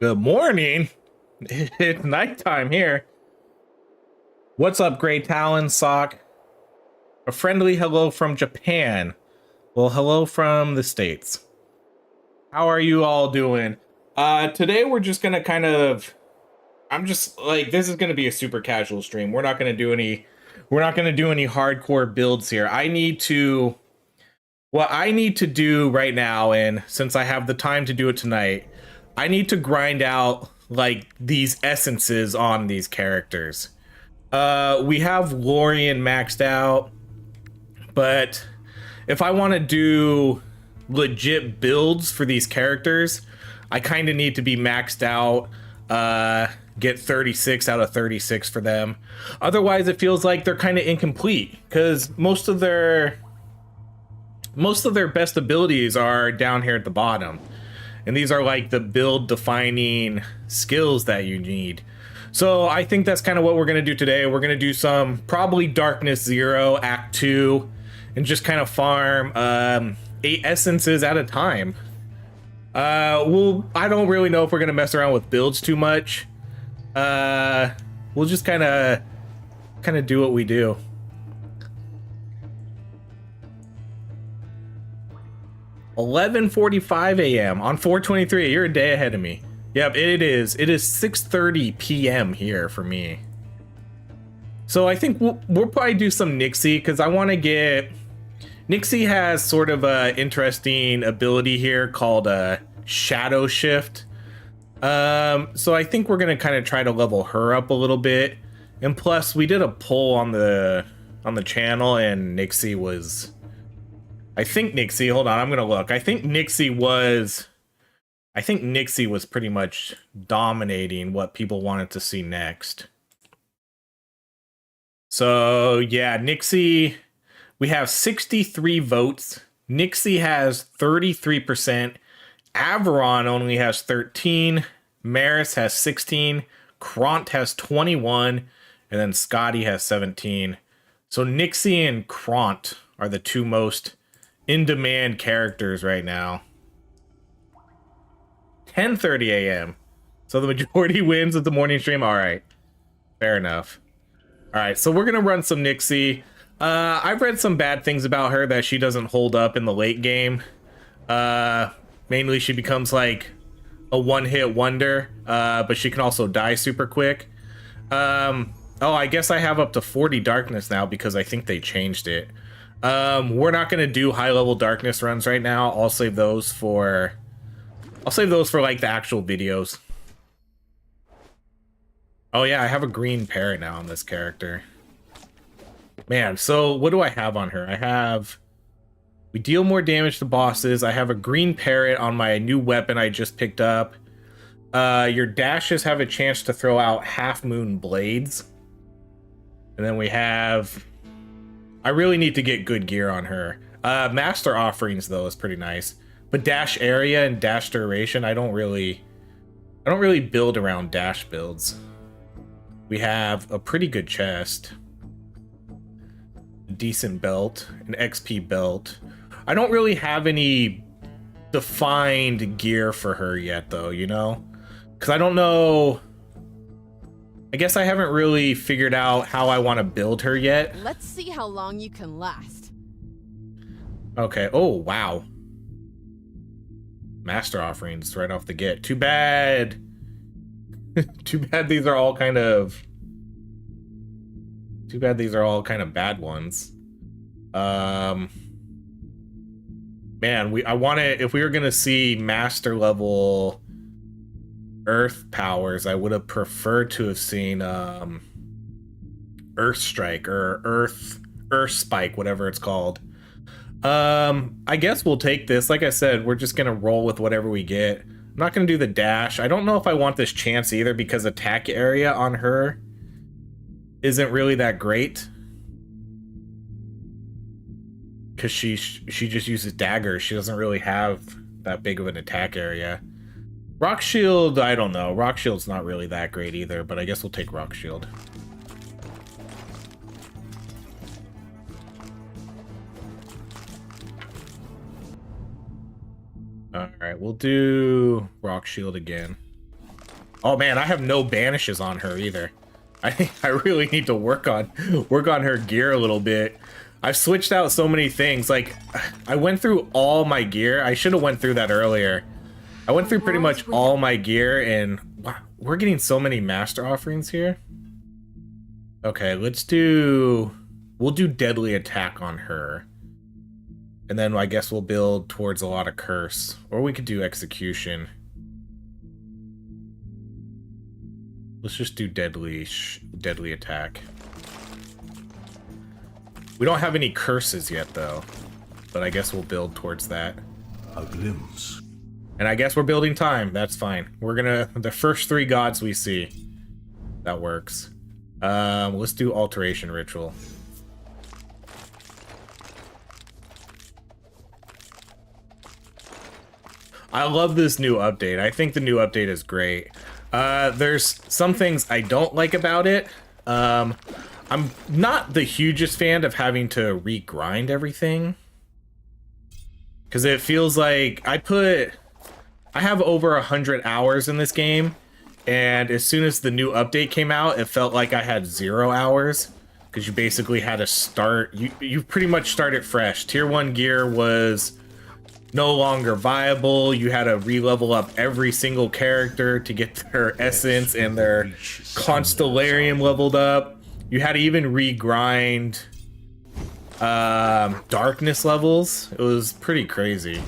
Good morning. It's nighttime here. What's up, Gray Talon Sock? A friendly hello from Japan. Well, hello from the States. How are you all doing? Today we're just gonna I'm just like, this is gonna be a super casual stream. We're not gonna do any hardcore builds here. What I need to do right now, and since I have the time to do it tonight, I need to grind out like these essences on these characters. We have Lorian maxed out, but if I want to do legit builds for these characters, I kind of need to be maxed out, get 36 out of 36 for them. Otherwise, it feels like they're kind of incomplete because most of their best abilities are down here at the bottom. And these are like the build defining skills that you need. So I think that's kind of what we're going to do today. We're going to do some probably Darkness 0, Act 2, and just kind of farm 8 essences at a time. I don't really know if we're going to mess around with builds too much. We'll just kind of do what we do. $11:45 a.m. on 4/23. You're a day ahead of me. Yep, it is. It is 6:30 p.m. here for me. So I think we'll probably do some Nixie because I want to get... Nixie has sort of a interesting ability here called a Shadow Shift. So I think we're going to kind of try to level her up a little bit. And plus, we did a poll on the channel and Nixie was... I think Nixie, hold on, I'm gonna look. I think Nixie was pretty much dominating what people wanted to see next. So yeah, Nixie, we have 63 votes. Nixie has 33%. Averon only has 13. Maris has 16. Kront has 21. And then Scotty has 17. So Nixie and Kront are the two most in-demand characters right now. 10:30 a.m. So the majority wins at the morning stream. All right, fair enough. All right, so we're gonna run some Nixie. I've read some bad things about her, that she doesn't hold up in the late game. Mainly she becomes like a one-hit wonder, but she can also die super quick. Oh, I guess I have up to 40 darkness now because I think they changed it. We're not gonna do high-level darkness runs right now. I'll save those for like the actual videos. Oh yeah, I have a green parrot now on this character. Man, so what do I have on her? We deal more damage to bosses. I have a green parrot on my new weapon I just picked up. Your dashes have a chance to throw out half moon blades. And then we have... I really need to get good gear on her. Master offerings though is pretty nice, but dash area and dash duration, I don't really build around dash builds. We have a pretty good chest, a decent belt, an XP belt. I don't really have any defined gear for her yet though, you know, because I don't know. I guess I haven't really figured out how I want to build her yet. Let's see how long you can last. Okay. Oh, wow. Master offerings right off the get. Too bad. Too bad these are all kind of bad ones. Man, I want to, if we were going to see master level Earth powers, I would have preferred to have seen Earth Strike or Earth Spike, whatever it's called. I guess we'll take this. Like I said, we're just gonna roll with whatever we get. I'm not gonna do the dash. I don't know if I want this chance either because attack area on her isn't really that great. Because she just uses daggers. She doesn't really have that big of an attack area. Rock Shield, I don't know. Rock Shield's not really that great either, but I guess we'll take Rock Shield. Alright, we'll do Rock Shield again. Oh man, I have no banishes on her either. I think I really need to work on her gear a little bit. I've switched out so many things. Like, I went through all my gear. I should have went through that earlier. I went through pretty much all my gear, and wow, we're getting so many master offerings here. Okay, we'll do deadly attack on her. And then I guess we'll build towards a lot of curse. Or we could do execution. Let's just do deadly attack. We don't have any curses yet, though. But I guess we'll build towards that. A glimpse. And I guess we're building time. That's fine. We're gonna... The first 3 gods we see. That works. Let's do alteration ritual. I love this new update. I think the new update is great. There's some things I don't like about it. I'm not the hugest fan of having to regrind everything. Because it feels like I have over 100 hours in this game. And as soon as the new update came out, it felt like I had 0 hours. Because you basically had to start, you pretty much started fresh. Tier 1 gear was no longer viable. You had to re-level up every single character to get their essence and their constellarium leveled up. You had to even regrind darkness levels. It was pretty crazy.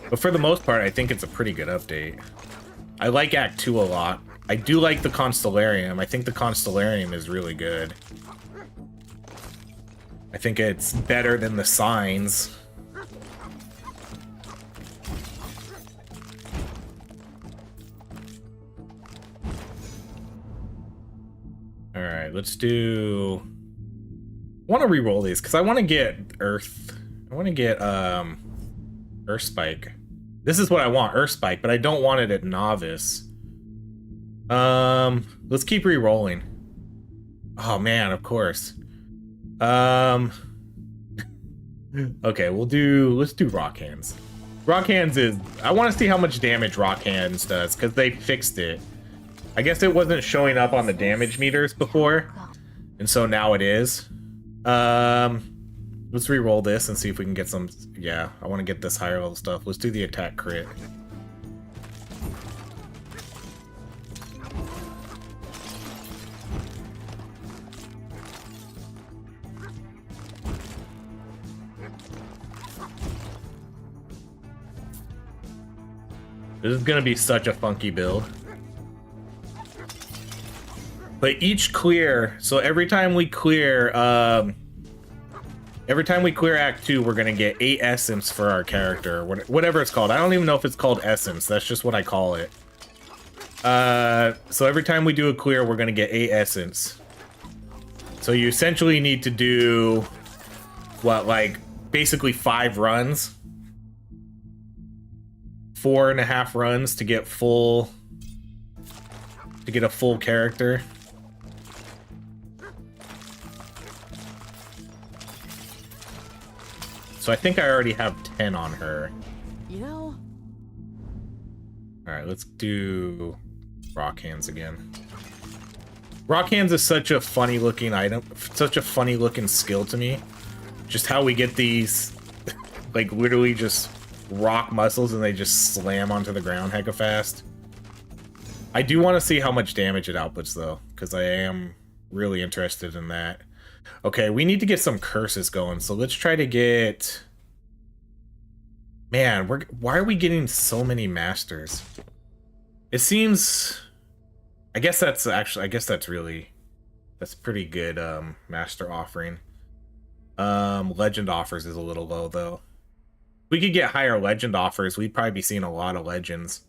But for the most part, I think it's a pretty good update. I like Act 2 a lot. I do like the constellarium. I think the constellarium is really good. I think it's better than the signs. Alright, let's do... I want to re-roll these, because I want to get Earth. I want to get, Earth Spike. This is what I want, Earth Spike, but I don't want it at Novice. Let's keep re-rolling. Oh man, of course. Okay, let's do Rock Hands. Rock Hands is... I want to see how much damage Rock Hands does, because they fixed it. I guess it wasn't showing up on the damage meters before, and so now it is. Let's re-roll this and see if we can get some... Yeah, I want to get this higher level stuff. Let's do the attack crit. This is gonna be such a funky build. But each clear, so every time we clear Act 2, we're gonna get 8 essence for our character, whatever it's called. I don't even know if it's called essence. That's just what I call it. So every time we do a clear, we're gonna get 8 essence. So you essentially need to do what, like basically 5 runs, 4.5 runs to get full, a full character. So I think I already have 10 on her. You know? Alright, let's do Rock Hands again. Rock Hands is such a funny looking item, such a funny looking skill to me. Just how we get these, like, literally just rock muscles and they just slam onto the ground hecka fast. I do want to see how much damage it outputs though, because I am really interested in that. Okay, we need to get some curses going, so let's try to get... Man, why are we getting so many masters? It seems... I guess that's pretty good master offering. Legend offers is a little low though. If we could get higher legend offers, we'd probably be seeing a lot of legends.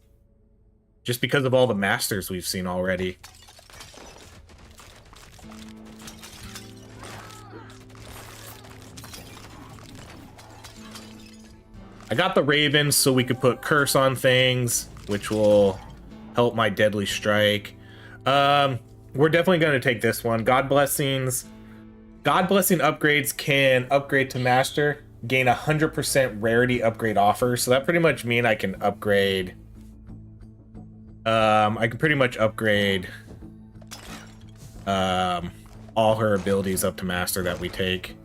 Just because of all the masters we've seen already. I got the Ravens so we could put curse on things, which will help my deadly strike. We're definitely going to take this one. God Blessings. God Blessing upgrades can upgrade to master, gain 100% rarity upgrade offer. So that pretty much means I can upgrade I can pretty much upgrade all her abilities up to master that we take.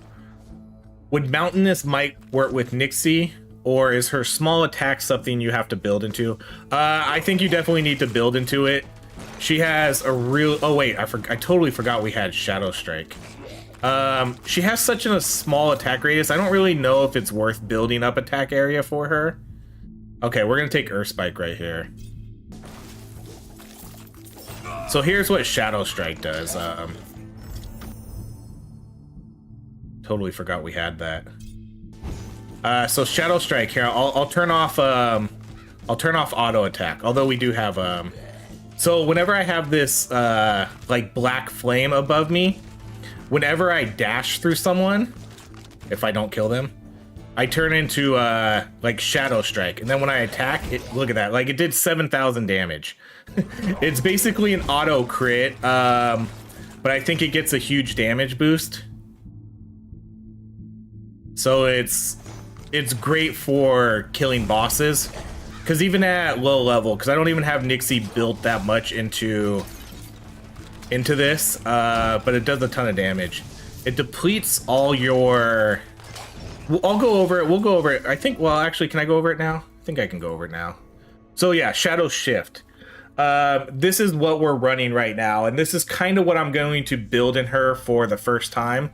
Would Mountainous Might work with Nixie, or is her small attack something you have to build into? I think you definitely need to build into it. She has a real... Oh wait, I totally forgot we had Shadow Strike. She has such a small attack radius, I don't really know if it's worth building up attack area for her. Okay, we're gonna take Earth Spike right here. So here's what Shadow Strike does. Totally forgot we had that. So Shadow Strike here. I'll turn off auto attack. Although we do have so whenever I have this like black flame above me, whenever I dash through someone, if I don't kill them, I turn into like Shadow Strike, and then when I attack it, look at that, like it did 7,000 damage. It's basically an auto crit, but I think it gets a huge damage boost. So it's great for killing bosses, because even at low level, because I don't even have Nixie built that much into this, but it does a ton of damage. It depletes all your... I'll go over it. We'll go over it. I think, well, actually, can I go over it now? I think I can go over it now. So yeah, Shadow Shift. This is what we're running right now, and this is kind of what I'm going to build in her for the first time.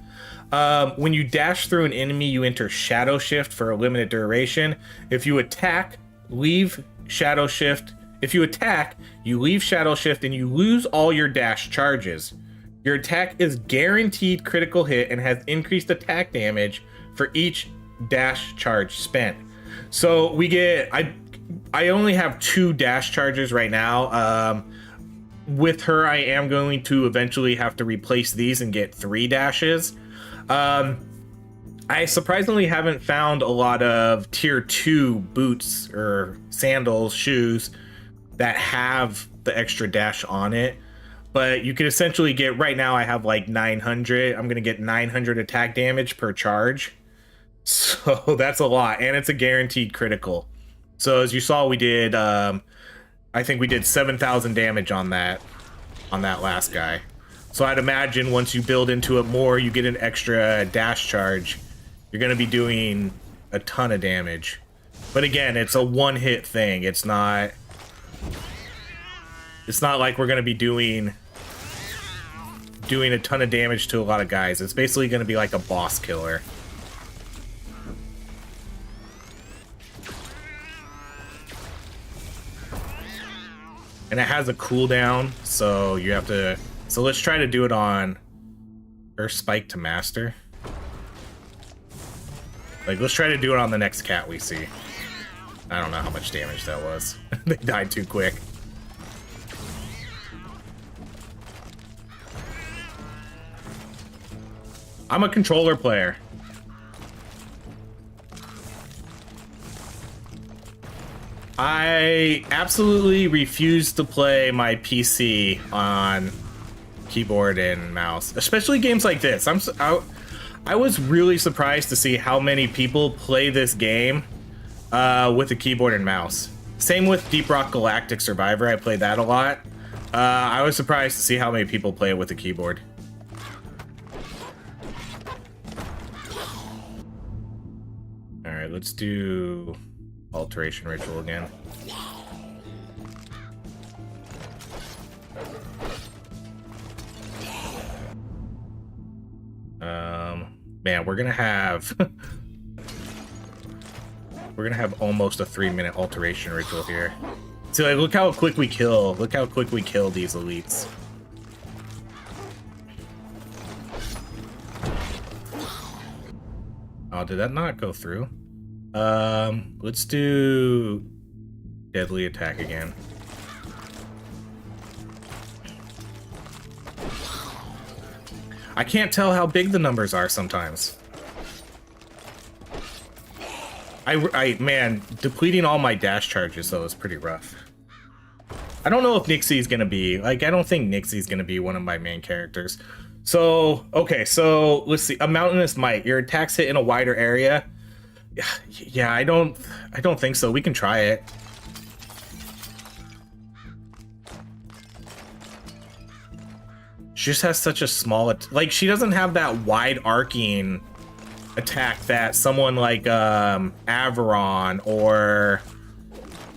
When you dash through an enemy, you enter Shadow Shift for a limited duration. If you attack, leave Shadow Shift. If you attack, you leave Shadow Shift and you lose all your dash charges. Your attack is guaranteed critical hit and has increased attack damage for each dash charge spent. So we get, I only have 2 dash charges right now. With her, I am going to eventually have to replace these and get 3 dashes. I surprisingly haven't found a lot of tier 2 boots or sandals, shoes that have the extra dash on it. But you can essentially get, right now I have like 900. I'm going to get 900 attack damage per charge. So that's a lot, and it's a guaranteed critical. So as you saw, we did, I think we did 7,000 damage on that last guy. So I'd imagine once you build into it more, you get an extra dash charge, you're going to be doing a ton of damage. But again, it's a one-hit thing. It's not like we're going to be doing a ton of damage to a lot of guys. It's basically going to be like a boss killer. And it has a cooldown, so you have to... So let's try to do it on Earth Spike to Master. Like, let's try to do it on the next cat we see. I don't know how much damage that was. They died too quick. I'm a controller player. I absolutely refuse to play my PC on keyboard and mouse, especially games like this. I was really surprised to see how many people play this game with a keyboard and mouse. Same with Deep Rock Galactic Survivor. I played that a lot. I was surprised to see how many people play it with a keyboard. All right, let's do Alteration Ritual again. Man, we're gonna have almost a 3-minute Alteration Ritual here. See, like, look how quick we kill. Look how quick we kill these elites. Oh, did that not go through? Let's do Deadly Attack again. I can't tell how big the numbers are sometimes. Man, depleting all my dash charges though is pretty rough. I don't know if Nixie's gonna be, like, I don't think Nixie's gonna be one of my main characters. So, okay, so let's see. A Mountainous Might. Your attacks hit in a wider area. Yeah, I don't think so. We can try it. She just has such a small, like, she doesn't have that wide arcing attack that someone like Averon or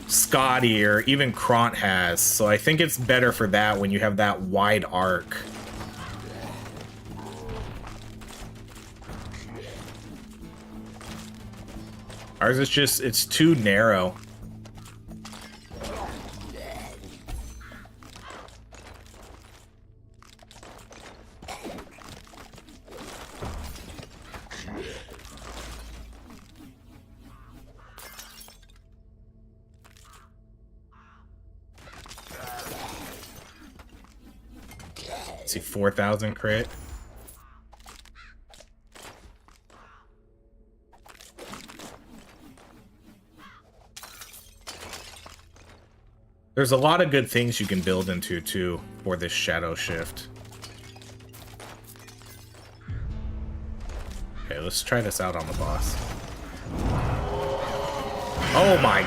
Scotty or even Kront has. So I think it's better for that when you have that wide arc. Ours is just, it's too narrow. See, 4,000 crit. There's a lot of good things you can build into, too, for this Shadow Shift. Okay, let's try this out on the boss. Oh my...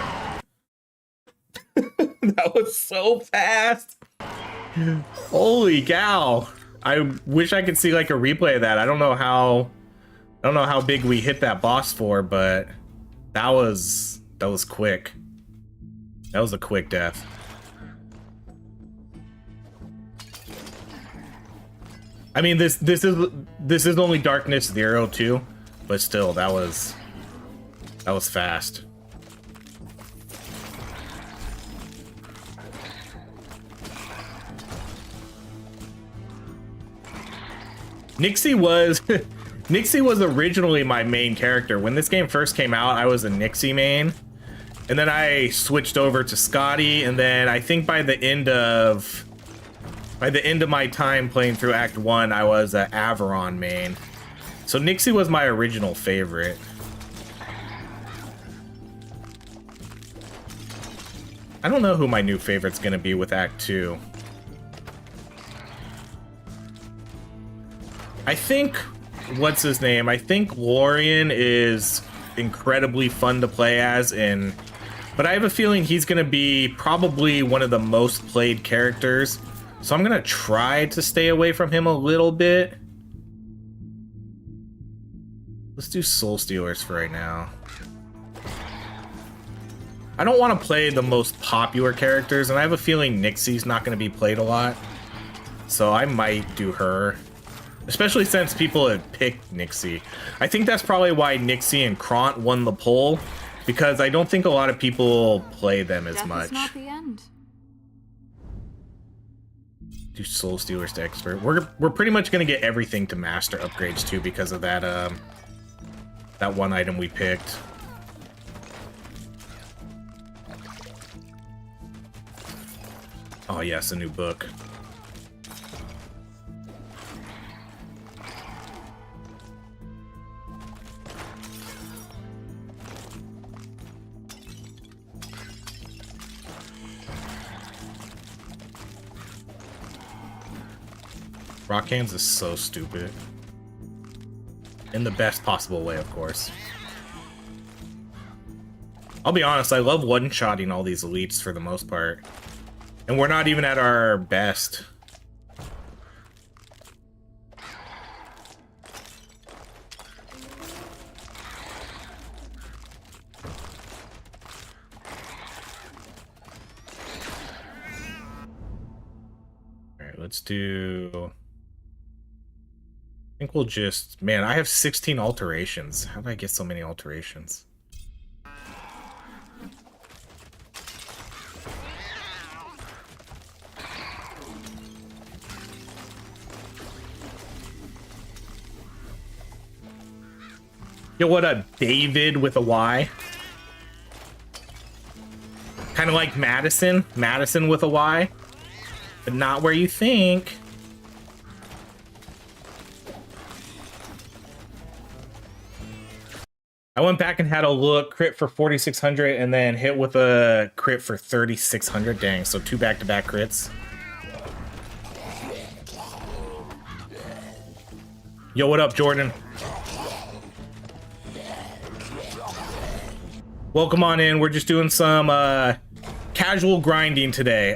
That was so fast! Holy cow! I wish I could see like a replay of that. I don't know how big we hit that boss for, but that was quick. That was a quick death. I mean, this is only Darkness 0 too, but still, that was fast. Nixie was Nixie was originally my main character. When this game first came out, I was a Nixie main. And then I switched over to Scotty, and then I think by the end of my time playing through Act 1, I was an Averon main. So Nixie was my original favorite. I don't know who my new favorite's gonna be with Act 2. I think, what's his name? I think Lorian is incredibly fun to play as, but I have a feeling he's going to be probably one of the most played characters. So I'm going to try to stay away from him a little bit. Let's do Soul Stealers for right now. I don't want to play the most popular characters, and I have a feeling Nixie's not going to be played a lot. So I might do her. Especially since people have picked Nixie. I think that's probably why Nixie and Kront won the poll, because I don't think a lot of people play them as much. Death is not the end. Do Soul Stealers to Expert. We're pretty much gonna get everything to Master upgrades too because of that that one item we picked. Oh yes, a new book. Rock Hands is so stupid. In the best possible way, of course. I'll be honest, I love one-shotting all these elites for the most part. And we're not even at our best. Alright, let's do... I think we'll just... Man, I have 16 alterations. How did I get so many alterations? Yo, what up, David with a Y? Kind of like Madison. Madison with a Y. But not where you think. I went back and had a look, crit for 4,600 and then hit with a crit for 3,600. Dang, so 2 back-to-back crits. Yo, what up, Jordan? Welcome on in. We're just doing some casual grinding today.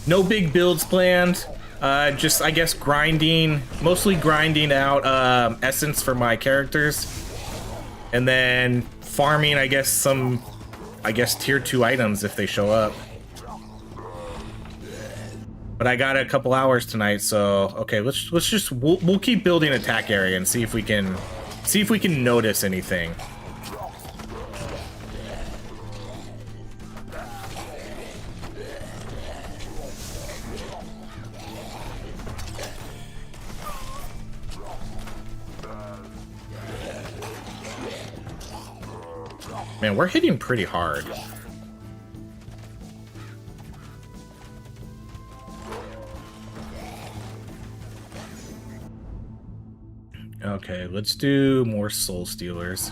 No big builds planned. Just, I guess, mostly grinding out essence for my characters. And then farming, I guess, tier 2 items if they show up. But I got a couple hours tonight, so okay, we'll keep building attack area and see if we can notice anything. Man, we're hitting pretty hard. Okay, let's do more soul stealers.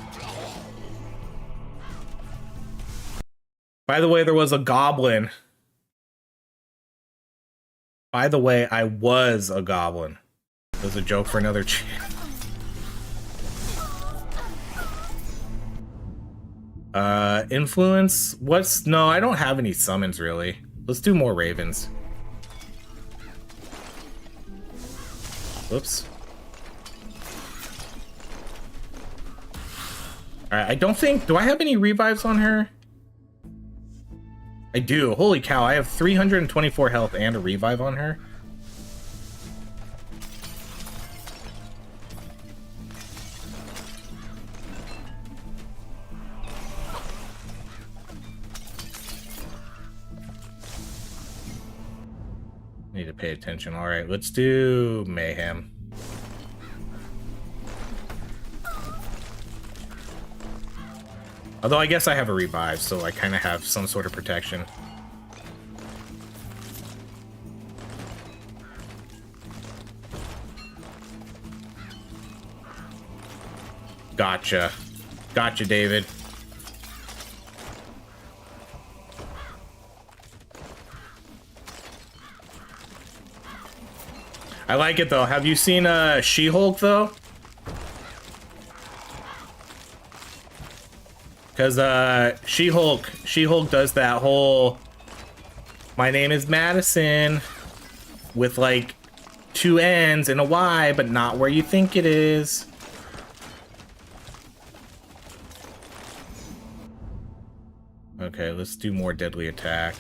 By the way, there was a goblin. By the way, I was a goblin. That was a joke for another channel. Influence? No, I don't have any summons really. Let's do more ravens. Whoops. Alright, I don't think... Do I have any revives on her? I do. Holy cow, I have 324 health and a revive on her. Need to pay attention. Alright, let's do mayhem. Although I guess I have a revive, so I kind of have some sort of protection. Gotcha. Gotcha, David. I like it though. Have you seen She-Hulk though? Because She-Hulk does that whole "my name is Madison" with like 2 N's and a Y, but not where you think it is. Okay, let's do more deadly attack.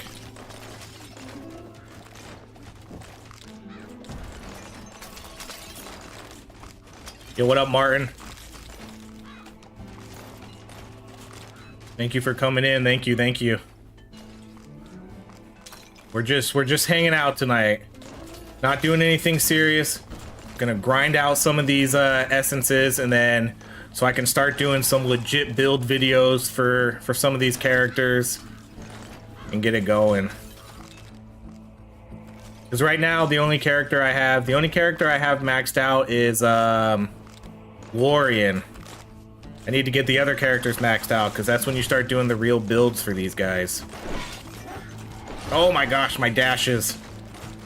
Yo, what up, Martin? Thank you for coming in. Thank you, thank you. We're just hanging out tonight. Not doing anything serious. Gonna grind out some of these essences, and then so I can start doing some legit build videos for some of these characters and get it going. Because right now the only character I have maxed out is Lorian. I need to get the other characters maxed out, because that's when you start doing the real builds for these guys. Oh my gosh, my dashes.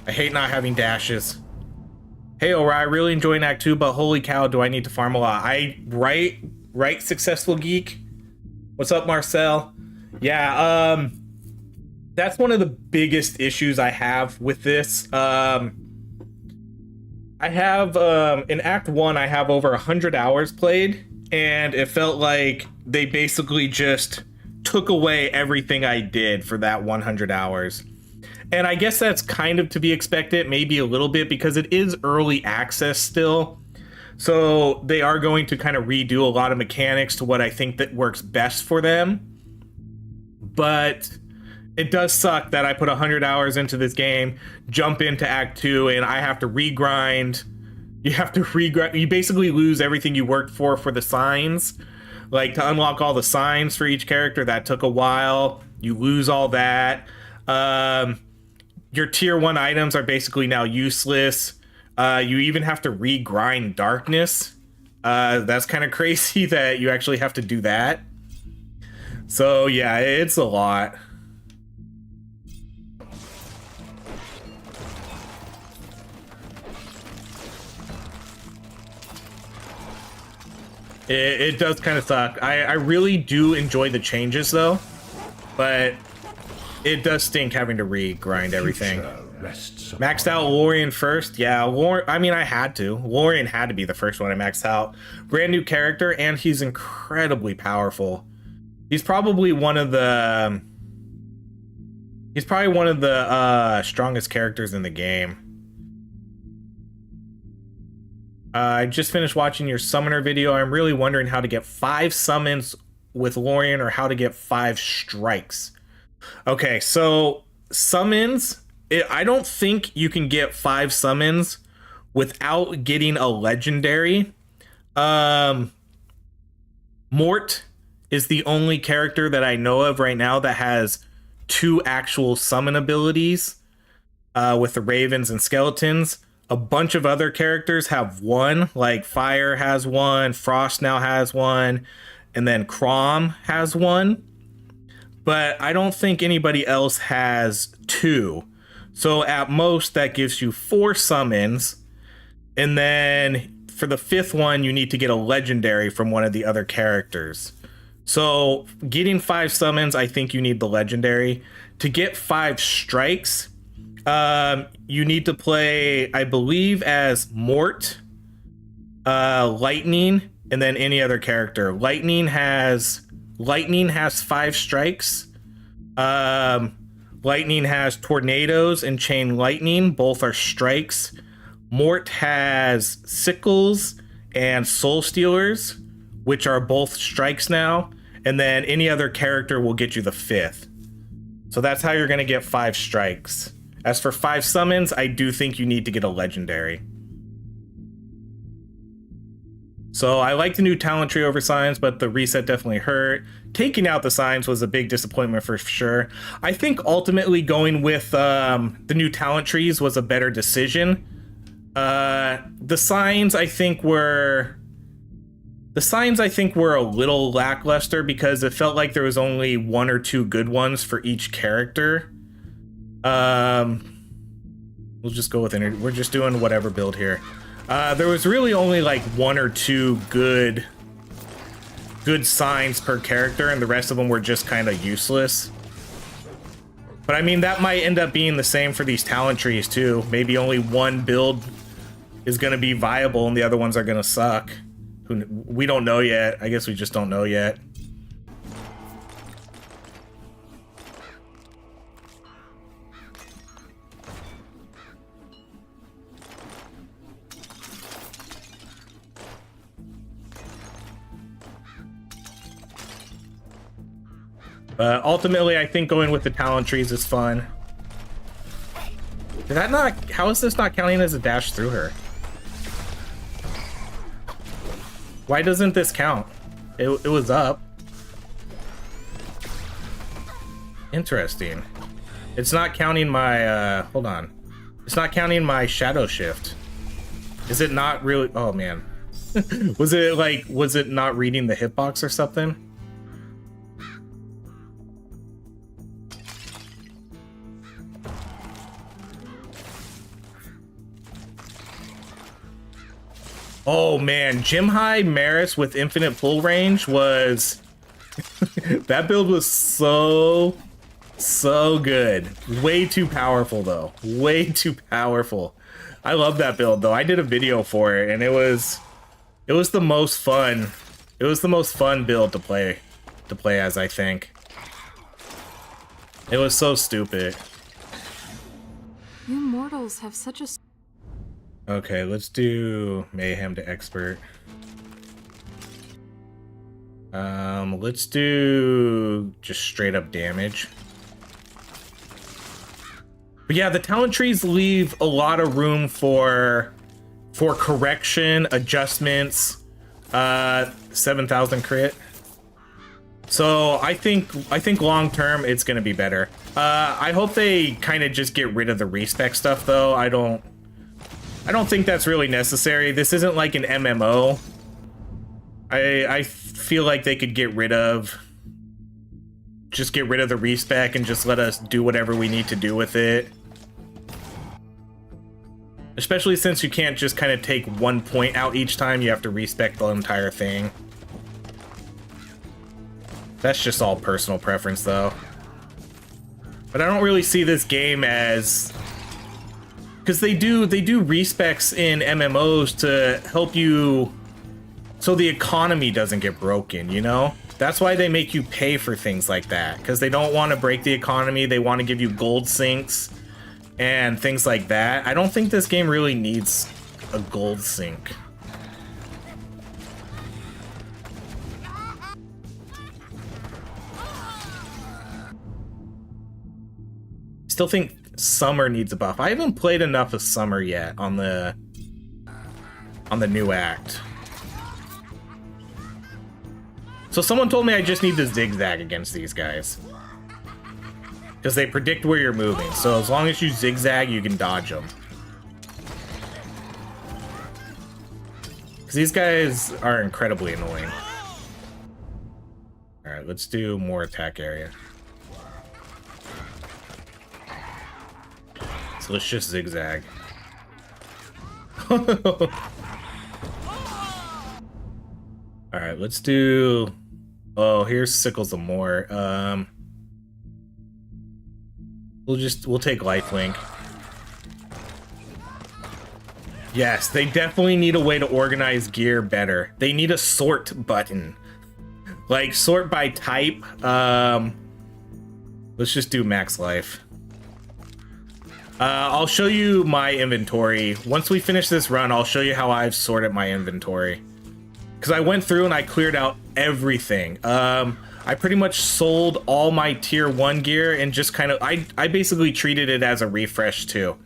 I hate not having dashes. Hey, Ora, I really enjoyed Act 2, but holy cow, do I need to farm a lot. Right, Successful Geek? What's up, Marcel? Yeah, that's one of the biggest issues I have with this. I have, in Act 1, I have over 100 hours played, and it felt like they basically just took away everything I did for that 100 hours. And I guess that's kind of to be expected, maybe a little bit, because it is early access still. So they are going to kind of redo a lot of mechanics to what I think that works best for them. But it does suck that I put 100 hours into this game, jump into Act 2, and I have to regrind. You have to regrind. You basically lose everything you worked for the signs. Like, to unlock all the signs for each character, that took a while. You lose all that. Your tier 1 items are basically now useless. You even have to regrind darkness. That's kind of crazy that you actually have to do that. So yeah, it's a lot. It does kind of suck. I really do enjoy the changes though, but it does stink having to re-grind everything. rests Maxed upon out you. Lorian first. Yeah, I mean, I had to. Lorian had to be the first one I maxed out. Brand new character, and he's incredibly powerful. He's probably one of the... strongest characters in the game. I just finished watching your summoner video. I'm really wondering how to get 5 summons with Lorian or how to get 5 strikes. Okay, so summons... I don't think you can get 5 summons without getting a legendary. Mort is the only character that I know of right now that has 2 actual summon abilities with the ravens and skeletons. A bunch of other characters have 1, like Fire has 1, Frost now has 1, and then Crom has 1. But I don't think anybody else has 2. So at most, that gives you 4 summons. And then for the 5th one, you need to get a legendary from one of the other characters. So getting 5 summons, I think you need the legendary. To get 5 strikes, you need to play, I believe, as Mort, Lightning, and then any other character. Lightning has 5 strikes. Lightning has tornadoes and chain lightning. Both are strikes. Mort has sickles and soul stealers, which are both strikes now. And then any other character will get you the 5th. So that's how you're going to get 5 strikes. As for 5 summons, I do think you need to get a legendary. So I like the new talent tree over signs, but the reset definitely hurt. Taking out the signs was a big disappointment for sure. I think ultimately going with the new talent trees was a better decision. The signs I think were a little lackluster because it felt like there was only 1 or 2 good ones for each character. We'll just go with it. We're just doing whatever build here. There was really only like 1 or 2 good signs per character, and the rest of them were just kind of useless. But I mean, that might end up being the same for these talent trees too. Maybe only 1 build is going to be viable and the other ones are going to suck. We don't know yet. I guess we just don't know yet. But ultimately, I think going with the talent trees is fun. Did that not... How is this not counting as a dash through her? Why doesn't this count? It was up. Interesting. It's not counting my... hold on. It's not counting my shadow shift. Is it not really... Oh, man. Was it not reading the hitbox or something? Oh man, Gym High Maris with infinite pull range was... that build was so good. Way too powerful though. Way too powerful. I love that build though. I did a video for it and it was the most fun. It was the most fun build to play as, I think. It was so stupid. You mortals have such a... Okay, let's do Mayhem to Expert. Let's do just straight up damage. But yeah, the talent trees leave a lot of room for correction, adjustments, 7,000 crit. So I think long term it's gonna be better. I hope they kind of just get rid of the respec stuff though. I don't think that's really necessary. This isn't like an MMO. I feel like they could get rid of the respec and just let us do whatever we need to do with it. Especially since you can't just kind of take 1 point out each time, you have to respec the entire thing. That's just all personal preference though. But I don't really see this game as because they do respecs in MMOs to help you so the economy doesn't get broken, you know? That's why they make you pay for things like that, because they don't want to break the economy. They want to give you gold sinks and things like that. I don't think this game really needs a gold sink. Still think Summer needs a buff. I haven't played enough of Summer yet on the new act. So someone told me I just need to zigzag against these guys, because they predict where you're moving. So as long as you zigzag, you can dodge them. Because these guys are incredibly annoying. Alright, let's do more attack area. So let's just zigzag. Alright, let's do... Oh, here's Sickles of More. We'll take Lifelink. Yes, they definitely need a way to organize gear better. They need a sort button. Like, sort by type. Let's just do max life. I'll show you my inventory. Once we finish this run, I'll show you how I've sorted my inventory. Because I went through and I cleared out everything. I pretty much sold all my tier 1 gear and just kind of... I basically treated it as a refresh too.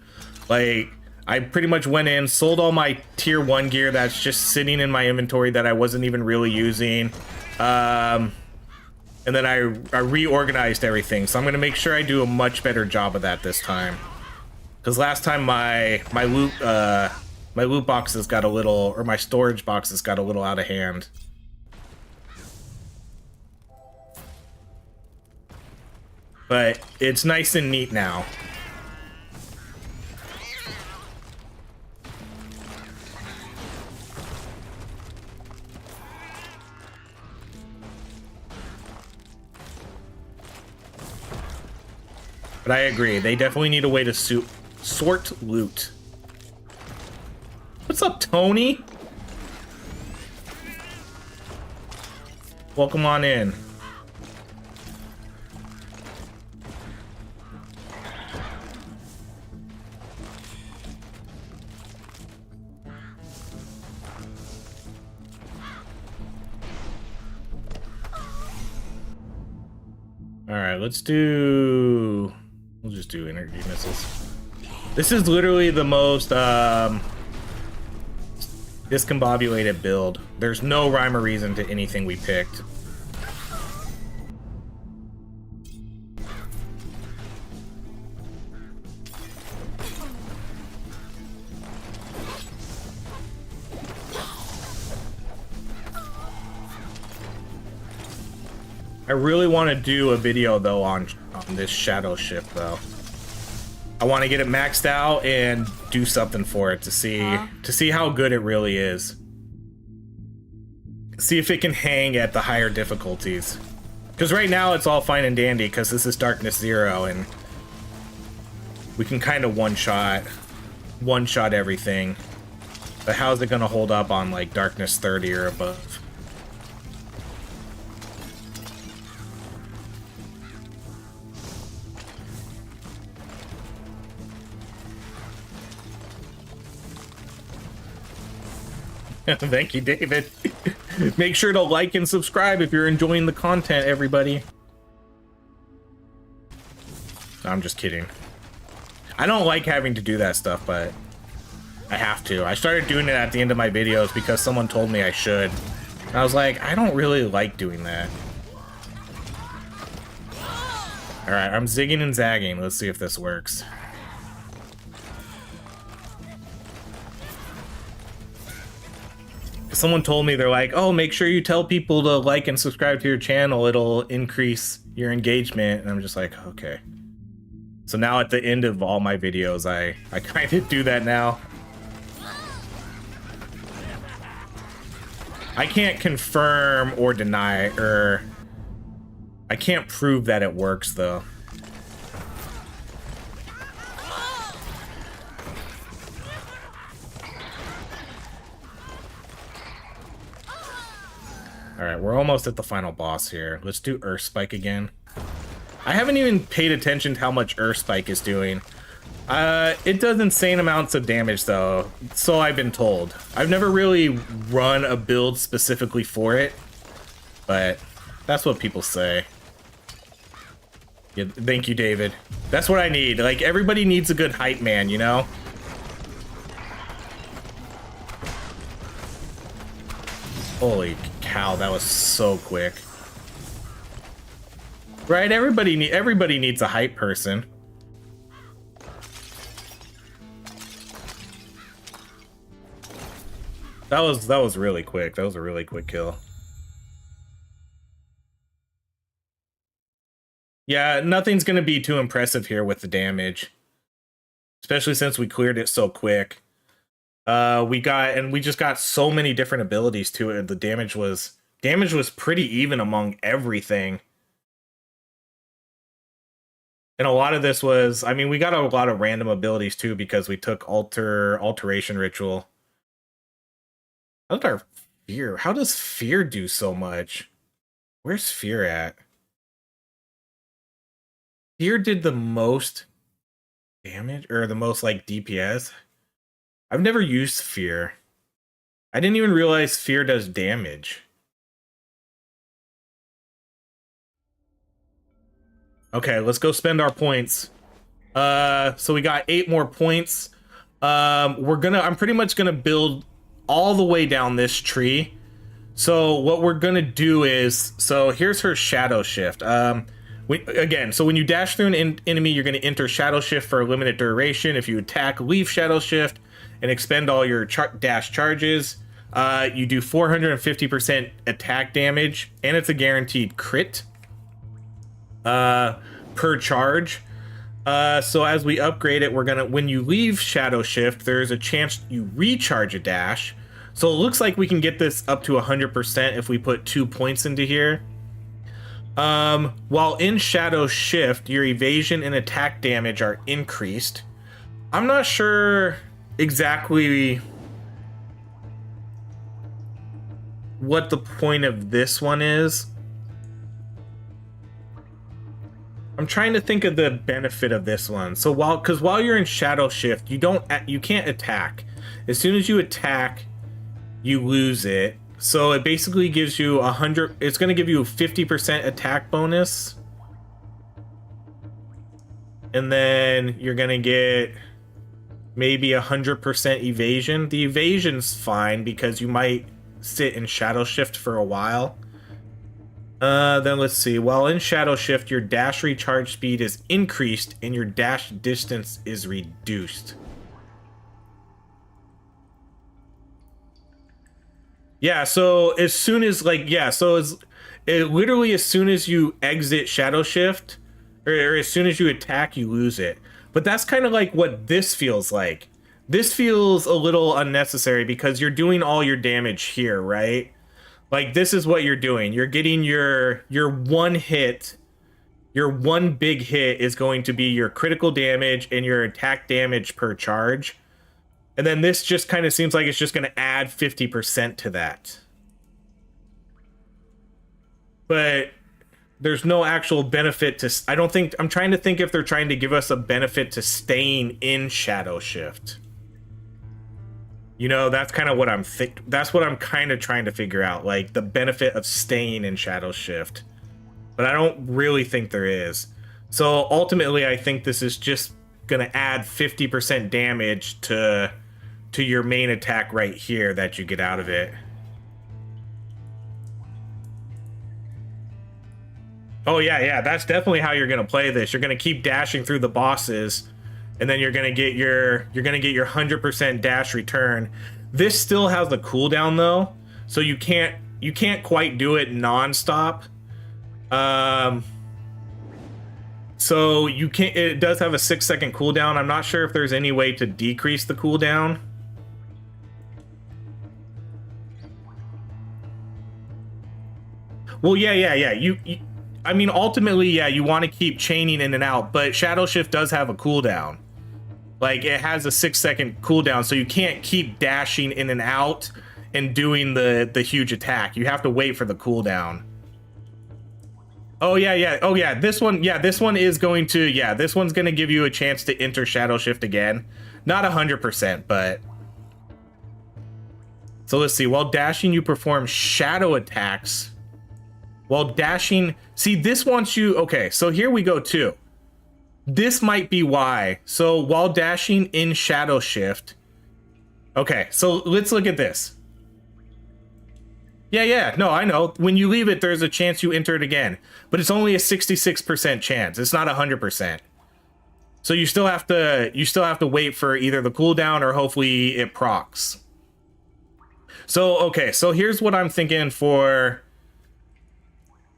Like, I pretty much went in, sold all my tier 1 gear that's just sitting in my inventory that I wasn't even really using. And then I reorganized everything. So I'm going to make sure I do a much better job of that this time. Because last time my loot boxes got a little, or my storage boxes got a little out of hand. But it's nice and neat now. But I agree, they definitely need a way to sort loot. What's up, Tony? Welcome on in. Alright, we'll just do energy missiles. This is literally the most discombobulated build. There's no rhyme or reason to anything we picked. I really want to do a video though on this shadow ship though. I want to get it maxed out and do something for it to see how good it really is. See if it can hang at the higher difficulties. Because right now it's all fine and dandy because this is Darkness 0 and we can kind of one-shot everything. But how's it going to hold up on like Darkness 30 or above? Thank you, David. Make sure to like and subscribe if you're enjoying the content, everybody. No, I'm just kidding. I don't like having to do that stuff, but I have to. I started doing it at the end of my videos because someone told me I should. And I was like, I don't really like doing that. Alright, I'm zigging and zagging. Let's see if this works. Someone told me, they're like, oh, make sure you tell people to like and subscribe to your channel. It'll increase your engagement. And I'm just like, okay. So now at the end of all my videos, I kind of do that now. I can't confirm or deny, or I can't prove that it works though. All right, we're almost at the final boss here. Let's do Earth Spike again. I haven't even paid attention to how much Earth Spike is doing. It does insane amounts of damage though, so I've been told. I've never really run a build specifically for it, but that's what people say. Yeah, thank you, David. That's what I need. Like, everybody needs a good hype man, you know? Holy cow, that was so quick. Right, everybody needs a hype person. That was really quick. That was a really quick kill. Yeah, nothing's gonna be too impressive here with the damage, especially since we cleared it so quick. We just got so many different abilities to it. The damage was pretty even among everything. And a lot of this was, I mean, we got a lot of random abilities too because we took alteration ritual. How's our fear? How does fear do so much? Where's fear at? Fear did the most damage, or the most like DPS. I've never used fear. I didn't even realize fear does damage. Okay, let's go spend our points. So we got 8 more points. I'm pretty much gonna build all the way down this tree. So what we're gonna do is, so here's her shadow shift. So when you dash through an enemy, you're gonna enter shadow shift for a limited duration. If you attack, leave shadow shift and expend all your dash charges. You do 450% attack damage, and it's a guaranteed crit per charge. So as we upgrade it, when you leave shadow shift, there's a chance you recharge a dash. So it looks like we can get this up to 100% if we put 2 points into here. While in shadow shift, your evasion and attack damage are increased. I'm not sure exactly what the point of this one is. I'm trying to think of the benefit of this one. So while you're in shadow shift, you can't attack. As soon as you attack, you lose it. So it basically gives you 100. It's going to give you a 50% attack bonus, and then you're going to get maybe 100% evasion. The evasion's fine because you might sit in shadow shift for a while. Then let's see. While in shadow shift, your dash recharge speed is increased and your dash distance is reduced. Yeah, so as soon as literally as soon as you exit shadow shift, or as soon as you attack, you lose it. But that's kind of like what this feels like. This feels a little unnecessary because you're doing all your damage here, right? Like, this is what you're doing. You're getting your one hit. Your one big hit is going to be your critical damage and your attack damage per charge. And then this just kind of seems like it's just going to add 50% to that. But there's no actual benefit to... I'm trying to think if they're trying to give us a benefit to staying in shadow shift. You know, that's kind of what that's what I'm kind of trying to figure out, like the benefit of staying in shadow shift. But I don't really think there is. So ultimately, I think this is just gonna add 50% damage to your main attack right here that you get out of it. Oh yeah, that's definitely how you're gonna play this. You're gonna keep dashing through the bosses, and then you're gonna get your 100% dash return. This still has the cooldown though, so you can't quite do it non-stop. So you can't. It does have a 6-second cooldown. I'm not sure if there's any way to decrease the cooldown. Well, yeah. I mean, ultimately, yeah, you want to keep chaining in and out, but Shadow Shift does have a cooldown. Like, it has a 6-second cooldown, so you can't keep dashing in and out and doing the huge attack. You have to wait for the cooldown. Oh yeah. Oh yeah, this one is going to, yeah, this one's going to give you a chance to enter Shadow Shift again. Not 100%, but... So let's see. While dashing, you perform shadow attacks. While dashing... See, this wants you... Okay, so here we go too. This might be why. So while dashing in Shadow Shift... Okay, so let's look at this. Yeah, no, I know. When you leave it, there's a chance you enter it again. But it's only a 66% chance. It's not 100%. So you still have to wait for either the cooldown or hopefully it procs. So, okay, so here's what I'm thinking for...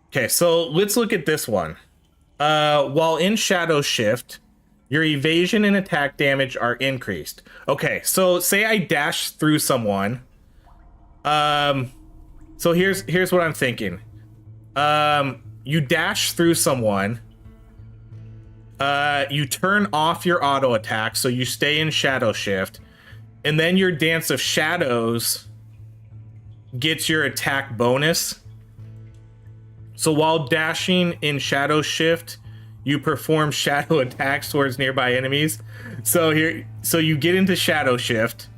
Okay, so let's look at this one. While in Shadow Shift, your evasion and attack damage are increased. Okay, so say I dash through someone. So here's what I'm thinking. You dash through someone. You turn off your auto attack, so you stay in Shadow Shift, and then your Dance of Shadows gets your attack bonus. So while dashing in Shadow Shift, you perform shadow attacks towards nearby enemies. So you get into Shadow Shift,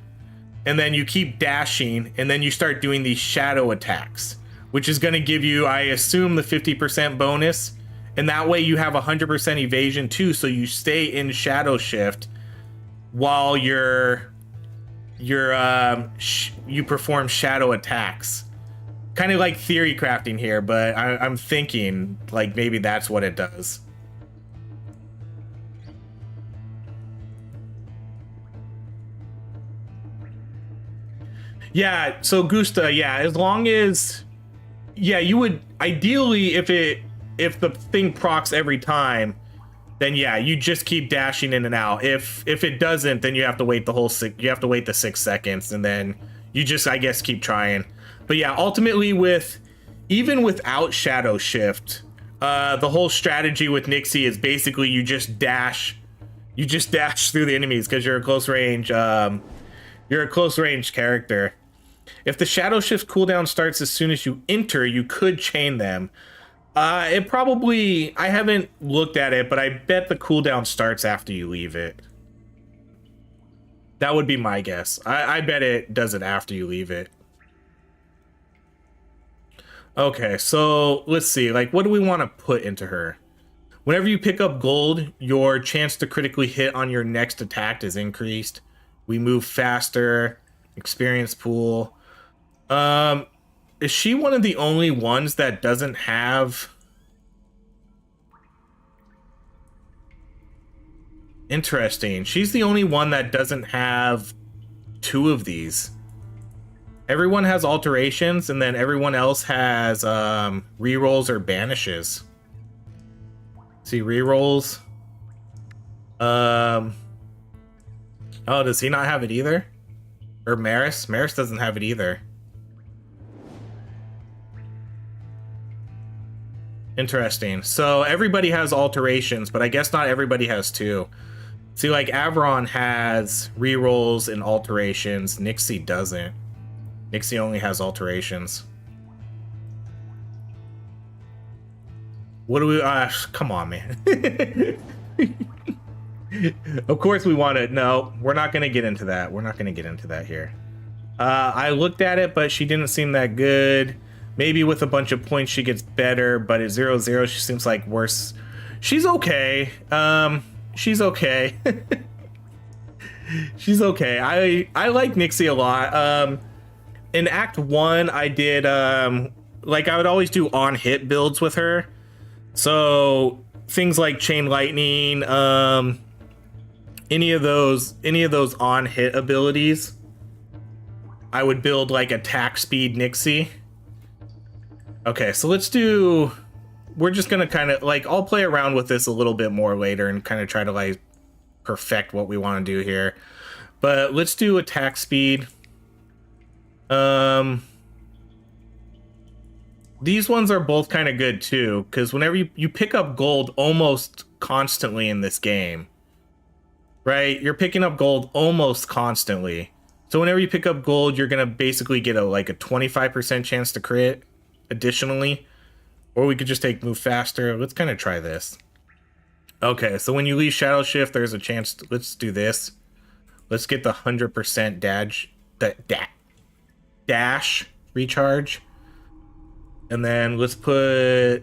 and then you keep dashing, and then you start doing these shadow attacks, which is going to give you, I assume, the 50% bonus. And that way you have 100% evasion too, so you stay in Shadow Shift while you perform shadow attacks. Kind of like theory crafting here, but I'm thinking like maybe that's what it does. Yeah, so Gusta, yeah, as long as, yeah, you would ideally, if the thing procs every time, then yeah, you just keep dashing in and out. If it doesn't, then you have to wait the 6 seconds, and then you just, I guess, keep trying. But yeah, ultimately, even without Shadow Shift, the whole strategy with Nixie is basically you just dash through the enemies because you're a close range character. If the Shadow Shift cooldown starts as soon as you enter, you could chain them. It probably, I haven't looked at it, but I bet the cooldown starts after you leave it. That would be my guess. I bet it does it after you leave it. Okay, so let's see. Like, what do we want to put into her? Whenever you pick up gold, your chance to critically hit on your next attack is increased. We move faster. Experience pool. Is she one of the only ones that doesn't have... Interesting. She's the only one that doesn't have 2 of these. Everyone has alterations, and then everyone else has rerolls or banishes. See, rerolls. Oh, does he not have it either? Or Maris? Maris doesn't have it either. Interesting. So everybody has alterations, but I guess not everybody has 2. See, like Avron has rerolls and alterations. Nixie doesn't. Nixie only has alterations. What do we... come on, man. Of course we want to... No, we're not going to get into that. We're not going to get into that here. I looked at it, but she didn't seem that good. Maybe with a bunch of points she gets better, but at 0-0 she seems like worse. She's okay. She's okay. She's okay. I like Nixie a lot. In Act 1, I did, like, I would always do on-hit builds with her. So, things like Chain Lightning, any of those on-hit abilities, I would build, like, attack speed Nixie. Okay, so let's do... We're just gonna kind of, like, I'll play around with this a little bit more later and kind of try to, like, perfect what we want to do here. But let's do attack speed. These ones are both kind of good too, because whenever you pick up gold almost constantly in this game, right? You're picking up gold almost constantly. So whenever you pick up gold, you're gonna basically get like a 25% chance to crit additionally. Or we could just take move faster. Let's kind of try this. Okay, so when you leave Shadow Shift, there's a chance let's do this. Let's get the 100% dash recharge. And then let's put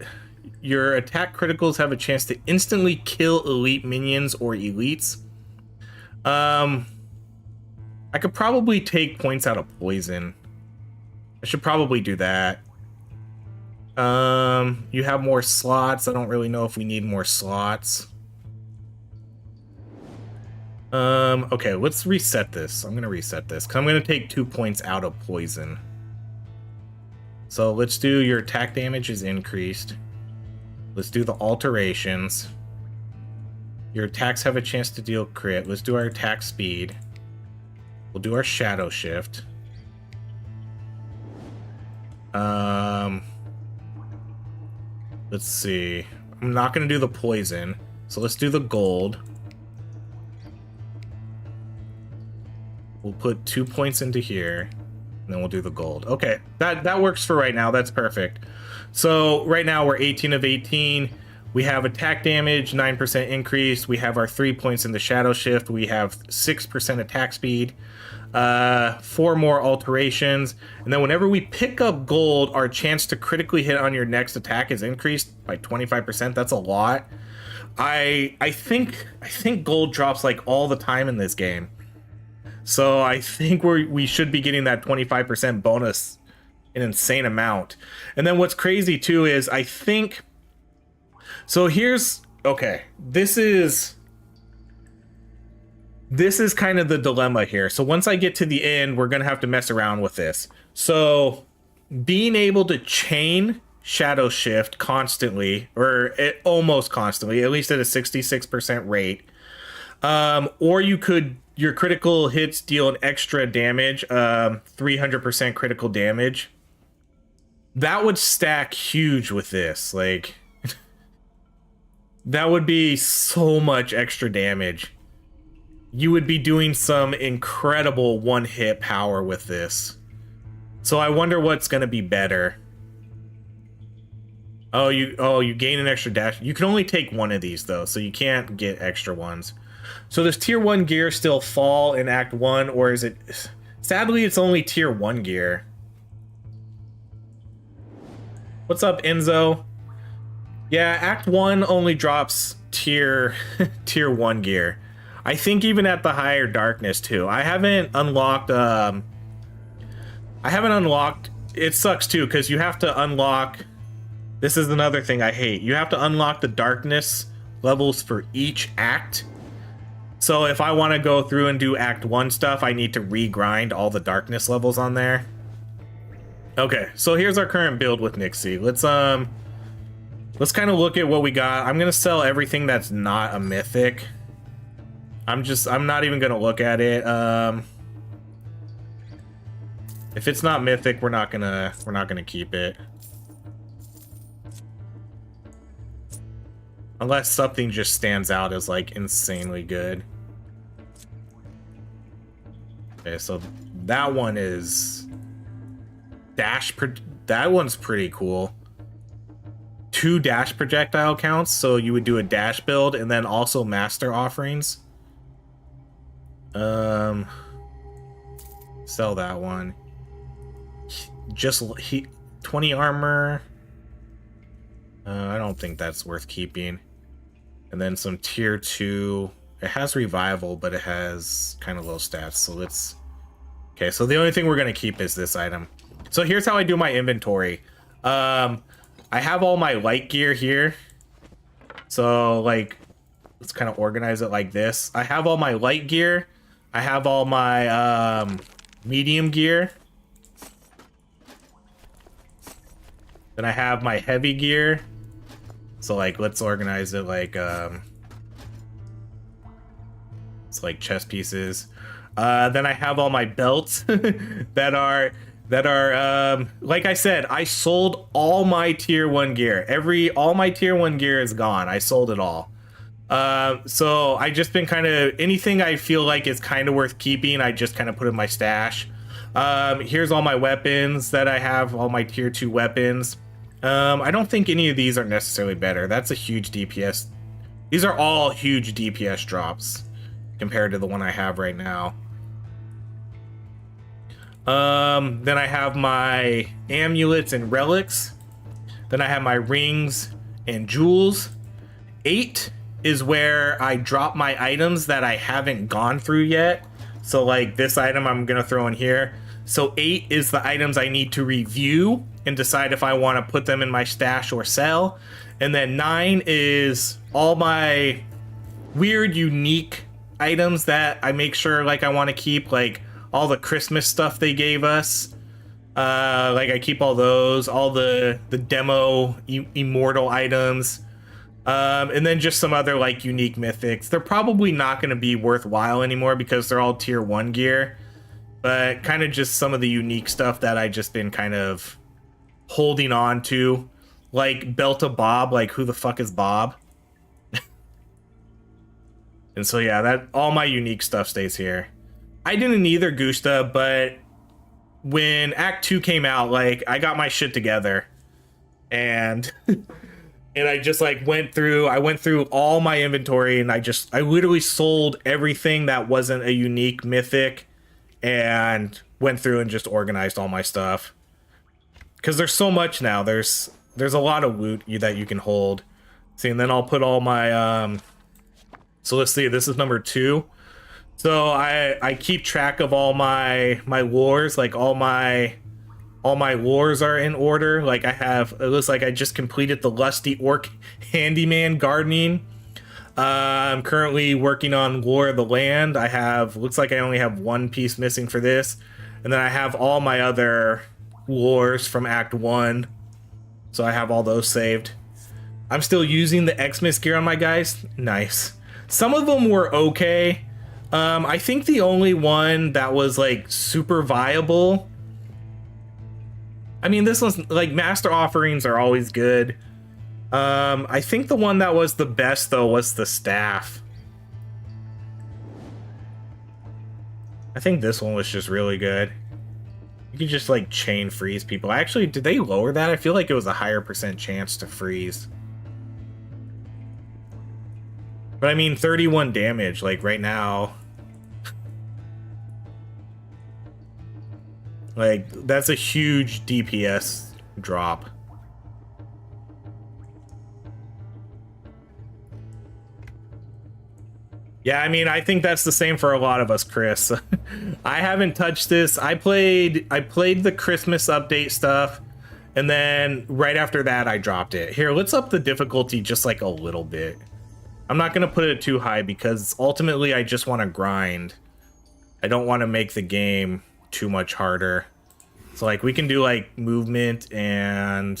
your attack criticals have a chance to instantly kill elite minions or elites. I could probably take points out of poison. I should probably do that. You have more slots. I don't really know if we need more slots. Okay, let's reset this. I'm gonna reset this because I'm gonna take 2 points out of poison. So let's do your attack damage is increased. Let's do the alterations. Your attacks have a chance to deal crit. Let's do our attack speed. We'll do our Shadow Shift. Let's see. I'm not going to do the poison. So let's do the gold. We'll put 2 points into here. And then we'll do the gold. Okay, that works for right now. That's perfect. So right now we're 18 of 18. We have attack damage, 9% increase. We have our 3 points in the Shadow Shift. We have 6% attack speed. 4 more alterations. And then whenever we pick up gold, our chance to critically hit on your next attack is increased by 25%. That's a lot. I think gold drops like all the time in this game. So I think we should be getting that 25% bonus, an insane amount. And then what's crazy too is I think, so here's, okay, this is kind of the dilemma here. So once I get to the end, we're going to have to mess around with this. So being able to chain Shadow Shift constantly, or almost constantly, at least at a 66% rate, or you could, your critical hits deal an extra damage, 300% critical damage. That would stack huge with this. Like, that would be so much extra damage. You would be doing some incredible one-hit power with this. So I wonder what's going to be better. Oh, you gain an extra dash. You can only take one of these, though, so you can't get extra ones. So does tier 1 gear still fall in Act 1, or is it... Sadly, it's only tier 1 gear. What's up, Enzo? Yeah, Act 1 only drops tier 1 gear. I think even at the higher darkness, too. I haven't unlocked... It sucks, too, because you have to unlock... This is another thing I hate. You have to unlock the darkness levels for each act. So if I want to go through and do Act 1 stuff, I need to regrind all the darkness levels on there. Okay, so here's our current build with Nixie. Let's kind of look at what we got. I'm gonna sell everything that's not a mythic. I'm not even gonna look at it. If it's not mythic, we're not gonna keep it. Unless something just stands out as like insanely good. Okay, so that one is that one's pretty cool. 2 dash projectile counts, so you would do a dash build and then also master offerings. Sell that one. Just 20 armor. I don't think that's worth keeping. And then some tier 2. It has revival, but it has kind of low stats. So let's... Okay, so the only thing we're going to keep is this item. So here's how I do my inventory. I have all my light gear here. So, like, let's kind of organize it like this. I have all my light gear. I have all my medium gear. Then I have my heavy gear. So, like, let's organize it like, it's like chess pieces. Then I have all my belts that are, like I said, I sold all my tier 1 gear. All my tier 1 gear is gone. I sold it all. So I just been kind of, anything I feel like is kind of worth keeping, I just kind of put in my stash. Here's all my weapons that I have, all my tier 2 weapons. I don't think any of these are necessarily better. That's a huge DPS. These are all huge DPS drops compared to the one I have right now. Then I have my amulets and relics. Then I have my rings and jewels. 8 is where I drop my items that I haven't gone through yet. So like this item I'm gonna throw in here. So 8 is the items I need to review and decide if I want to put them in my stash or sell. And then 9 is all my weird, unique items that I make sure like I want to keep, like all the Christmas stuff they gave us. Like I keep all those, all the demo immortal items. And then just some other like unique mythics. They're probably not going to be worthwhile anymore because they're all tier 1 gear. But kind of just some of the unique stuff that I just been kind of holding on to. Like Belt of Bob, like who the fuck is Bob? And so yeah, that all my unique stuff stays here. I didn't either, Gusta, but when Act 2 came out, like I got my shit together. And and I just like went through all my inventory and I literally sold everything that wasn't a unique mythic and went through and just organized all my stuff. Cause there's so much now. There's a lot of loot that you can hold. See, and then I'll put all my so let's see, this is number 2. So I keep track of all my lures, like all my lures are in order. Like it looks like I just completed the Lusty Orc Handyman Gardening. I'm currently working on Lore of the Land. Looks like I only have 1 piece missing for this. And then I have all my other lures from Act 1. So I have all those saved. I'm still using the Xmas gear on my guys. Nice. Some of them were okay. I think the only one that was like super viable, I mean, this one's like master offerings are always good. I think the one that was the best though was the staff. I think this one was just really good. You could just like chain freeze people. Actually, did they lower that? I feel like it was a higher % chance to freeze. But I mean, 31 damage, like right now. Like, that's a huge DPS drop. Yeah, I mean, I think that's the same for a lot of us, Chris. I haven't touched this. I played the Christmas update stuff, and then right after that, I dropped it. Here, let's up the difficulty just like a little bit. I'm not going to put it too high because ultimately I just want to grind. I don't want to make the game too much harder. So like we can do like movement and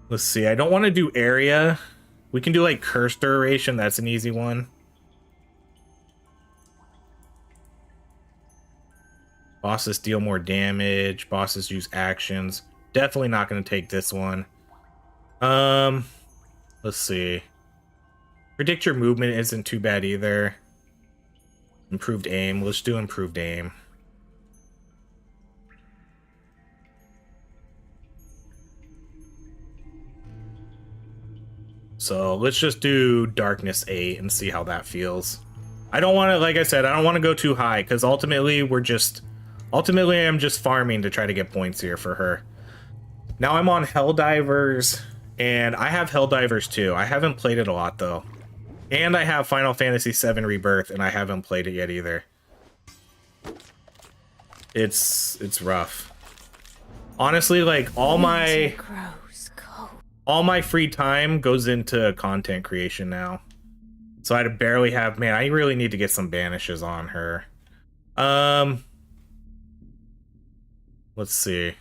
let's see, I don't want to do area. We can do like curse duration. That's an easy one. Bosses deal more damage. Bosses use actions. Definitely not going to take this one. Let's see. Predict your movement isn't too bad either. Improved aim. Let's do improved aim. So let's just do darkness 8 and see how that feels. I don't want to, like I said, I don't want to go too high because ultimately I'm just farming to try to get points here for her. Now I'm on Helldivers, and I have Helldivers too. I haven't played it a lot though. And I have Final Fantasy VII Rebirth, and I haven't played it yet either. It's rough. Honestly, like all my free time goes into content creation now. So I barely have, man, I really need to get some banishes on her. Let's see.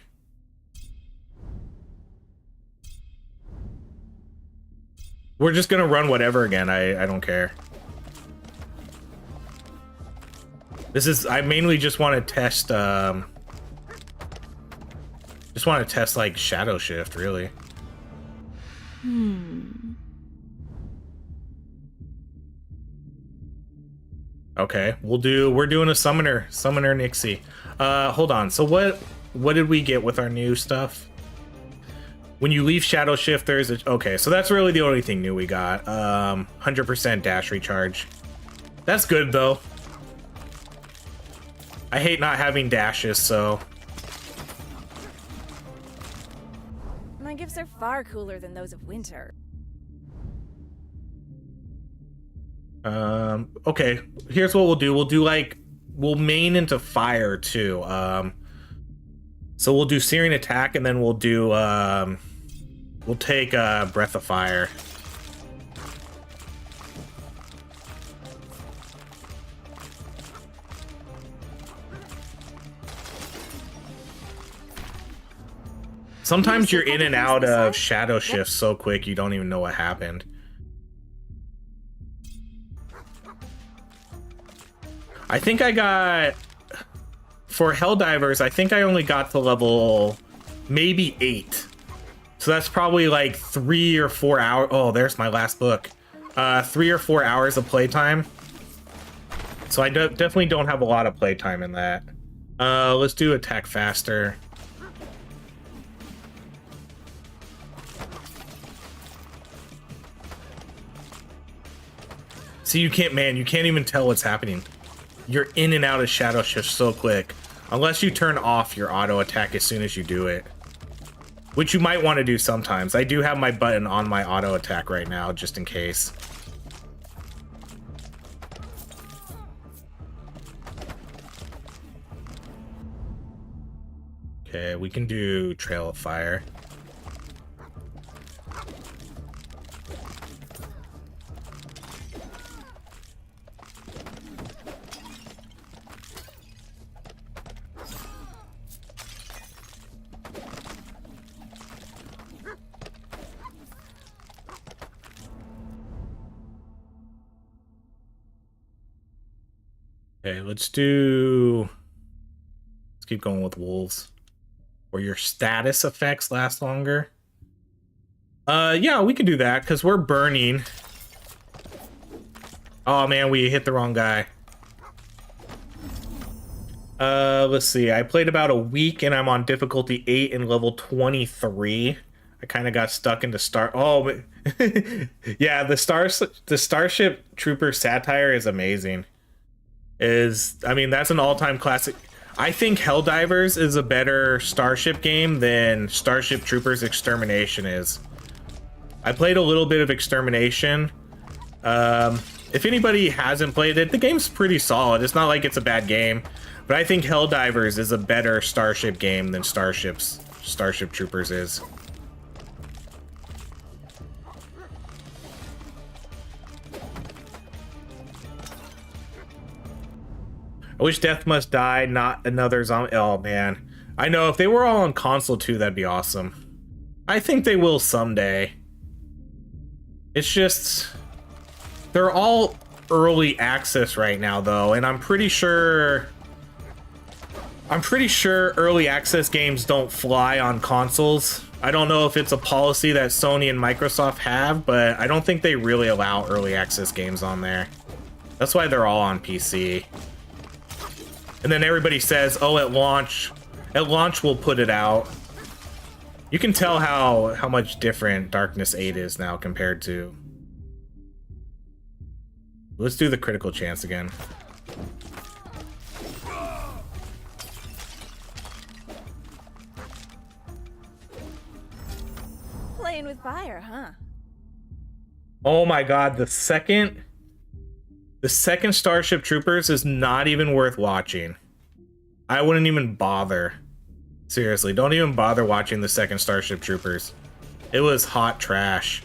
We're just gonna run whatever again. I don't care. I mainly just want to test like Shadow Shift, really. Okay, we're doing a summoner Nixie. Hold on. So what did we get with our new stuff? When you leave Shadow Shift, there's a, okay, so that's really the only thing new we got. 100% dash recharge. That's good though. I hate not having dashes, so. My gifts are far cooler than those of winter. Okay, here's what we'll do. We'll main into fire too. So we'll do Searing Attack, and then we'll do, we'll take, Breath of Fire. Sometimes you're in and out of Shadow Shift so quick you don't even know what happened. I think I got, for Helldivers, I think I only got to level maybe 8. So that's probably like 3 or 4 hours. Oh, there's my last book. 3 or 4 hours of playtime. So I definitely don't have a lot of playtime in that. Let's do Attack Faster. See, you can't even tell what's happening. You're in and out of Shadow Shift so quick. Unless you turn off your auto attack as soon as you do it. Which you might want to do sometimes. I do have my button on my auto attack right now, just in case. Okay, we can do Trail of Fire. Okay, let's keep going with wolves. Or your status effects last longer. Yeah, we can do that because we're burning. Oh man, we hit the wrong guy. Let's see. I played about a week and I'm on difficulty 8 and level 23. I kind of got stuck into star. Oh, yeah, the Starship Trooper satire is amazing. I mean, that's an all-time classic. I think Helldivers is a better Starship game than Starship Troopers Extermination is. I played a little bit of Extermination. If anybody hasn't played it, the game's pretty solid. It's not like it's a bad game, but I think Helldivers is a better Starship game than Starship Troopers is. I wish Death Must Die, not another zombie. Oh man, I know if they were all on console too, that'd be awesome. I think they will someday. It's just they're all early access right now though, and I'm pretty sure early access games don't fly on consoles. I don't know if it's a policy that Sony and Microsoft have, but I don't think they really allow early access games on there. That's why they're all on PC. And then everybody says, oh, at launch we'll put it out. You can tell how much different Darkness 8 is now compared to... Let's do the critical chance again. Playing with fire, huh? Oh my god, the second Starship Troopers is not even worth watching. I wouldn't even bother. Seriously, don't even bother watching the second Starship Troopers. It was hot trash.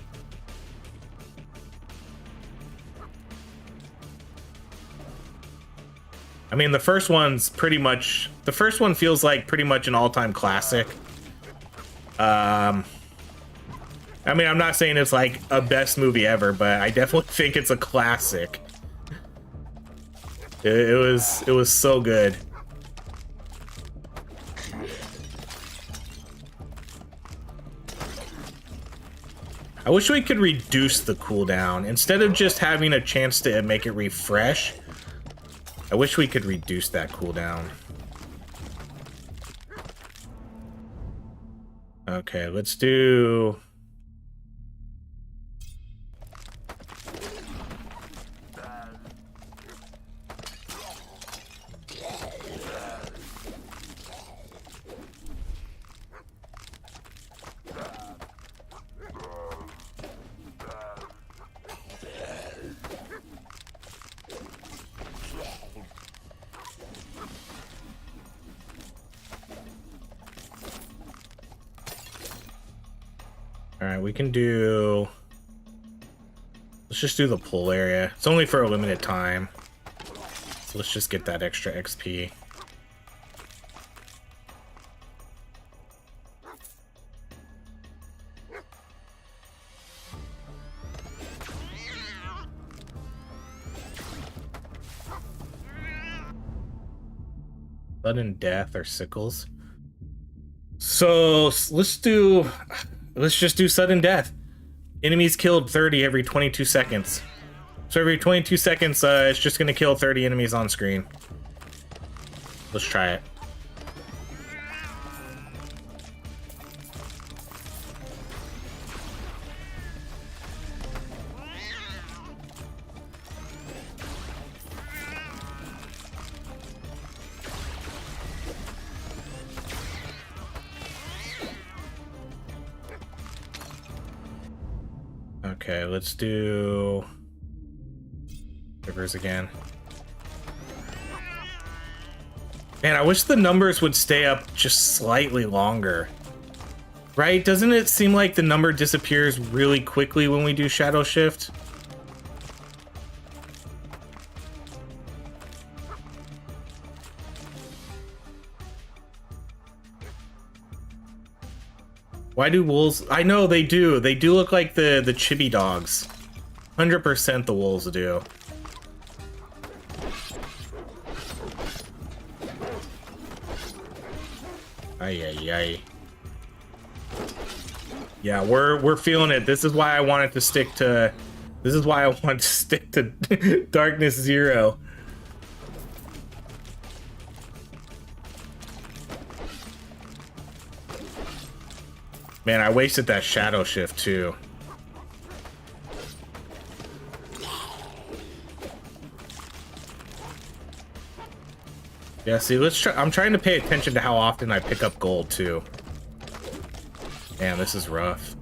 I mean, the first one feels like pretty much an all-time classic. I mean, I'm not saying it's like a best movie ever, but I definitely think it's a classic. It was so good. I wish we could reduce the cooldown instead of just having a chance to make it refresh. I wish we could reduce that cooldown. Okay, let's do... Alright, we can do... Let's just do the pull area. It's only for a limited time. So let's just get that extra XP. Sudden death or sickles. So let's just do sudden death. Enemies killed 30 every 22 seconds. So every 22 seconds, it's just gonna kill 30 enemies on screen. Let's try it. Okay, let's do rivers again. Man, I wish the numbers would stay up just slightly longer. Right? Doesn't it seem like the number disappears really quickly when we do Shadow Shift? Why do wolves... I know they do. They do look like the chibi dogs. 100% the wolves do. Ay, ay, ay. Yeah, we're feeling it. This is why I wanted to stick to... This is why I want to stick to Darkness Zero. Man, I wasted that Shadow Shift too. Yeah, see, let's try. I'm trying to pay attention to how often I pick up gold too. Man, this is rough.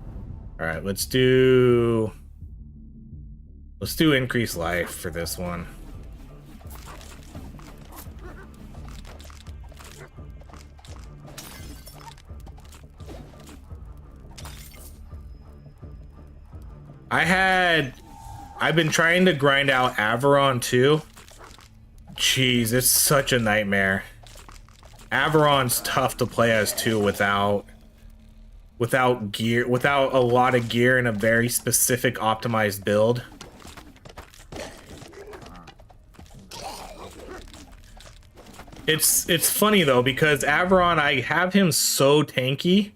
All right, let's do increased life for this one. I've been trying to grind out Averon too. Jeez, it's such a nightmare. Averon's tough to play as too without gear, without a lot of gear and a very specific optimized build. It's funny though, because Averon, I have him so tanky.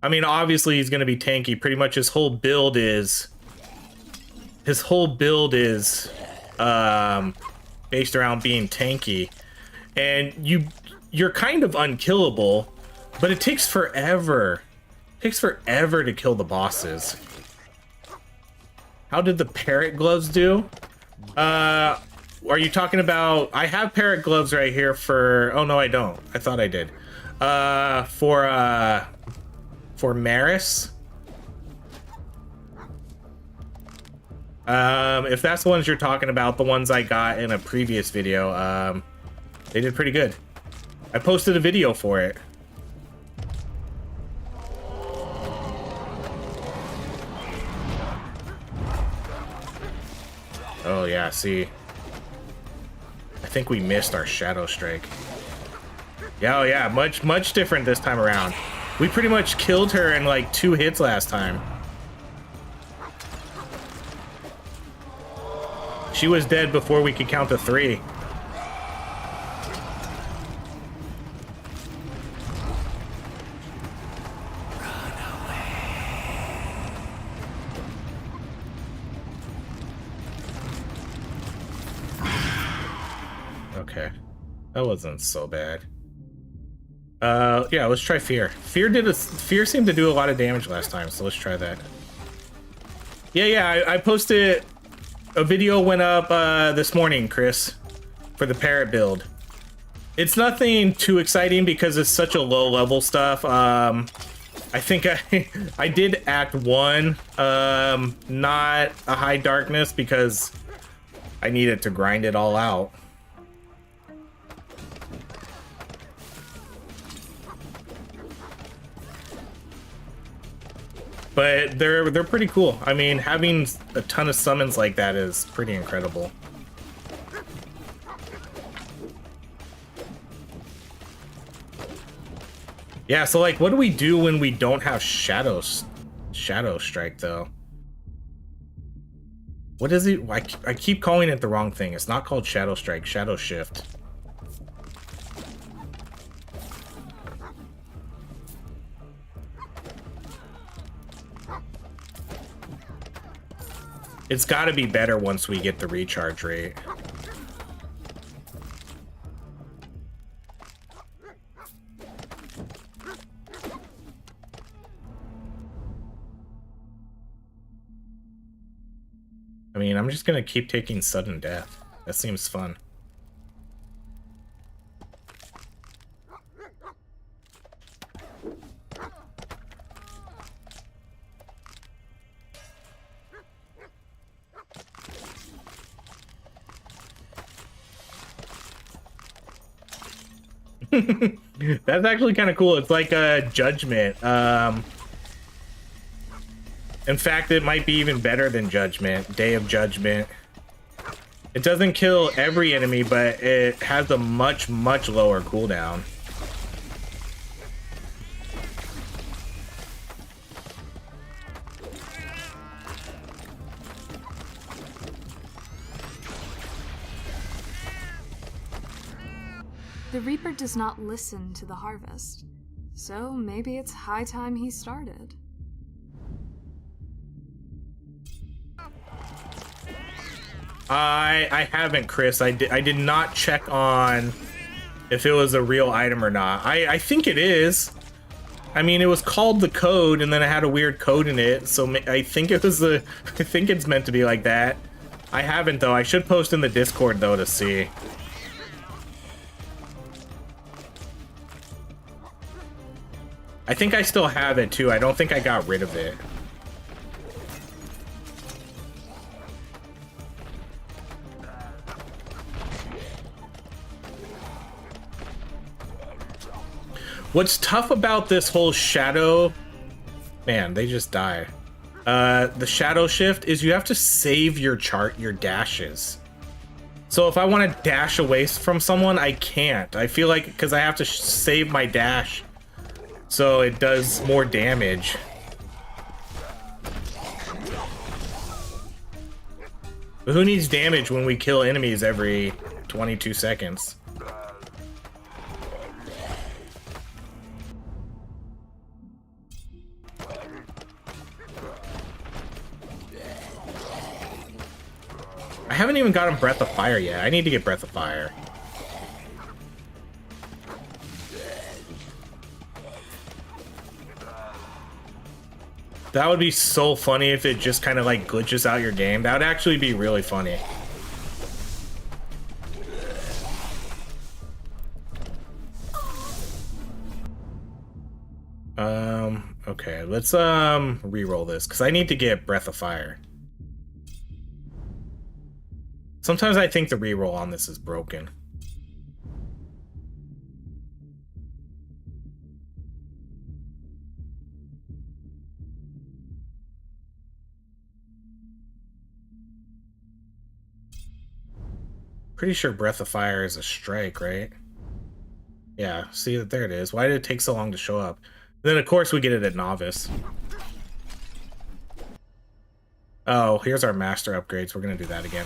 I mean, obviously he's going to be tanky. Pretty much his whole build is based around being tanky, and you're kind of unkillable, but it takes forever. It takes forever to kill the bosses. How did the parrot gloves do? Are you talking about... I have parrot gloves right here for... Oh no, I don't. I thought I did. For Maris. If that's the ones you're talking about, the ones I got in a previous video, they did pretty good. I posted a video for it. Oh yeah, see. I think we missed our Shadow Strike. Yeah, oh yeah, much different this time around. We pretty much killed her in like 2 hits last time. She was dead before we could count to 3. That wasn't so bad. Yeah, let's try Fear. Fear seemed to do a lot of damage last time, so let's try that. Yeah, I posted a video went up this morning, Chris, for the parrot build. It's nothing too exciting because it's such a low level stuff. I think I did Act 1, not a high darkness because I needed to grind it all out. But they're pretty cool. I mean, having a ton of summons like that is pretty incredible. Yeah, so like, what do we do when we don't have Shadow Strike though? What is it? I keep calling it the wrong thing. It's not called Shadow Strike, Shadow Shift. It's got to be better once we get the recharge rate. I mean, I'm just gonna keep taking sudden death. That seems fun. That's actually kind of cool. It's like a judgment. In fact, it might be even better than Judgment, Day of Judgment. It doesn't kill every enemy, but it has a much lower cooldown. The Reaper does not listen to the harvest, so maybe it's high time he started. I haven't, Chris. I did not check on if it was a real item or not. I think it is. I mean, it was called the code, and then it had a weird code in it, so I think it was I think it's meant to be like that. I haven't, though. I should post in the Discord, though, to see. I think I still have it, too. I don't think I got rid of it. What's tough about this whole shadow... Man, they just die. The shadow shift is you have to save your dashes. So if I want to dash away from someone, I can't. I feel like because I have to save my dash so it does more damage. But who needs damage when we kill enemies every 22 seconds? I haven't even gotten Breath of Fire yet. I need to get Breath of Fire. That would be so funny if it just kind of like glitches out your game. That would actually be really funny. Okay, let's re-roll this because I need to get Breath of Fire. Sometimes I think the reroll on this is broken. Pretty sure Breath of Fire is a strike, right? Yeah, see that there it is. Why did it take so long to show up? And then of course we get it at Novice. Oh, here's our master upgrades. We're gonna do that again.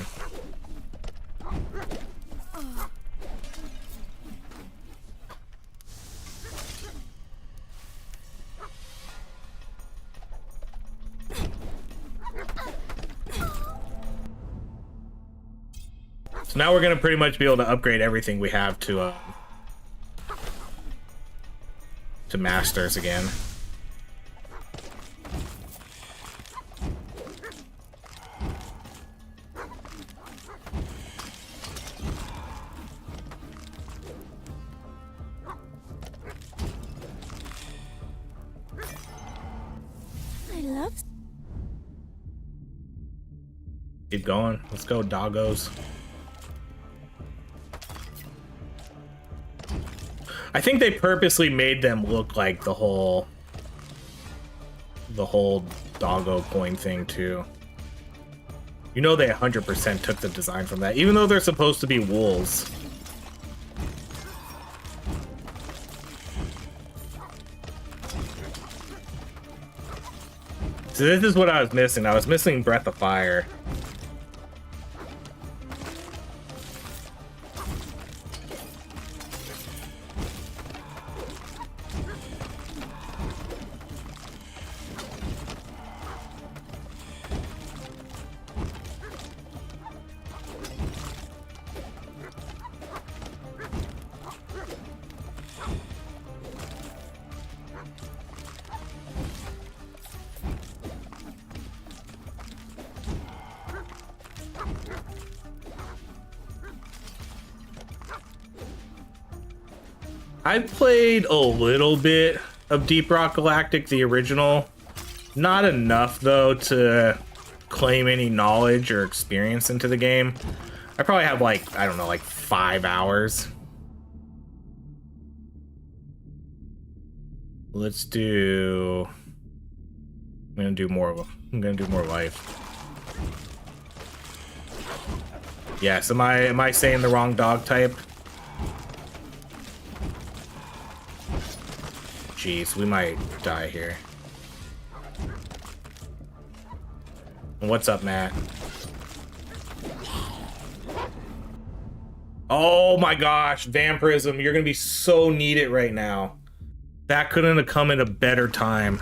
So now we're gonna pretty much be able to upgrade everything we have to masters again. I love. Keep going. Let's go, doggos. I think they purposely made them look like the whole doggo coin thing too. You know they 100% took the design from that, even though they're supposed to be wolves. So this is what I was missing. I was missing Breath of Fire. I played a little bit of Deep Rock Galactic, the original. Not enough, though, to claim any knowledge or experience into the game. I probably have, like, I don't know, like 5 hours. Let's do... I'm gonna do more life. Yes, am I saying the wrong dog type? Jeez, we might die here. What's up, Matt? Oh my gosh, vampirism, you're gonna be so needed right now. That couldn't have come at a better time.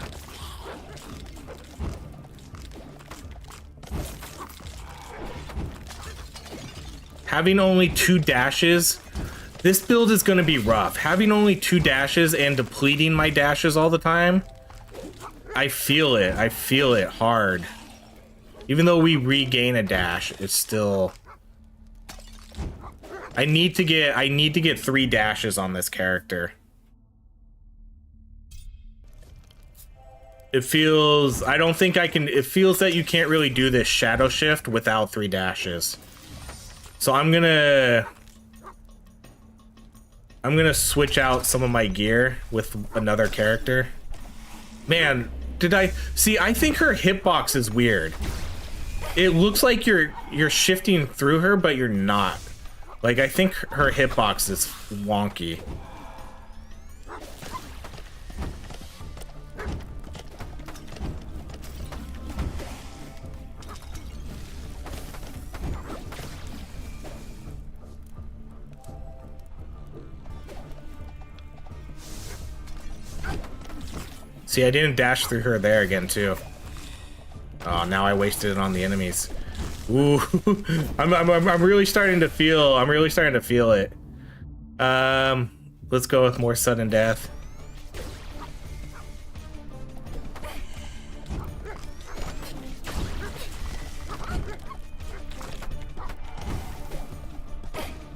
Having only 2 dashes, this build is gonna be rough. Having only 2 dashes and depleting my dashes all the time, I feel it hard. Even though we regain a dash, it's still... I need to get 3 dashes on this character. It feels... I don't think I can... It feels that you can't really do this shadow shift without 3 dashes. So I'm gonna switch out some of my gear with another character. Man, did I... See, I think her hitbox is weird. It looks like you're shifting through her, but you're not. Like, I think her hitbox is wonky. See, I didn't dash through her there again, too. Oh, now I wasted it on the enemies. Ooh, I'm really starting to feel. I'm really starting to feel it. Let's go with more sudden death.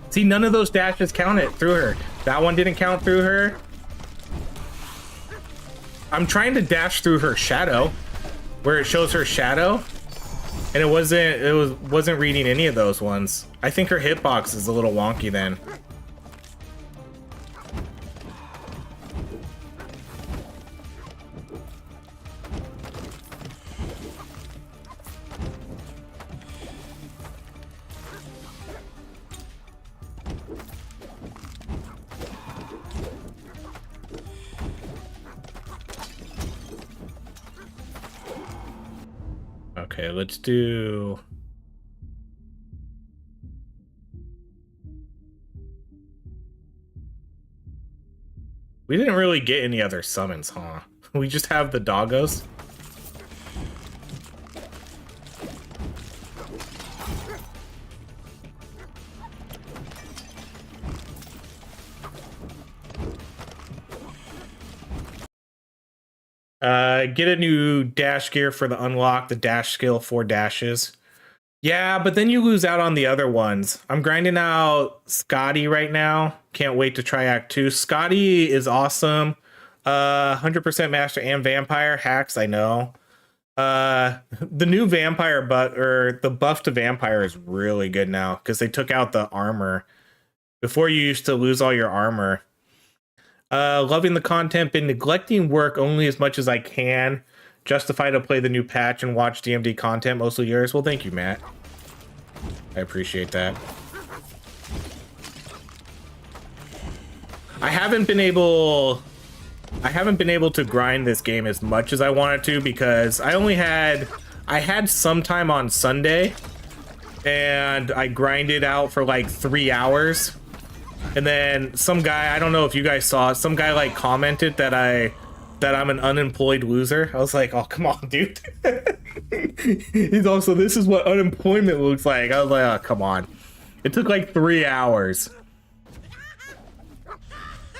See, none of those dashes counted through her. That one didn't count through her. I'm trying to dash through her shadow, where it shows her shadow, and it wasn't reading any of those ones. I think her hitbox is a little wonky then. Okay, let's do... We didn't really get any other summons, huh? We just have the doggos. Get a new dash gear for the unlock, the dash skill, 4 dashes. Yeah, but then you lose out on the other ones. I'm grinding out Scotty right now. Can't wait to try Act 2. Scotty is awesome. 100% Master and Vampire hacks, I know. The new Vampire the buff to Vampire is really good now because they took out the armor. Before you used to lose all your armor. Loving the content, been neglecting work only as much as I can. Justify to play the new patch and watch DMD content, mostly yours. Well, thank you, Matt. I appreciate that. I haven't been able to grind this game as much as I wanted to because I had some time on Sunday and I grinded out for like 3 hours. And then some guy, I don't know if you guys saw it, some guy like commented that I'm an unemployed loser. I was like, oh, come on, dude. He's also, this is what unemployment looks like. I was like, oh, come on. It took like 3 hours.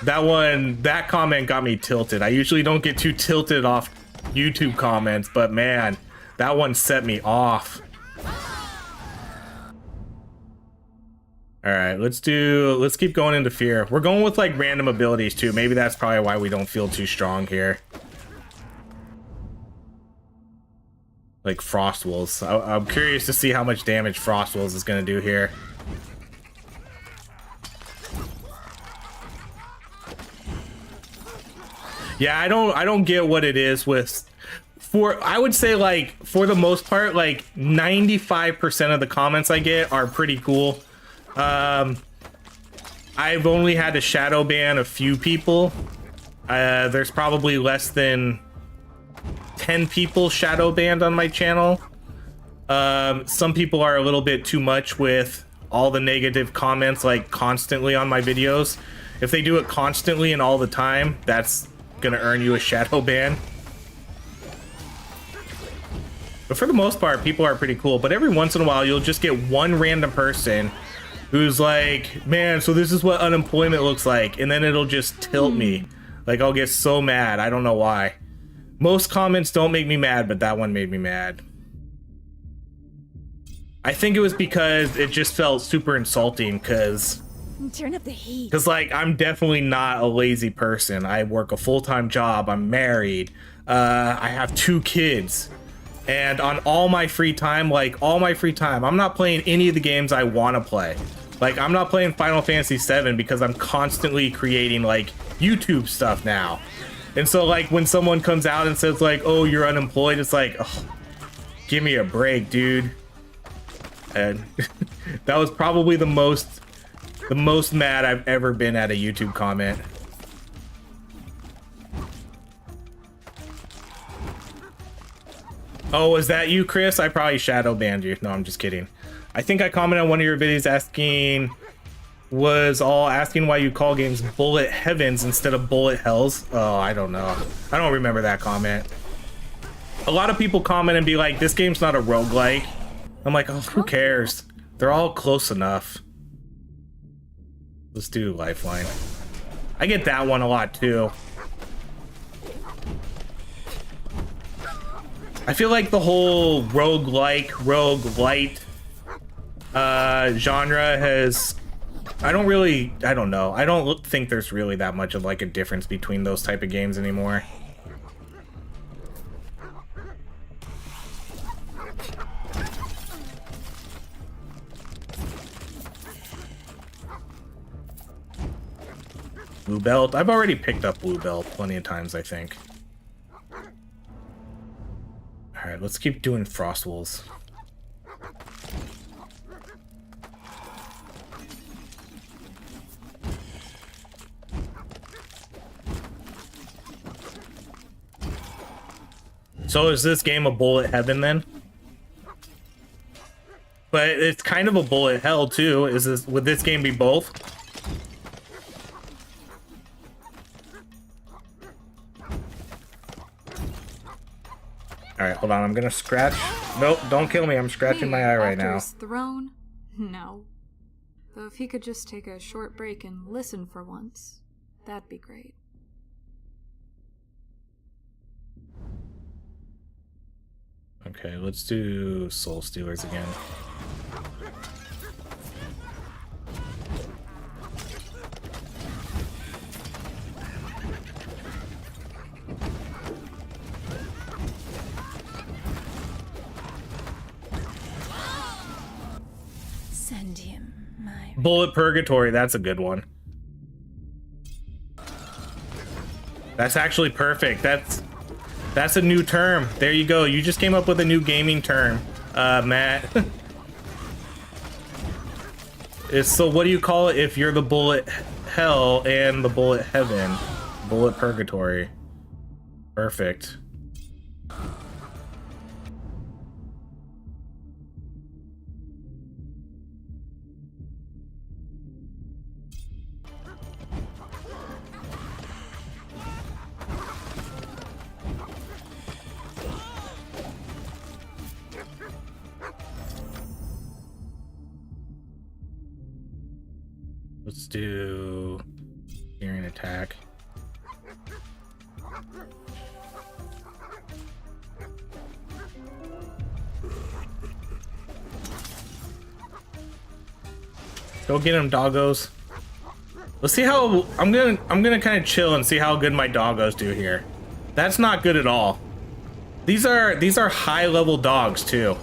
That comment got me tilted. I usually don't get too tilted off YouTube comments, but man, that one set me off. All right, let's keep going into fear. We're going with like random abilities too. Maybe that's probably why we don't feel too strong here. Like Frost Wolves. I'm curious to see how much damage Frost Wolves is gonna do here. Yeah, I don't get what it is with I would say like for the most part, like 95% of the comments I get are pretty cool. I've only had to shadow ban a few people. There's probably less than 10 people shadow banned on my channel. Some people are a little bit too much with all the negative comments like constantly on my videos. If they do it constantly and all the time, that's gonna earn you a shadow ban. But for the most part, people are pretty cool. But every once in a while, you'll just get one random person who's like, man, so this is what unemployment looks like. And then it'll just tilt me. Like, I'll get so mad. I don't know why. Most comments don't make me mad, but that one made me mad. I think it was because it just felt super insulting because... Turn up the heat. Because, like, I'm definitely not a lazy person. I work a full-time job. I'm married. I have 2 kids. And on all my free time, I'm not playing any of the games I want to play. Like, I'm not playing Final Fantasy VII because I'm constantly creating, like, YouTube stuff now. And so, like, when someone comes out and says, like, oh, you're unemployed, it's like, oh, give me a break, dude. And that was probably the most mad I've ever been at a YouTube comment. Oh, was that you, Chris? I probably shadow banned you. No, I'm just kidding. I think I commented on one of your videos asking why you call games bullet heavens instead of bullet hells. Oh, I don't know. I don't remember that comment. A lot of people comment and be like, this game's not a roguelike. I'm like, oh, who cares? They're all close enough. Let's do Lifeline. I get that one a lot too. I feel like the whole roguelike, roguelite genre has... I don't know. I don't think there's really that much of like a difference between those type of games anymore. Blue belt. I've already picked up blue belt plenty of times, I think. Alright, let's keep doing Frost Wolves. So is this game a bullet heaven then? But it's kind of a bullet hell too. Would this game be both? Alright, hold on, I'm gonna scratch. Nope, don't kill me, I'm scratching my eye right now. Throne? No. Though if he could just take a short break and listen for once, that'd be great. Okay, let's do Soul Stealers again. Send him my... Bullet Purgatory, that's a good one. That's actually perfect. That's a new term. There you go. You just came up with a new gaming term, Matt. So what do you call it if you're the bullet hell and the bullet heaven? Bullet Purgatory. Perfect. Let's do Searing Attack. Go get him, doggos. Let's see how I'm gonna kind of chill and see how good my doggos do here. That's not good at all. These are high level dogs too.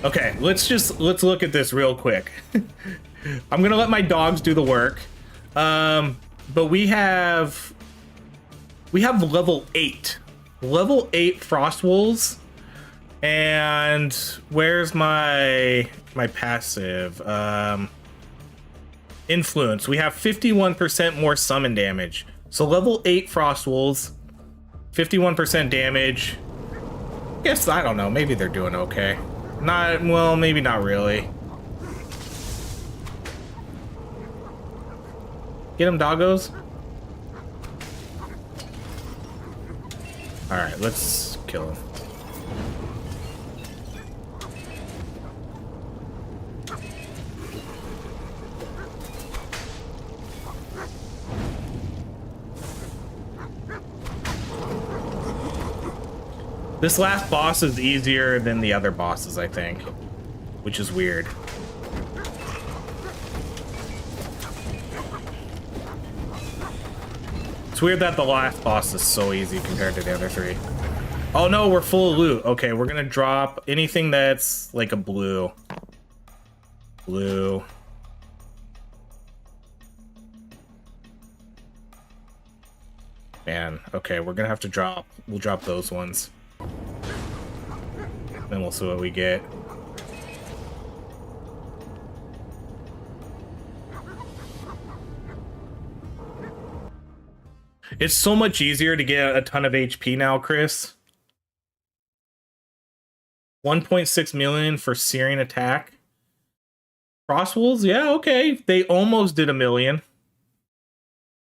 Okay, let's look at this real quick. I'm gonna let my dogs do the work. But we have level 8. Level 8 Frost Wolves. And where's my passive? Influence. We have 51% more summon damage. So level 8 Frost Wolves, 51% damage. Guess, I don't know, maybe they're doing okay. Not, well, maybe not really. Get him, doggos. Alright, let's kill him. This last boss is easier than the other bosses, I think, which is weird. It's weird that the last boss is so easy compared to the other 3. Oh no, we're full of loot. Okay, we're gonna drop anything that's like a blue. Blue. Man, okay, we're gonna have to drop. We'll drop those ones. Then we'll see what we get. It's so much easier to get a ton of HP now, Chris. 1.6 million for Searing Attack. Frost Wolves, yeah, okay. They almost did 1 million.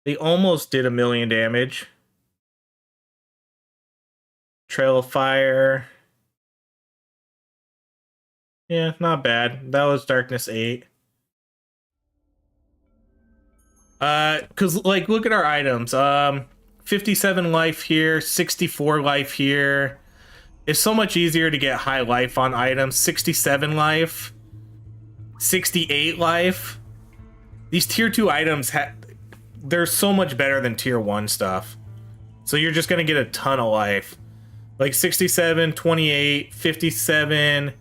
They almost did 1 million damage. Trail of Fire. Yeah, not bad. That was Darkness 8. Cause like look at our items. 57 life here, 64 life here. It's so much easier to get high life on items. 67 life, 68 life. These tier 2 items they're so much better than tier 1 stuff. So you're just gonna get a ton of life. Like 67, 28, 57,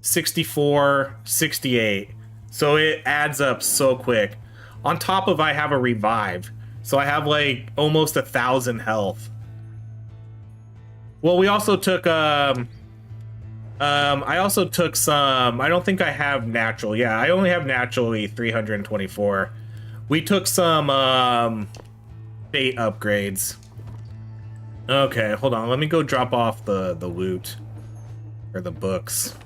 64, 68. So it adds up so quick. On top of I have a revive. So I have like almost 1,000 health. Well, we also took I also took some, I don't think I have natural. Yeah, I only have naturally 324. We took some bait upgrades. Okay, hold on. Let me go drop off the loot or the books.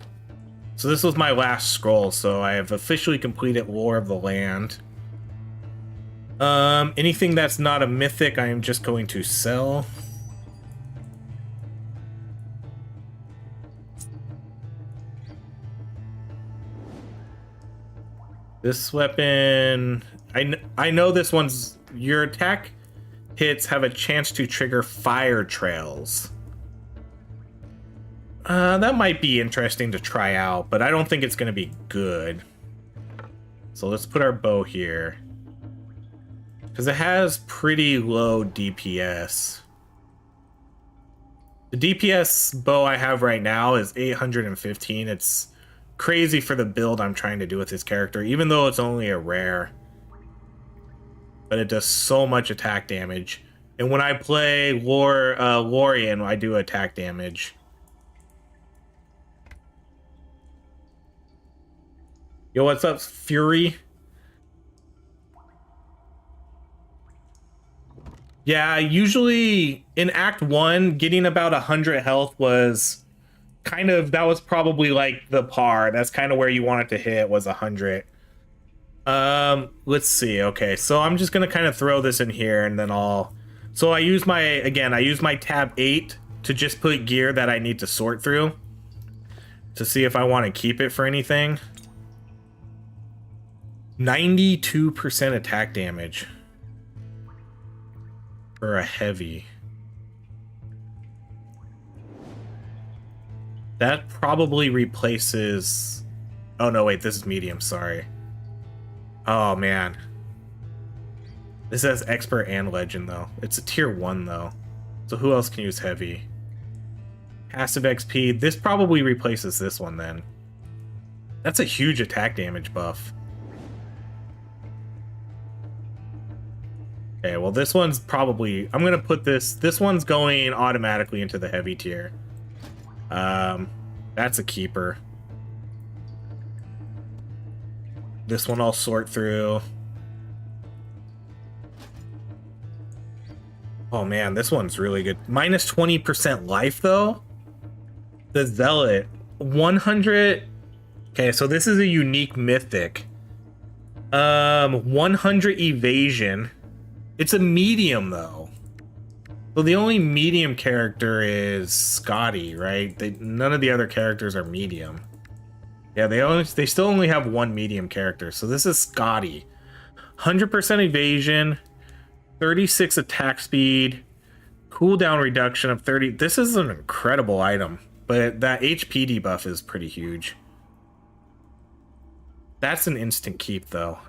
So this was my last scroll, so I have officially completed Lore of the Land. Anything that's not a mythic, I am just going to sell. This weapon, I know this one's, your attack hits have a chance to trigger fire trails. That might be interesting to try out, but I don't think it's going to be good. So let's put our bow here. Because it has pretty low DPS. The DPS bow I have right now is 815. It's crazy for the build I'm trying to do with this character, even though it's only a rare. But it does so much attack damage. And when I play Lorian, I do attack damage. Yo, what's up, Fury? Yeah, usually in Act 1, getting about 100 health was kind of, that was probably like the par. That's kind of where you want it to hit, was 100. Let's see. Okay, so I'm just gonna kind of throw this in here and then so I use my tab 8 to just put gear that I need to sort through to see if I want to keep it for anything. 92% attack damage for a heavy. That probably replaces... Oh, no, wait, this is medium, sorry. Oh, man. This has expert and legend, though. It's a tier 1, though. So who else can use heavy? Passive XP. This probably replaces this one, then. That's a huge attack damage buff. Okay, well, this one's probably... I'm going to put this... This one's going automatically into the heavy tier. That's a keeper. This one I'll sort through. Oh, man, this one's really good. Minus 20% life, though. The Zealot. 100... Okay, so this is a unique mythic. 100 evasion. It's a medium, though. So the only medium character is Scotty, right? None of the other characters are medium. Yeah, they still only have one medium character. So this is Scotty. 100% evasion, 36 attack speed, cooldown reduction of 30. This is an incredible item, but that HP debuff is pretty huge. That's an instant keep, though.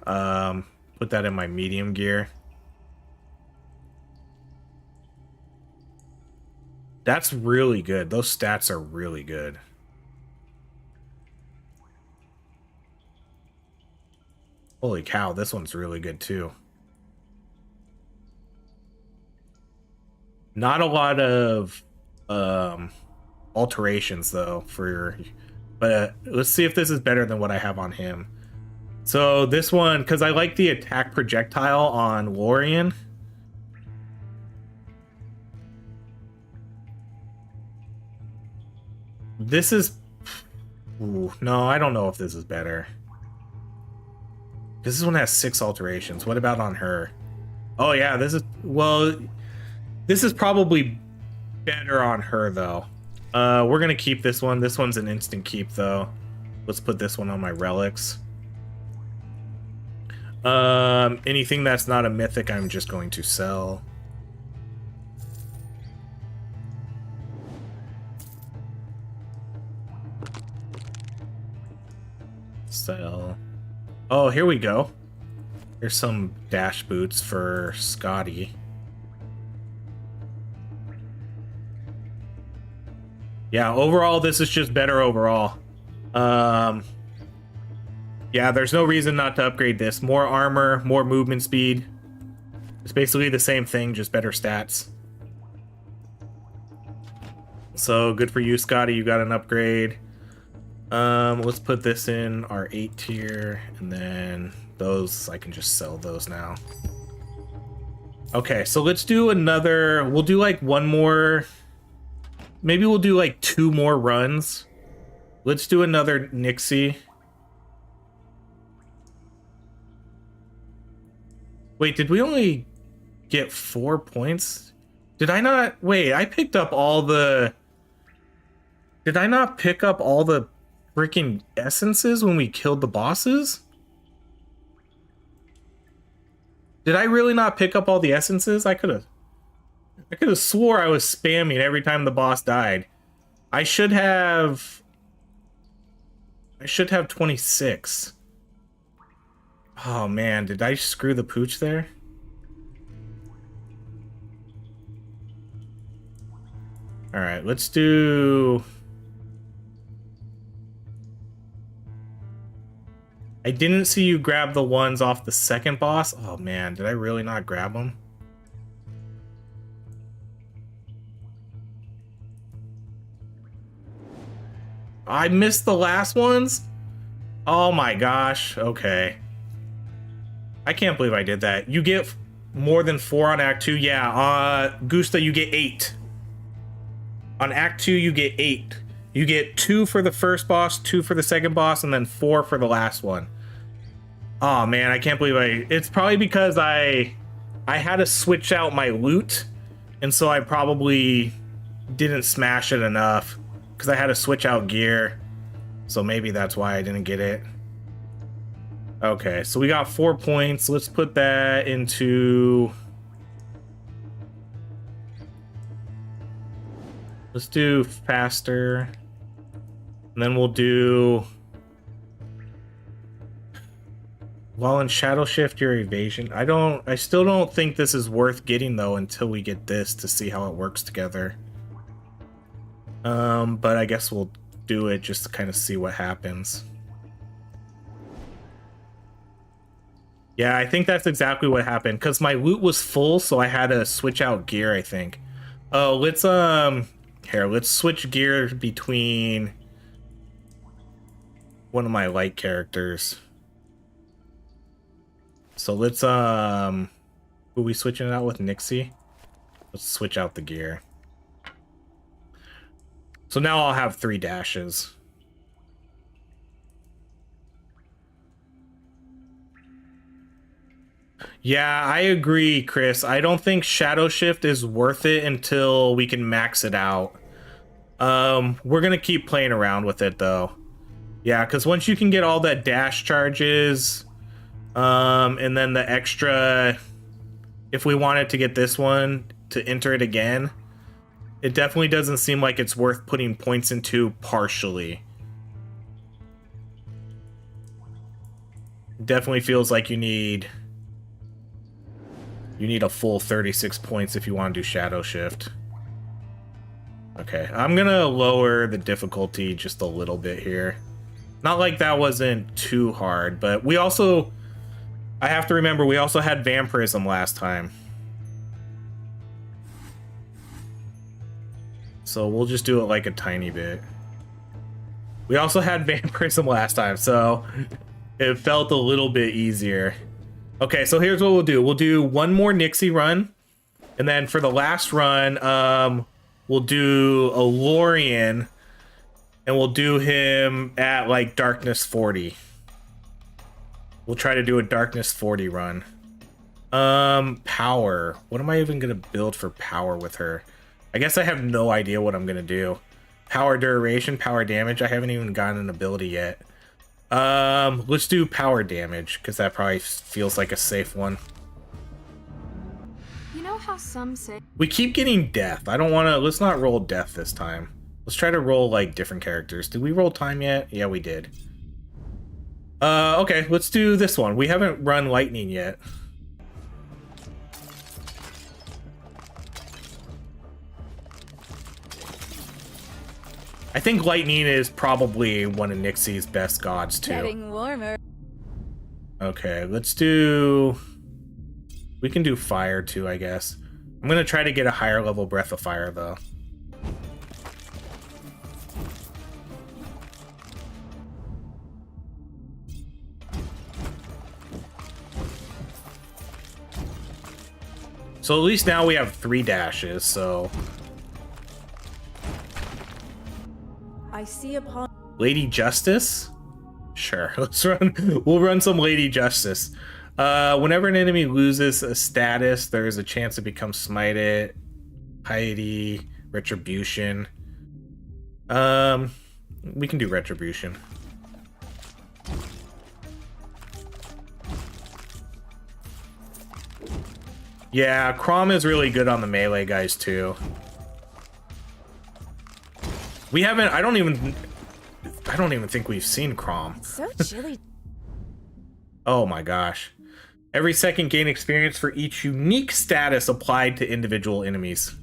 Put that in my medium gear. That's really good. Those stats are really good. Holy cow, this one's really good too. Not a lot of alterations though but let's see if this is better than what I have on him. So this one, because I like the attack projectile on Lorian. This is... Ooh, no, I don't know if this is better. This one has 6 alterations. What about on her? Oh, yeah, this is... Well, this is probably better on her, though. We're going to keep this one. This one's an instant keep, though. Let's put this one on my relics. Anything that's not a mythic, I'm just going to sell. Sell. Oh, here we go. Here's some dash boots for Scotty. Yeah, overall, this is just better overall. Yeah, there's no reason not to upgrade this. More armor, more movement speed. It's basically the same thing, just better stats. So good for you, Scotty. You got an upgrade. Let's put this in our 8 tier, and then those, I can just sell those now. Okay, so let's do another, we'll do like one more, maybe we'll do like 2 more runs. Let's do another Nixie. Wait, did we only get 4 points? Did I not, wait, I picked up all the, did I not pick up all the freaking essences when we killed the bosses? Did I really not pick up all the essences? I could have swore I was spamming every time the boss died. I should have 26. Oh man, did I screw the pooch there? All right, let's do... I didn't see you grab the ones off the second boss. Oh man, did I really not grab them? I missed the last ones? Oh my gosh, okay. I can't believe I did that. You get more than 4 on Act 2. Yeah, Gusta, you get 8. On Act 2, you get 8. You get 2 for the first boss, 2 for the second boss, and then 4 for the last one. Oh man, I can't believe it's probably because I had to switch out my loot, and so I probably didn't smash it enough because I had to switch out gear. So maybe that's why I didn't get it. Okay, so we got 4 points. Let's put that into... Let's do faster. And then we'll do... While in shadow shift your evasion. I still don't think this is worth getting though until we get this to see how it works together. But I guess we'll do it just to kind of see what happens. Yeah, I think that's exactly what happened because my loot was full, so I had to switch out gear, I think. Oh, let's let's switch gear between one of my light characters. So let's who are we switching it out with? Nixie? Let's switch out the gear. So now I'll have 3 dashes. Yeah, I agree, Chris. I don't think Shadow Shift is worth it until we can max it out. We're gonna keep playing around with it though. Yeah, because once you can get all that dash charges, and then the extra, if we wanted to get this one to enter it again, it definitely doesn't seem like it's worth putting points into partially. It definitely feels like you need a full 36 points if you want to do Shadow Shift. Okay, I'm gonna lower the difficulty just a little bit here. Not like that wasn't too hard, but we also, I have to remember, we also had Vampirism last time. So we'll just do it like a tiny bit. We also had Vampirism last time, so it felt a little bit easier. Okay, so here's what we'll do. We'll do one more Nixie run, and then for the last run, we'll do a Lorian, and we'll do him at like Darkness 40. We'll try to do a Darkness 40 run. Power. What am I even gonna build for power with her? I guess I have no idea what I'm gonna do. Power duration, power damage. I haven't even gotten an ability yet. Let's do power damage because that probably feels like a safe one. You know how some say we keep getting death. I don't want to. Let's not roll death this time. Let's try to roll like different characters. Did we roll time yet? Yeah, we did. Okay, let's do this one. We haven't run lightning yet. I think lightning is probably one of Nixie's best gods too. Getting warmer. Okay, let's do... We can do fire too, I guess. I'm gonna try to get a higher level breath of fire though. So at least now we have 3 dashes, so... I see a pawn. Lady Justice? Sure, let's run. We'll run some Lady Justice. Whenever an enemy loses a status, there's a chance to become smited. Piety, Retribution. We can do Retribution. Yeah, Crom is really good on the melee guys too. We haven't. I don't even think we've seen Crom. It's so chilly. Oh my gosh. Every second gain experience for each unique status applied to individual enemies.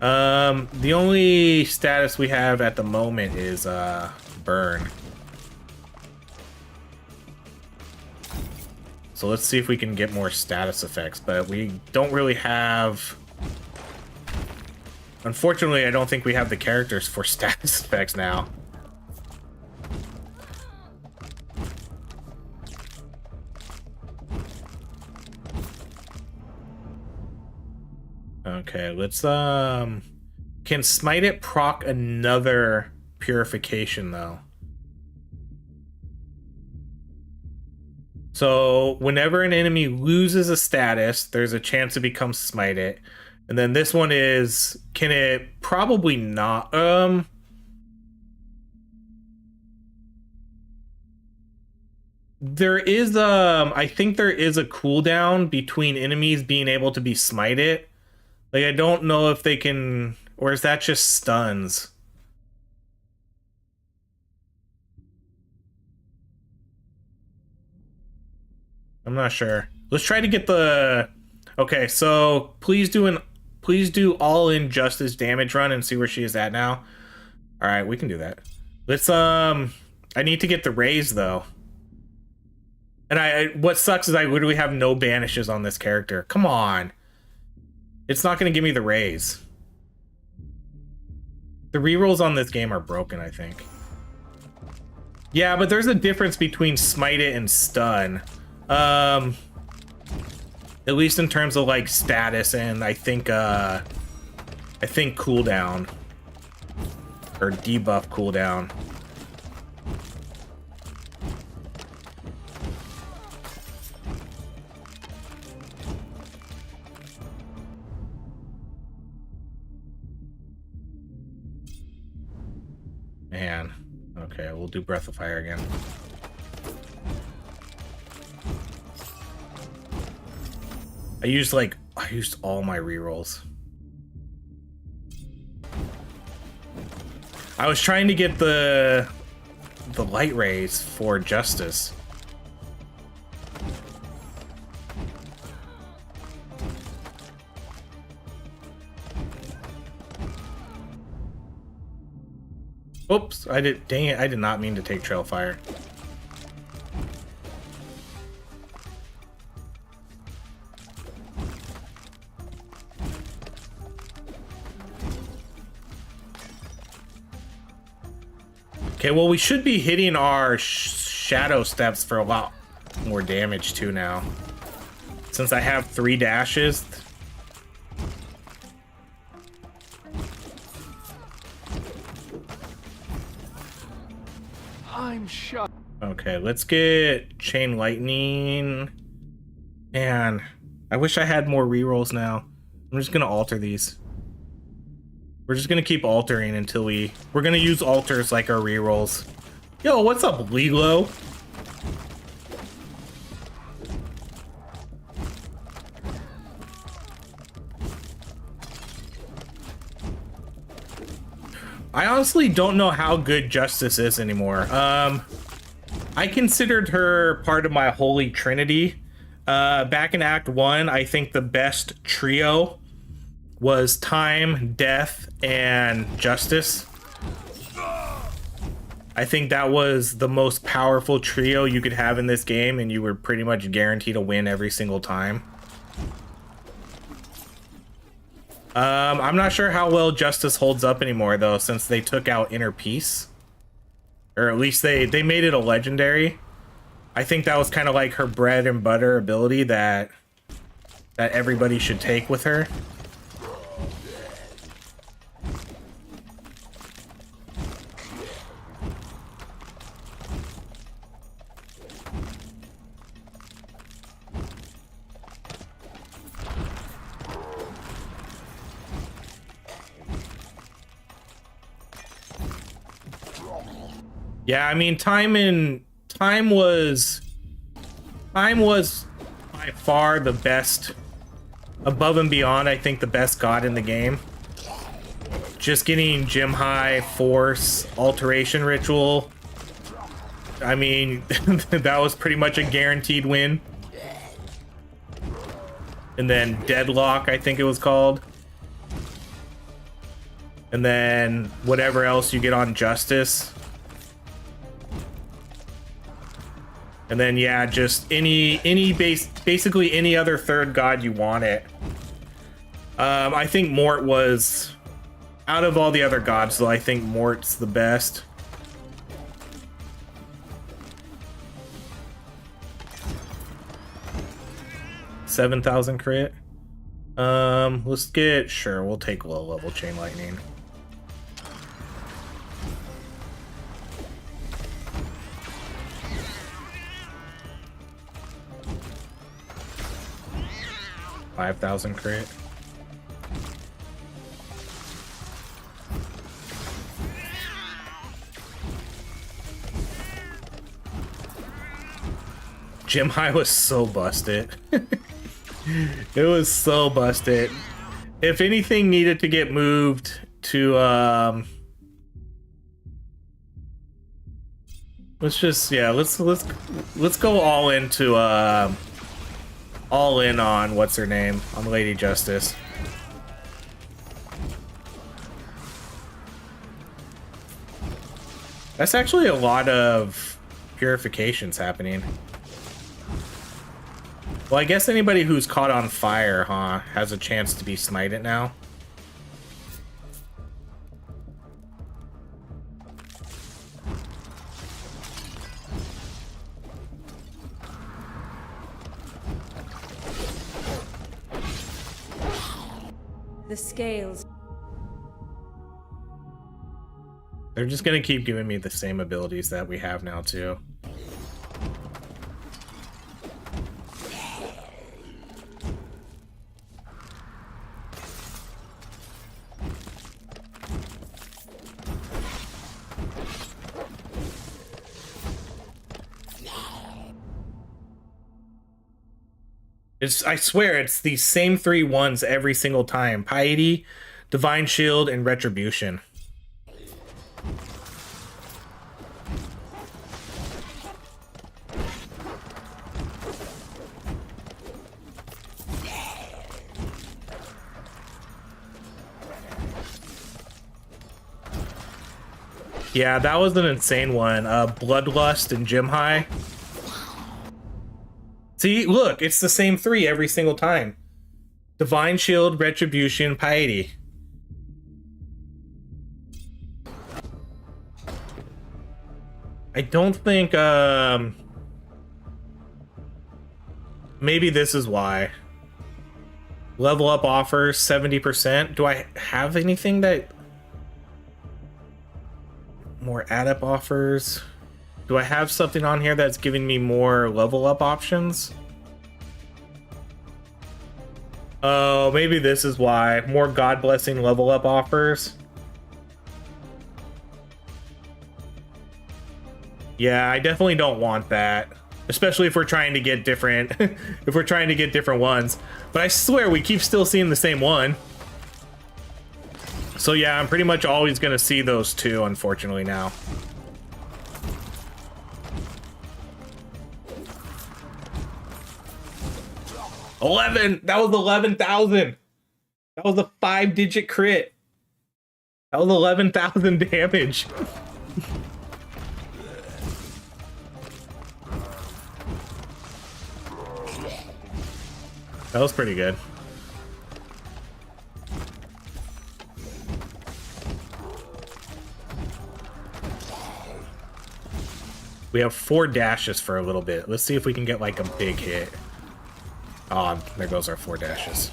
The only status we have at the moment is burn. So let's see if we can get more status effects, but we don't really have... Unfortunately, I don't think we have the characters for status effects now. Okay, let's can Smite It proc another purification though? So whenever an enemy loses a status, there's a chance to become Smite It. And then this one is, can it probably not there is I think there is a cooldown between enemies being able to be smited. Like I don't know if they can, or is that just stuns? I'm not sure. Let's try to get the... Okay, so please do all injustice damage run and see where she is at now. All right, we can do that. Let's I need to get the raise though. And what sucks is I literally have no banishes on this character. Come on. It's not going to give me the raise. The rerolls on this game are broken, I think. Yeah, but there's a difference between smite it and stun. At least in terms of like status and I think cooldown or debuff cooldown. Man, okay, we'll do Breath of Fire again. I used all my rerolls. I was trying to get the light rays for Justice. Oops, dang it, I did not mean to take Trail Fire. Okay, well, we should be hitting our shadow steps for a lot more damage too now. Since I have 3 dashes. I'm shot. Okay, let's get Chain Lightning. Man, I wish I had more rerolls now. I'm just gonna alter these. We're just gonna keep altering until we're gonna use alters like our rerolls. Yo, what's up, Lilo? I honestly don't know how good Justice is anymore. I considered her part of my Holy Trinity. Back in Act 1, I think the best trio was Time, Death, and Justice. I think that was the most powerful trio you could have in this game, and you were pretty much guaranteed to win every single time. I'm not sure how well Justice holds up anymore, though, since they took out Inner Peace. Or at least they made it a legendary. I think that was kind of like her bread and butter ability that everybody should take with her. Yeah, I mean, time was by far the best, above and beyond, I think the best god in the game. just getting Gym High Force Alteration Ritual. I mean, that was pretty much a guaranteed win. And then Deadlock, I think it was called. And then whatever else you get on Justice. And then yeah, just basically any other third god you want it. I think Mort was, out of all the other gods though, I think Mort's the best. $7,000 crit. Let's get, sure, we'll take low level Chain Lightning. $5,000 crit. Gym High was so busted. It was so busted. If anything needed to get moved to let's just, yeah, let's go all into all in on what's her name, on Lady Justice. That's actually a lot of purifications happening. Well, I guess anybody who's caught on fire, huh, has a chance to be smited now. The scales. They're just gonna keep giving me the same abilities that we have now, too. I swear, it's these same 3 ones every single time. Piety, Divine Shield, and Retribution. Yeah, that was an insane one. Bloodlust and Gym High. See, look, it's the same 3 every single time. Divine Shield, Retribution, Piety. I don't think, maybe this is why. Level up offers 70%. Do I have anything that... More add-up offers? Do I have something on here that's giving me more level up options? Oh, maybe this is why. More God Blessing level up offers. Yeah, I definitely don't want that. Especially if we're trying to get different if we're trying to get different ones. But I swear we keep still seeing the same one. So yeah, I'm pretty much always gonna see those 2, unfortunately, now. That was 11,000. That was a 5-digit crit. That was 11,000 damage. That was pretty good. We have 4 dashes for a little bit. Let's see if we can get like a big hit. Oh, there goes our 4 dashes.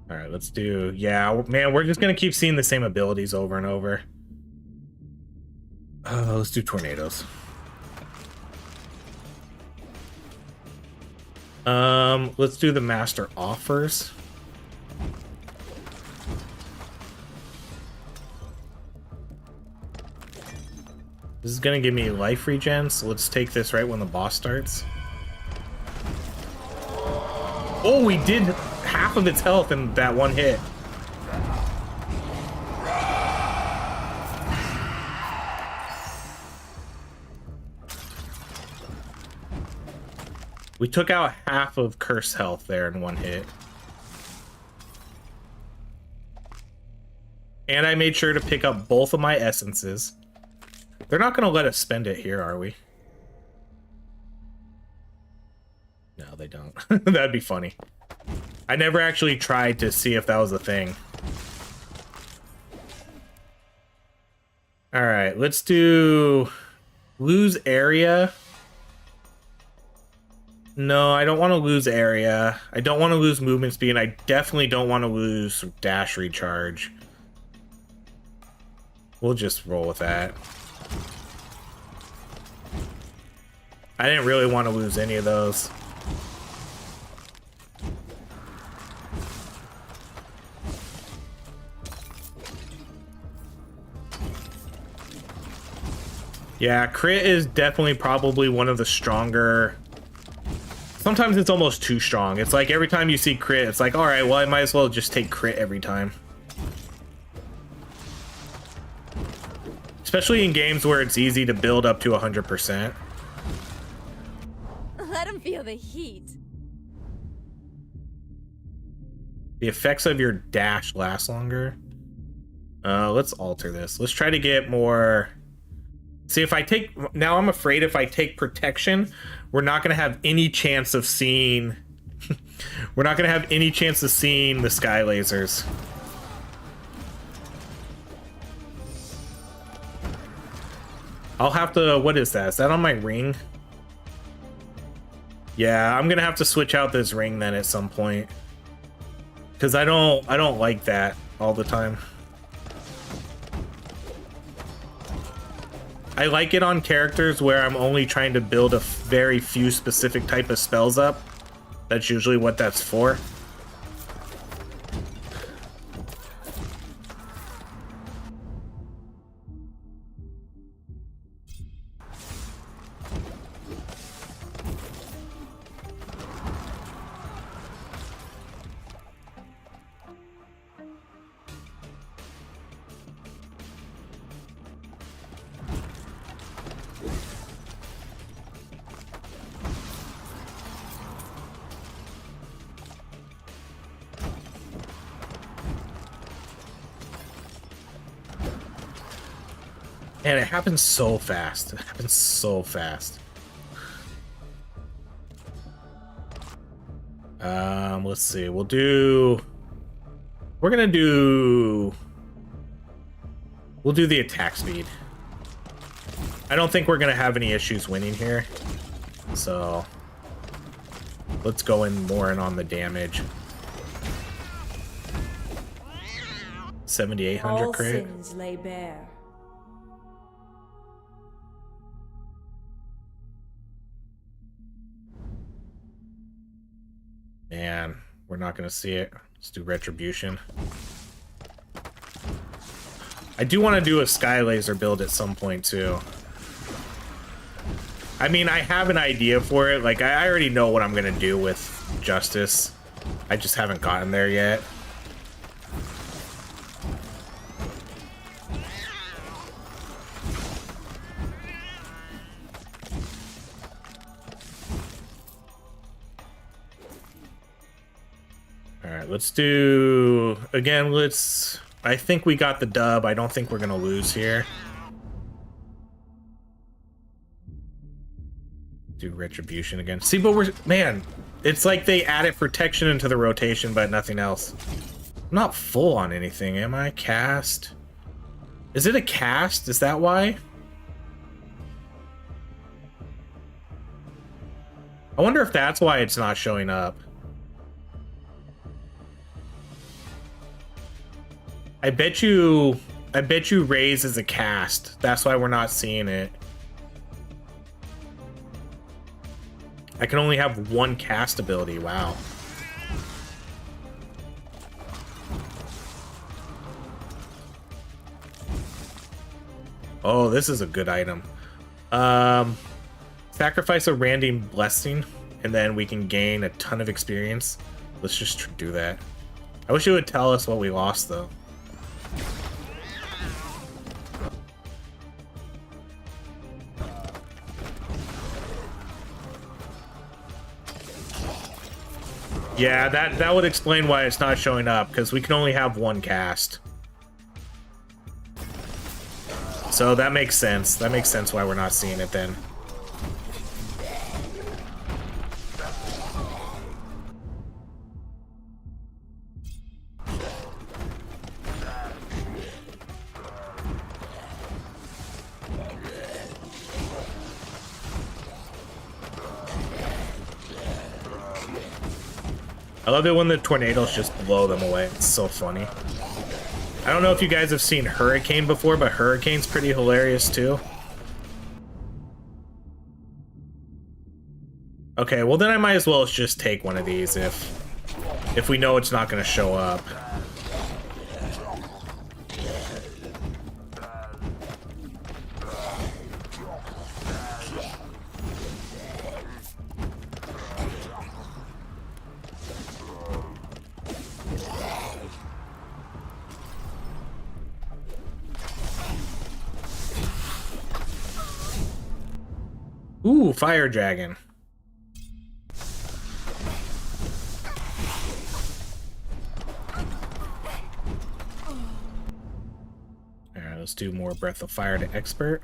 All right, let's do, yeah, man, we're just gonna keep seeing the same abilities over and over. Let's do tornadoes. Let's do the master offers. This is gonna give me life regen, so let's take this right when the boss starts. Oh, we did half of its health in that one hit. We took out half of curse health there in one hit. And I made sure to pick up both of my essences. They're not going to let us spend it here, are we? No, they don't. That'd be funny. I never actually tried to see if that was a thing. Alright, let's do... lose area. No, I don't want to lose area. I don't want to lose movement speed, and I definitely don't want to lose dash recharge. We'll just roll with that. I didn't really want to lose any of those. Yeah, crit is definitely probably one of the stronger... Sometimes it's almost too strong. It's like every time you see crit, it's like, alright, well, I might as well just take crit every time. Especially in games where it's easy to build up to 100%. Let him feel the heat. The effects of your dash last longer. Let's alter this. Let's try to get more... See, if I take... Now I'm afraid if I take protection, we're not going to have any chance of seeing... we're not going to have any chance of seeing the sky lasers. I'll have to... What is that? Is that on my ring? Yeah, I'm going to have to switch out this ring then at some point. Because I don't like that all the time. I like it on characters where I'm only trying to build a very few specific type of spells up. That's usually what that's for. And it happens so fast. It happens so fast. Let's see. We'll do the attack speed. I don't think we're gonna have any issues winning here. So let's go in more and on the damage. 7,800 crit. All sins lay bare. Man, we're not gonna see it. Let's do retribution. I do want to do a sky laser build at some point too. I mean, I have an idea for it. Like, I already know what I'm gonna do with Justice. I just haven't gotten there yet. Alright, let's do... Again, let's... I think we got the dub. I don't think we're gonna lose here. Do retribution again. See, but we're... Man, it's like they added protection into the rotation, but nothing else. I'm not full on anything, am I? Cast? Is it a cast? Is that why? I wonder if that's why it's not showing up. I bet you Raise is a cast. That's why we're not seeing it. I can only have one cast ability. Wow. Oh, this is a good item. Sacrifice a random blessing, and then we can gain a ton of experience. Let's just do that. I wish it would tell us what we lost, though. Yeah, that would explain why it's not showing up, because we can only have one cast. So that makes sense. That makes sense why we're not seeing it then. I love it when the tornadoes just blow them away. It's so funny. I don't know if you guys have seen Hurricane before, but Hurricane's pretty hilarious too. Okay, well then I might as well just take one of these if we know it's not going to show up. Ooh, fire dragon. Alright, let's do more Breath of Fire to expert.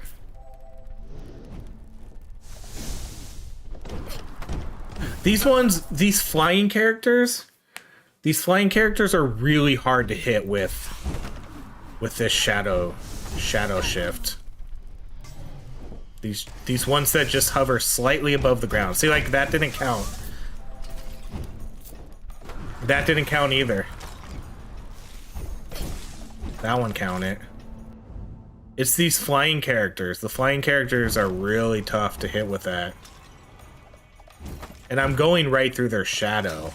These flying characters are really hard to hit with this shadow shift. These ones that just hover slightly above the ground. See, like, that didn't count. That didn't count either. That one counted. It's these flying characters. The flying characters are really tough to hit with that. And I'm going right through their shadow.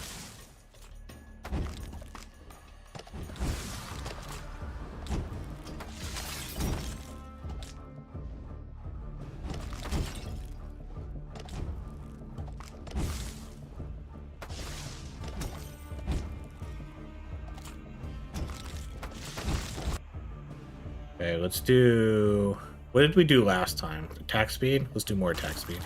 Okay, let's do... What did we do last time? Attack speed? Let's do more attack speed.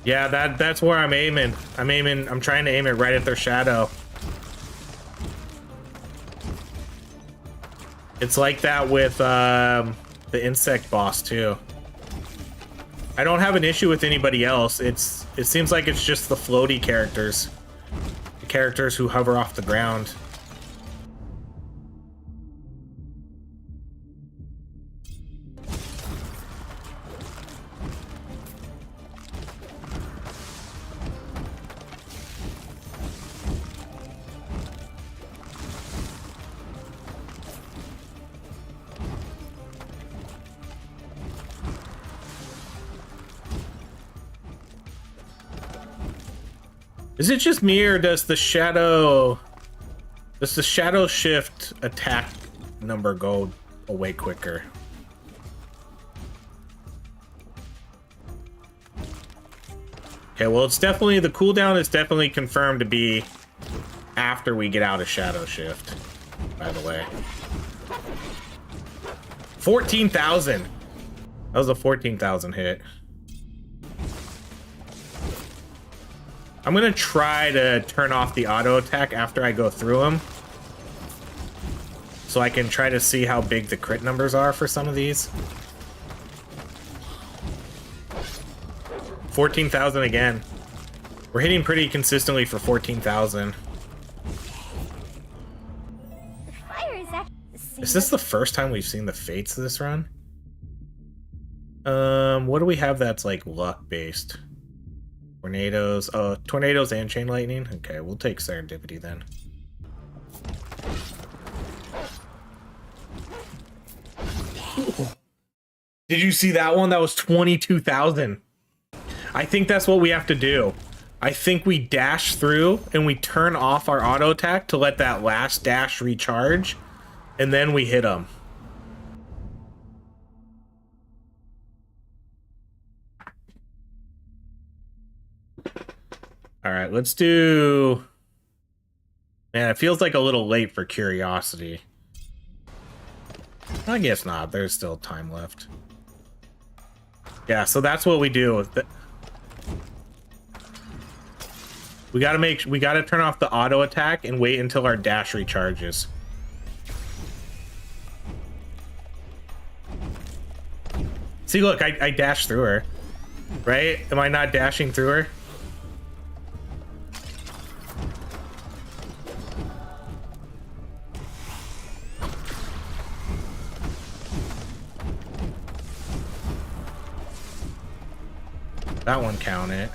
Yeah, that's where I'm aiming. I'm trying to aim it right at their shadow. It's like that with the insect boss too. I don't have an issue with anybody else. It seems like it's just the floaty characters. The characters who hover off the ground. Is it just me, or does the shadow shift attack number go away quicker? Okay, well, it's definitely, the cooldown is definitely confirmed to be after we get out of shadow shift, by the way. 14,000. That was a 14,000 hit. I'm gonna try to turn off the auto attack after I go through them, so I can try to see how big the crit numbers are for some of these. 14,000 again. We're hitting pretty consistently for 14,000. Is this the first time we've seen the fates this run? What do we have that's like luck based? Tornadoes. Oh, tornadoes and chain lightning. Okay, we'll take serendipity then. Did you see that one? That was 22,000. I think that's what we have to do. I think we dash through and we turn off our auto attack to let that last dash recharge, and then we hit them. All right, let's do... Man, it feels like a little late for curiosity. I guess not. There's still time left. Yeah, so that's what we do. We gotta turn off the auto attack and wait until our dash recharges. See, look, I dashed through her. Right? Am I not dashing through her? That one counted.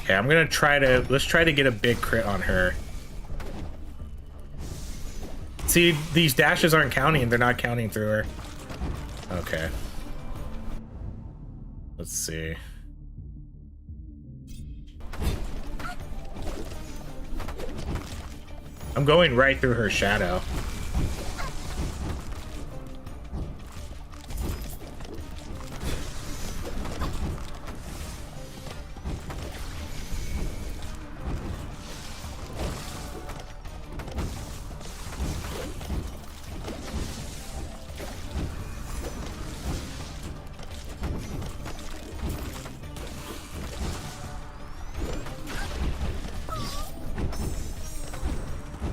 Okay, I'm gonna let's try to get a big crit on her. See, these dashes aren't counting, they're not counting through her. Okay. Let's see. I'm going right through her shadow.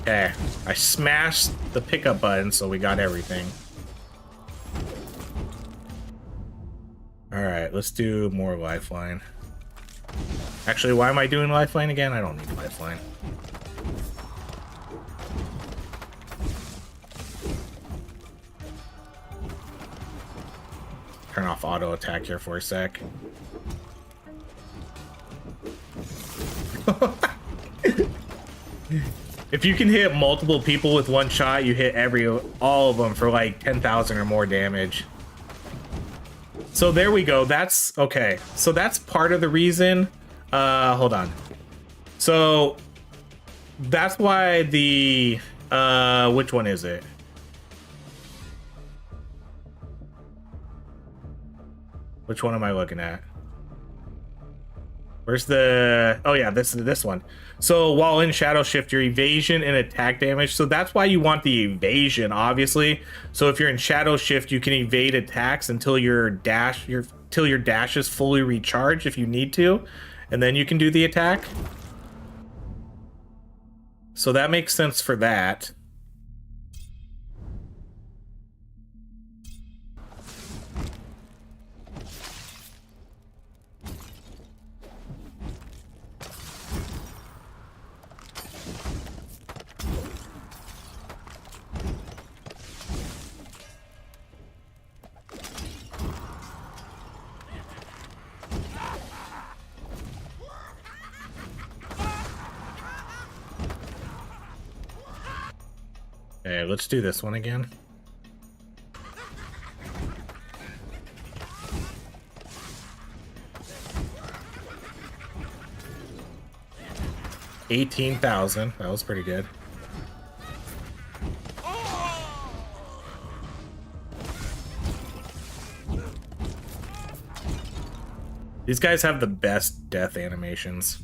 Okay, I smashed the pickup button, so we got everything. Alright, let's do more lifeline. Actually, why am I doing lifeline again? I don't need lifeline. Turn off auto attack here for a sec. If you can hit multiple people with one shot, you hit all of them for like 10,000 or more damage. So there we go. That's okay. So that's part of the reason. Hold on. So that's why the which one is it? Which one am I looking at? Where's the... Oh yeah, this one. So while in Shadow Shift, your evasion and attack damage. So that's why you want the evasion, obviously. So if you're in Shadow Shift, you can evade attacks until your dash is fully recharged if you need to, and then you can do the attack. So that makes sense for that. Okay, let's do this one again. $18,000. That was pretty good. These guys have the best death animations.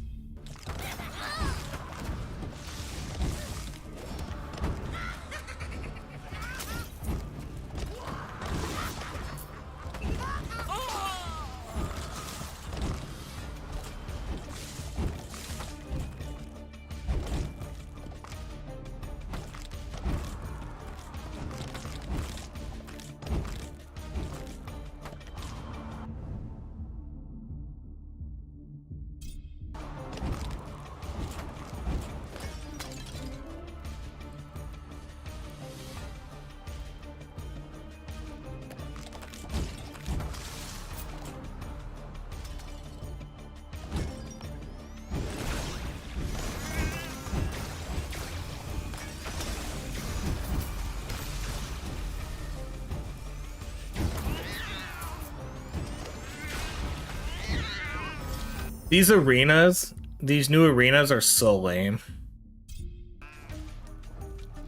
These arenas, these new arenas are so lame.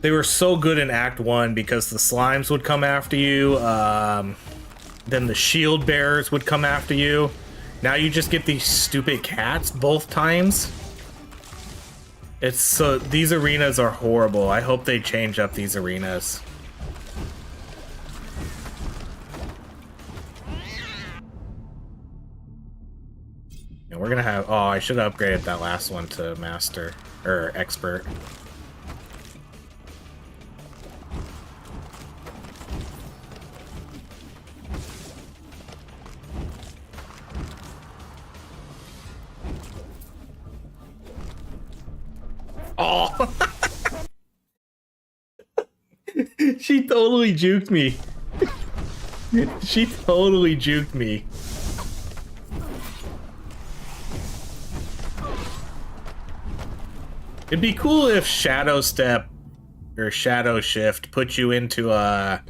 They were so good in Act 1 because the slimes would come after you, then the shield bearers would come after you, Now you just get these stupid cats both times. It's so, these arenas are horrible. I hope they change up these arenas. And we're gonna have, oh, I should have upgraded that last one to master or expert. Oh, she totally juked me. She totally juked me. It'd be cool if Shadow Step or Shadow Shift put you into a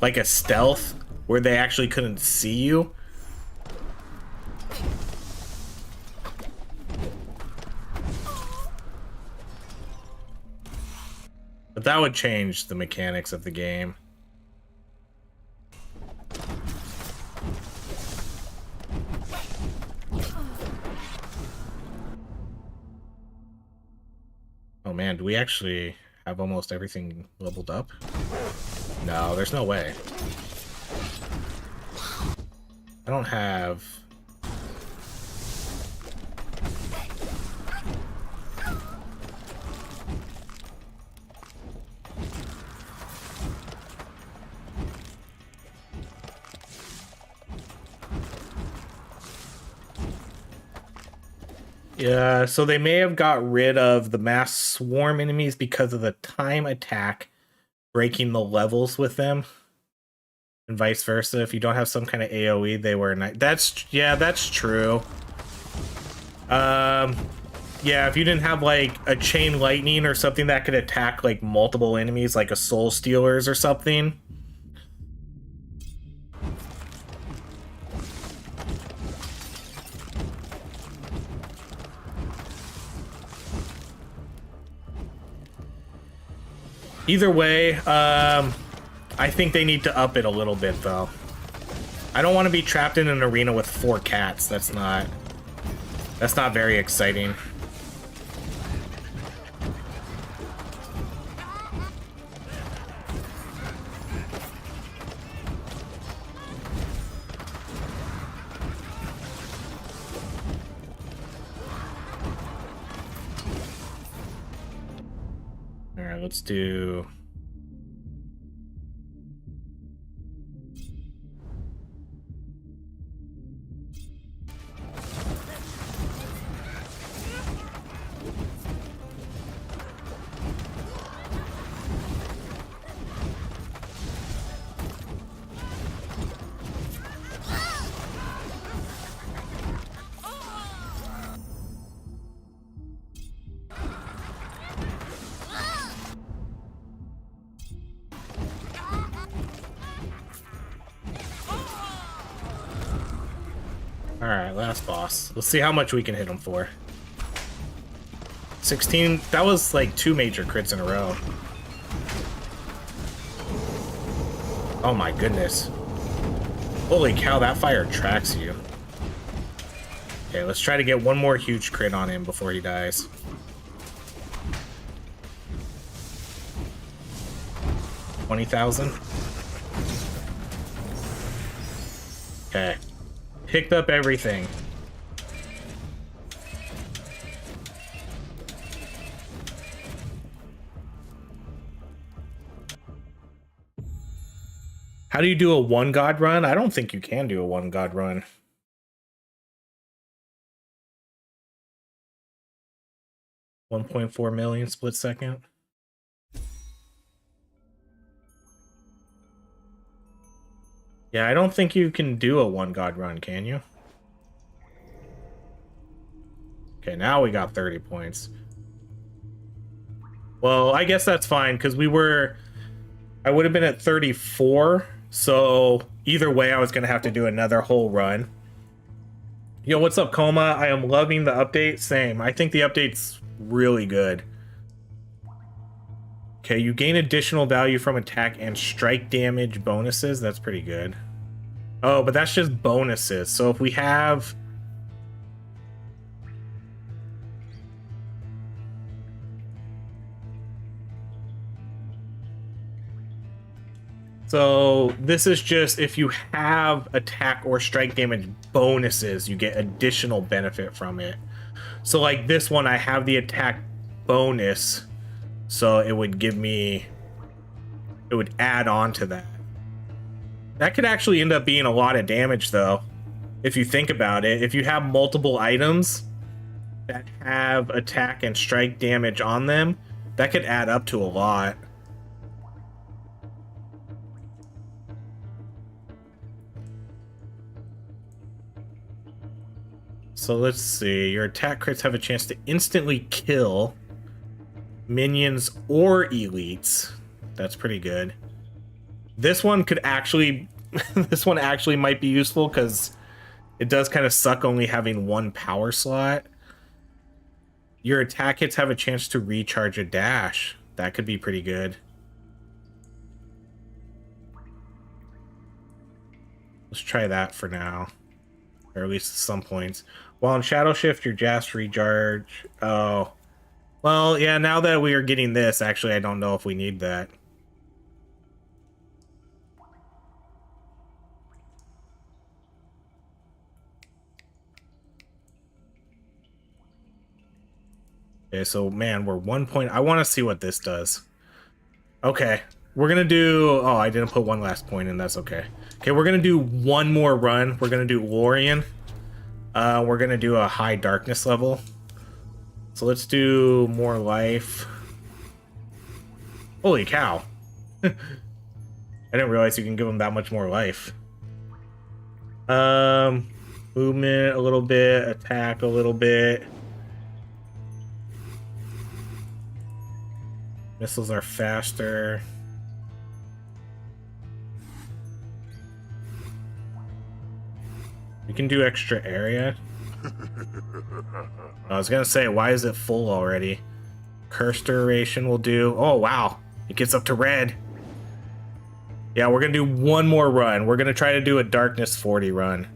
like a stealth where they actually couldn't see you. But that would change the mechanics of the game. Oh man, do we actually have almost everything leveled up? No, there's no way. I don't have... Yeah, so they may have got rid of the mass swarm enemies because of the time attack breaking the levels with them. And vice versa. If you don't have some kind of AoE, they were not. That's, yeah, that's true. Yeah, if you didn't have like a chain lightning or something that could attack like multiple enemies, like a soul stealers or something. Either way, I think they need to up it a little bit, though. I don't want to be trapped in an arena with 4 cats. That's not very exciting. All right, let's do... Alright, last boss. Let's see how much we can hit him for. 16, that was like 2 major crits in a row. Oh my goodness. Holy cow, that fire tracks you. Okay, let's try to get one more huge crit on him before he dies. $20,000. Okay. Picked up everything. How do you do a 1 god run? I don't think you can do a 1 god run. $1.4 million split second. Yeah, I don't think you can do a 1 god run, can you? Okay, now we got 30 points. Well, I guess that's fine, because I would have been at 34, so either way I was going to have to do another whole run. Yo, what's up, Coma? I am loving the update. Same. I think the update's really good. Okay, you gain additional value from attack and strike damage bonuses. That's pretty good. Oh, but that's just bonuses. So if we have So this is just if you have attack or strike damage bonuses, you get additional benefit from it. So like this one, I have the attack bonus, so it would give me, it would add on to that. That could actually end up being a lot of damage though, if you think about it. If you have multiple items that have attack and strike damage on them, that could add up to a lot. So let's see, your attack crits have a chance to instantly kill minions or elites. That's pretty good. This one could actually, this one actually might be useful because it does kind of suck only having one power slot. Your attack hits have a chance to recharge a dash. That could be pretty good. Let's try that for now. Or at least at some points. While in Shadow Shift, your Jast recharge. Oh. Well, yeah, now that we are getting this, actually, I don't know if we need that. Okay, so, man, we're 1 point. I want to see what this does. Okay. We're going to do... Oh, I didn't put one last point in. That's okay. Okay, we're going to do one more run. We're going to do Lorien. We're going to do a high darkness level. So let's do more life. Holy cow. I didn't realize you can give them that much more life. Movement a little bit, attack a little bit. Missiles are faster. We can do extra area. I was gonna say, why is it full already? Curse duration will do. Oh, wow. It gets up to red. Yeah, we're gonna do one more run. We're gonna try to do a darkness 40 run.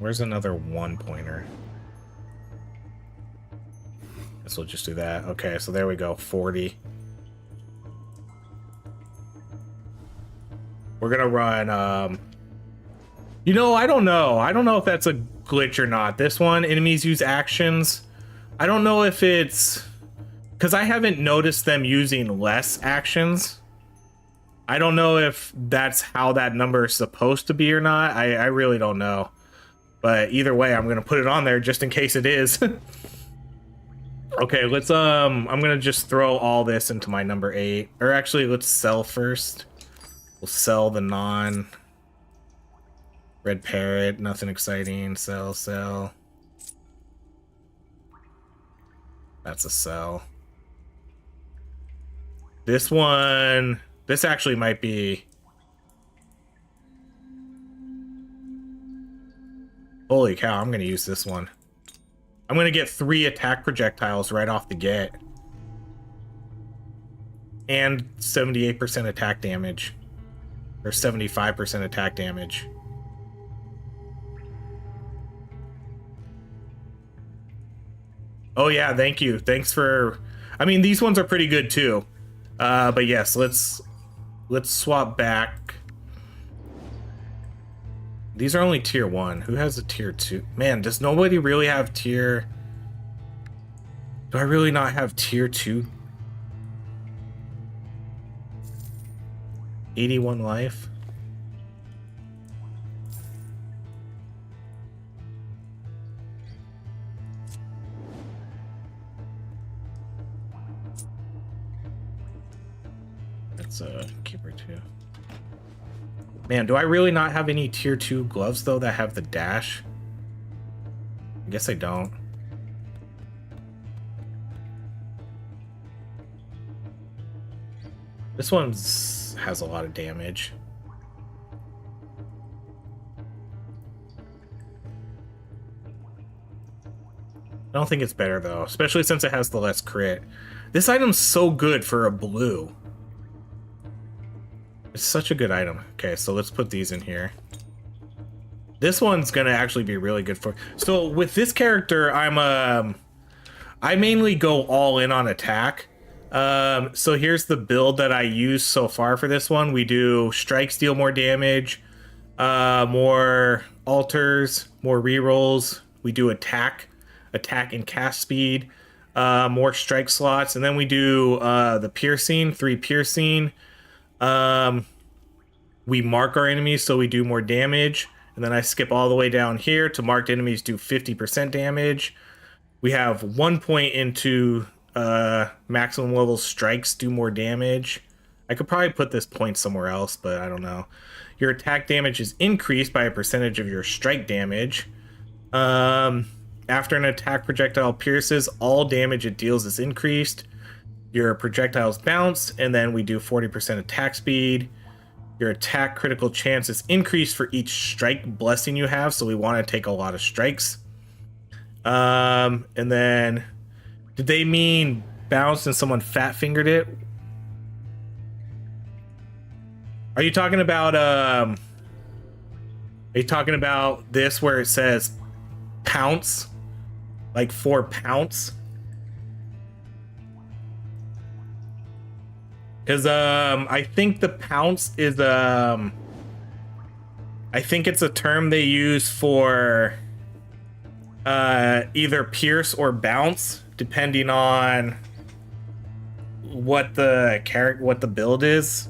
Where's another 1-pointer? Guess we'll just do that. Okay, so there we go, 40. We're gonna run, you know, I don't know. I don't know if that's a glitch or not. This one, enemies use actions. I don't know if it's... because I haven't noticed them using less actions. I don't know if that's how that number is supposed to be or not. I really don't know. But either way, I'm gonna put it on there just in case it is. Okay, let's I'm gonna just throw all this into my number 8. Or actually, let's sell first. We'll sell the non red parrot, nothing exciting. Sell. That's a sell. This one, this actually might be... Holy cow, I'm gonna use this one. I'm gonna get 3 attack projectiles right off the get. And 78% attack damage. Or 75% attack damage. Oh yeah, thank you. Thanks for... I mean, these ones are pretty good too. But yes, let's swap back. These are only tier 1. Who has a tier 2? Man, does nobody really have tier... Do I really not have tier 2? 81 life? That's a keeper too. Man, do I really not have any tier 2 gloves though that have the dash? I guess I don't. This one has a lot of damage. I don't think it's better though, especially since it has the less crit. This item's so good for a blue. It's such a good item. Okay, so let's put these in here. This one's gonna actually be really good for. So with this character, I mainly go all in on attack. So here's the build that I use so far for this one. We do strikes deal more damage, more alters, more rerolls. We do attack and cast speed, more strike slots, and then we do the piercing, 3 piercing. We mark our enemies so we do more damage, and then I skip all the way down here to marked enemies do 50% damage. We have 1 point into maximum level strikes do more damage. I could probably put this point somewhere else, but I don't know. Your attack damage is increased by a percentage of your strike damage. After an attack projectile pierces, all damage it deals is increased. Your projectiles bounce, and then we do 40% attack speed. Your attack critical chance is increased for each strike blessing you have, so we want to take a lot of strikes. And then, did they mean bounced and someone fat fingered it? Are you talking about this where it says pounce? Like 4 pounce? Because I think the pounce is I think it's a term they use for either pierce or bounce, depending on what the build is.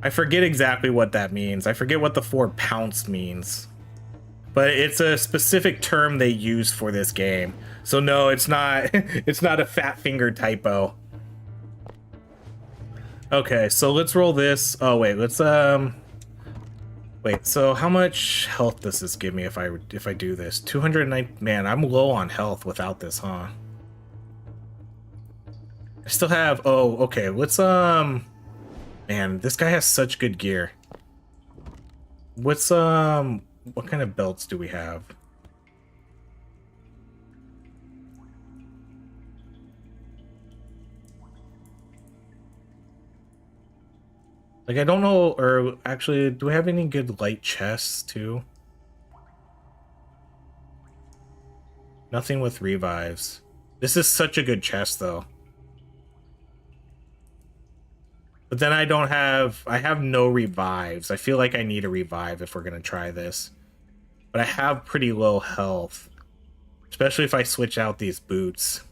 I forget exactly what that means. I forget what the 4 pounce means. But it's a specific term they use for this game. So no, it's not it's not a fat finger typo. Okay, so let's roll this. Oh wait, let's wait, so how much health does this give me if I do this? 209. Man, I'm low on health without this, huh? I still have okay, let's man, this guy has such good gear. What's what kind of belts do we have? Like, I don't know, or actually, do we have any good light chests, too? Nothing with revives. This is such a good chest, though. But then I have no revives. I feel like I need a revive if we're gonna try this. But I have pretty low health. Especially if I switch out these boots.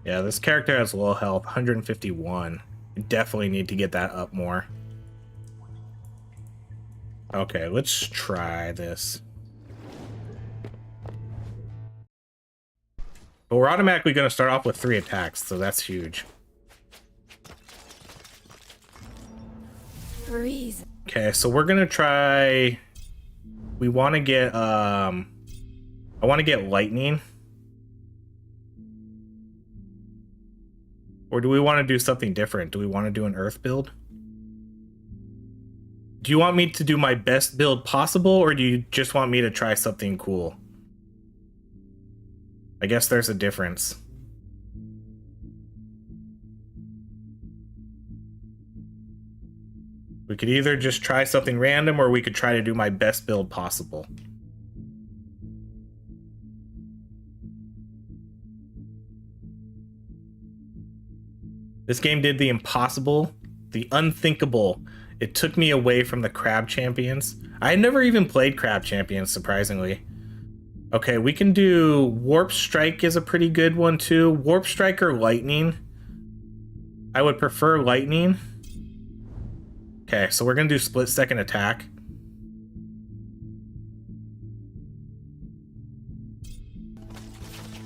Yeah, this character has low health, 151. I definitely need to get that up more. Okay, let's try this. But we're automatically going to start off with 3 attacks, so that's huge. Freeze. Okay, so we're going to try... We want to get, I want to get lightning. Or do we want to do something different? Do we want to do an earth build? Do you want me to do my best build possible, or do you just want me to try something cool? I guess there's a difference. We could either just try something random, or we could try to do my best build possible. This game did the impossible, the unthinkable. It took me away from the Crab Champions. I had never even played Crab Champions, surprisingly. Okay, we can do Warp Strike is a pretty good one too. Warp Strike or Lightning. I would prefer Lightning. Okay, so we're gonna do split second attack.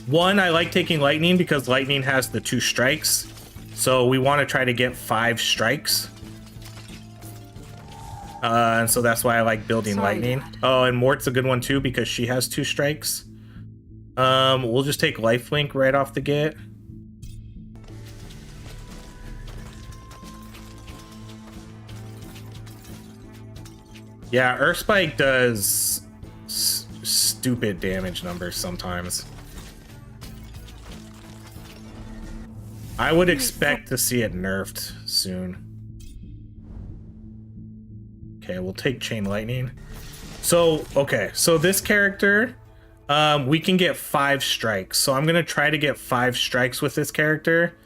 One, I like taking Lightning because Lightning has the 2 strikes. So we want to try to get 5 strikes. And so that's why I like building Lightning. Dad. Oh, and Mort's a good one too because she has 2 strikes. We'll just take Lifelink right off the get. Yeah, Earth Spike does stupid damage numbers sometimes. I would expect to see it nerfed soon. Okay, we'll take Chain Lightning. So, okay, so this character, we can get 5 strikes. So I'm going to try to get 5 strikes with this character,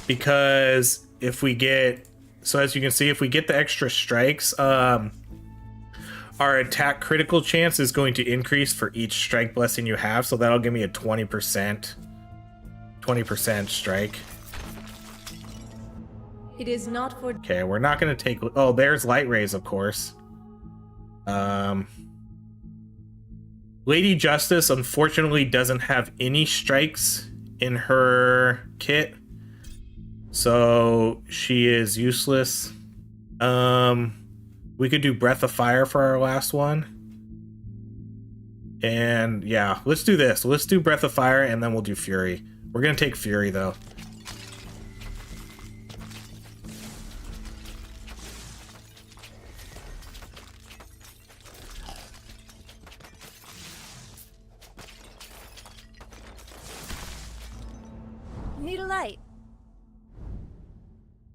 because if we get, so as you can see, if we get the extra strikes, our attack critical chance is going to increase for each strike blessing you have. So that'll give me a 20% strike. It is not for. Okay, we're not going to take, oh, there's Light Rays, of course. Lady Justice unfortunately doesn't have any strikes in her kit, so she is useless. We could do Breath of Fire for our last one. And yeah, let's do this. Let's do Breath of Fire and then we'll do Fury. We're gonna take Fury though. Need a light.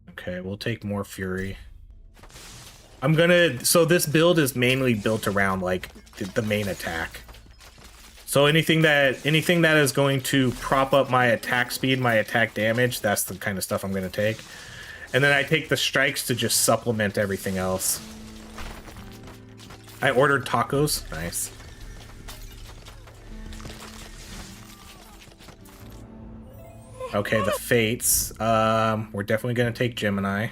Okay, we'll take more Fury. I'm gonna, so this build is mainly built around like the main attack. So anything that is going to prop up my attack speed, my attack damage, that's the kind of stuff I'm gonna take. And then I take the strikes to just supplement everything else. I ordered tacos. Nice. Okay, the Fates. We're definitely gonna take Gemini.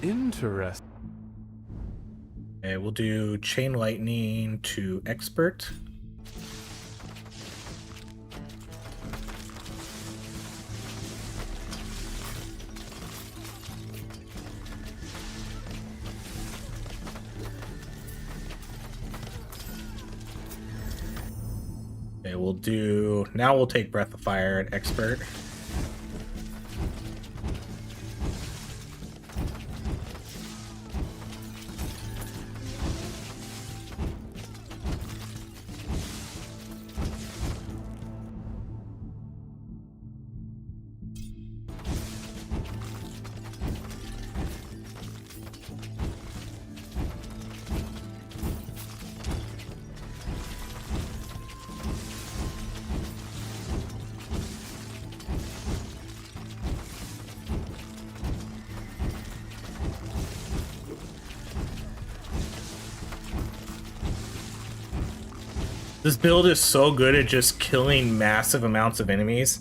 Interesting. Okay, we'll do Chain Lightning to Expert. Okay, we'll do, now we'll take Breath of Fire at Expert. This build is so good at just killing massive amounts of enemies.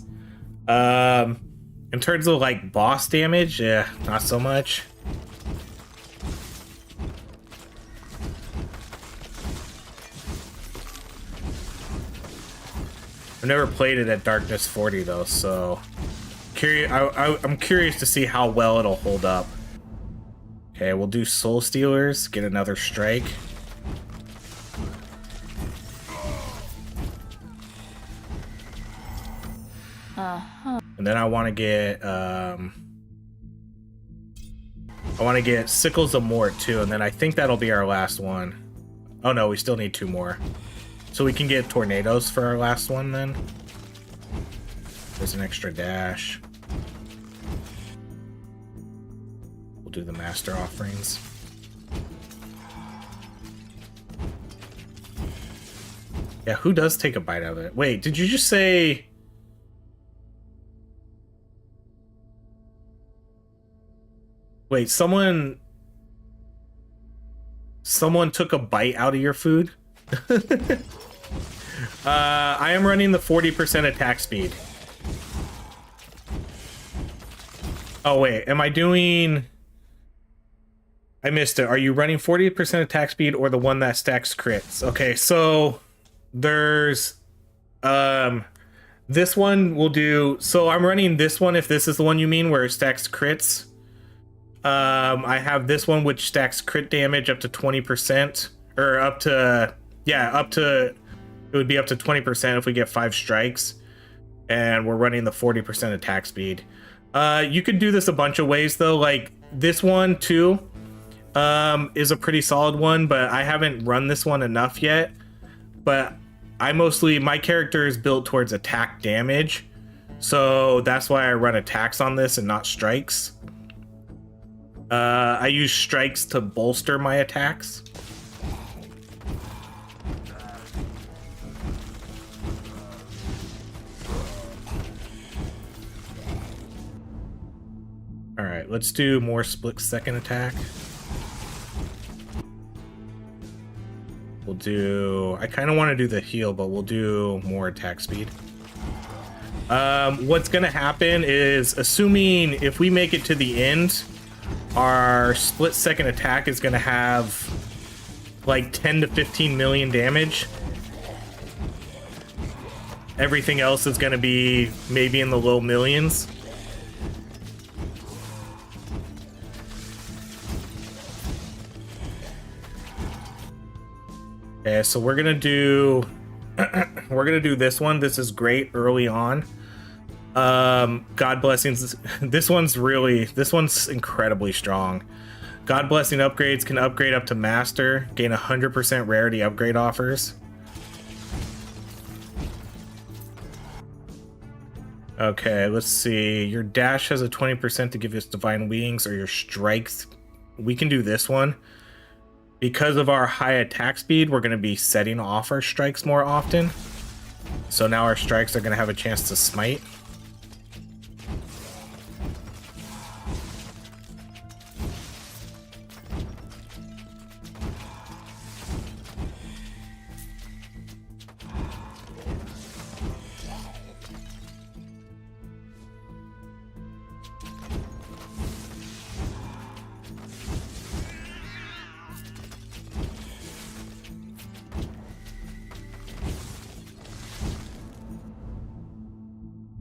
In terms of like boss damage, yeah, not so much. I've never played it at Darkness 40 though, so I'm curious to see how well it'll hold up. Okay, we'll do Soul Stealers, get another strike. And then I want to get Sickles of Mort too, and then I think that'll be our last one. Oh no, we still need 2 more. So we can get Tornadoes for our last one then. There's an extra dash. We'll do the Master Offerings. Yeah, who does take a bite of it? Wait, did you just say... Wait, someone took a bite out of your food? I am running the 40% attack speed. Oh wait, am I doing... I missed it. Are you running 40% attack speed or the one that stacks crits? Okay, so there's this one will do, so I'm running this one if this is the one you mean where it stacks crits. I have this one which stacks crit damage up to 20%, or up to, yeah, up to, it would be up to 20% if we get 5 strikes, and we're running the 40% attack speed. You could do this a bunch of ways though, like this one too is a pretty solid one, but I haven't run this one enough yet. But my character is built towards attack damage, so that's why I run attacks on this and not strikes. I use strikes to bolster my attacks. All right, let's do more split-second attack. We'll do... I kind of want to do the heal, but we'll do more attack speed. What's going to happen is, assuming if we make it to the end, our split-second attack is going to have like 10 to 15 million damage. Everything else is going to be maybe in the low millions. Okay, so we're gonna do this one. This is great early on. God blessings. This one's incredibly strong. God blessing upgrades can upgrade up to master, gain 100% rarity upgrade offers. Okay, let's see. Your dash has a 20% to give us divine wings, or your strikes. We can do this one. Because of our high attack speed, we're going to be setting off our strikes more often. So now our strikes are going to have a chance to smite.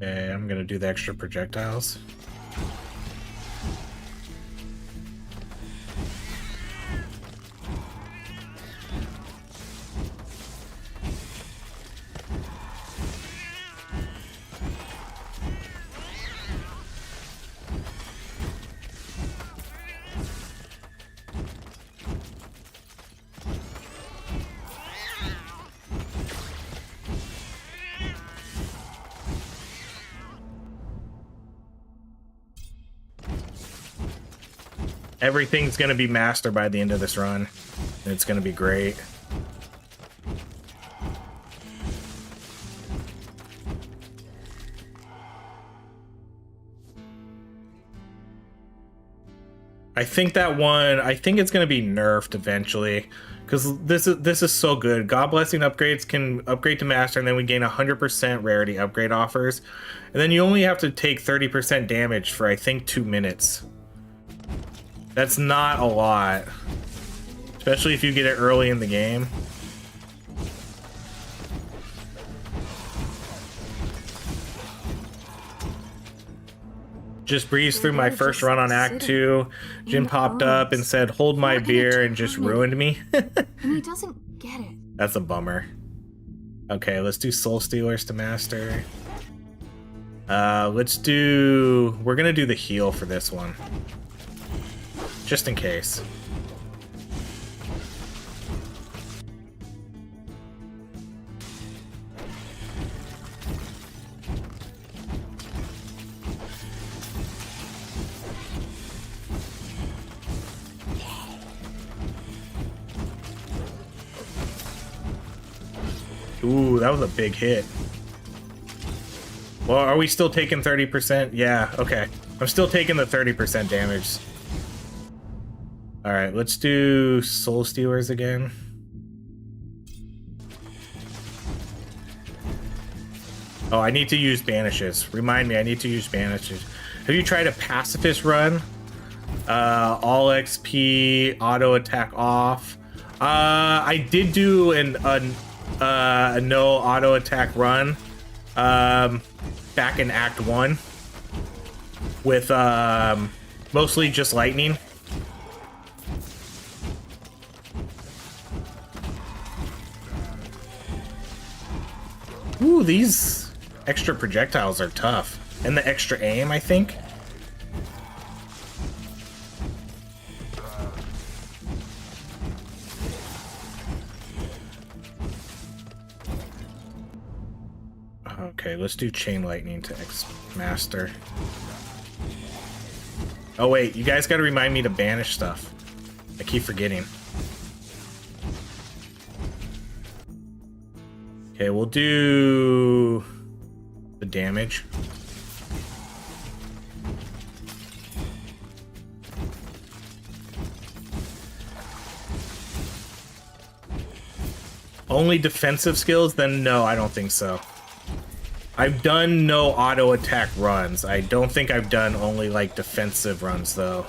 Okay, I'm gonna do the extra projectiles. Everything's going to be master by the end of this run. And it's going to be great. I think it's going to be nerfed eventually. Because this is so good. God Blessing upgrades can upgrade to master, and then we gain 100% rarity upgrade offers. And then you only have to take 30% damage for, I think, 2 minutes. That's not a lot, especially if you get it early in the game. Just breezed through my first run on Act 2. Jin popped up and said, "Hold my beer," and just ruined me. And he doesn't get it. That's a bummer. Okay, let's do Soul Stealers to master. We're gonna do the heal for this one. Just in case. Ooh, that was a big hit. Well, are we still taking 30%? Yeah, okay. I'm still taking the 30% damage. Alright, let's do Soul Stealers again. Oh, I need to use Banishes. Remind me, I need to use Banishes. Have you tried a Pacifist run? All XP, auto attack off. I did do a no auto attack run back in Act 1 with Mostly just lightning. Ooh, these extra projectiles are tough. And the extra aim, I think. Okay, let's do chain lightning to X-Master. Oh wait, you guys gotta remind me to banish stuff. I keep forgetting. Okay, we'll do the damage. Only defensive skills? Then no, I don't think so. I've done no auto attack runs. I don't think I've done only like defensive runs though.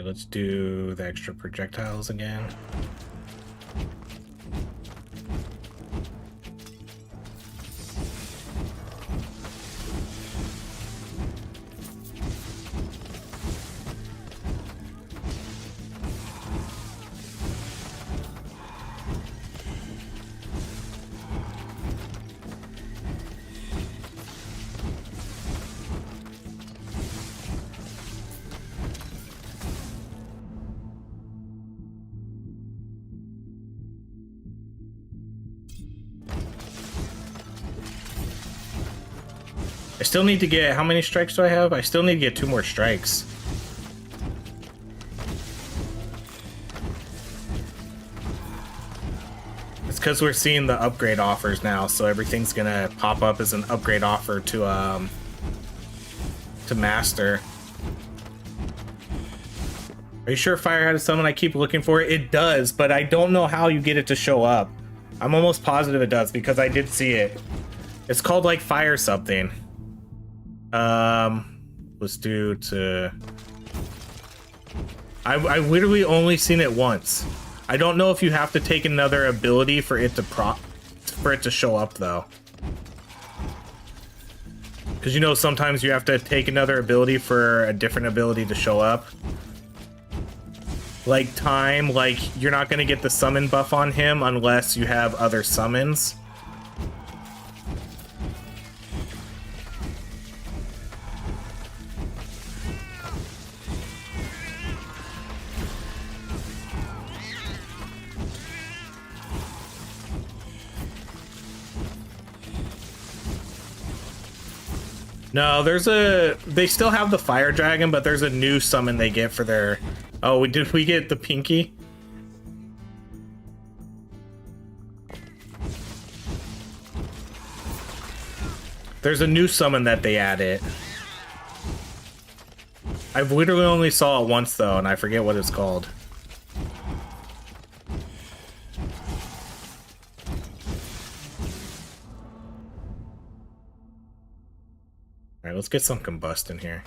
Let's do the extra projectiles again. I still need to get, how many strikes do I have? I still need to get 2 more strikes. It's because we're seeing the upgrade offers now, so everything's gonna pop up as an upgrade offer to master. Are you sure fire had a summon? I keep looking for it. It does, but I don't know how you get it to show up. I'm almost positive it does because I did see it. It's called like fire something. Let's do to... I literally only seen it once. I don't know if you have to take another ability for it to show up though. Because you know sometimes you have to take another ability for a different ability to show up. Like time, like you're not gonna get the summon buff on him unless you have other summons. No, they still have the fire dragon, but there's a new summon they get for their... Oh, did we get the pinky? There's a new summon that they added. I've literally only saw it once though, and I forget what it's called. Alright, let's get some combust in here.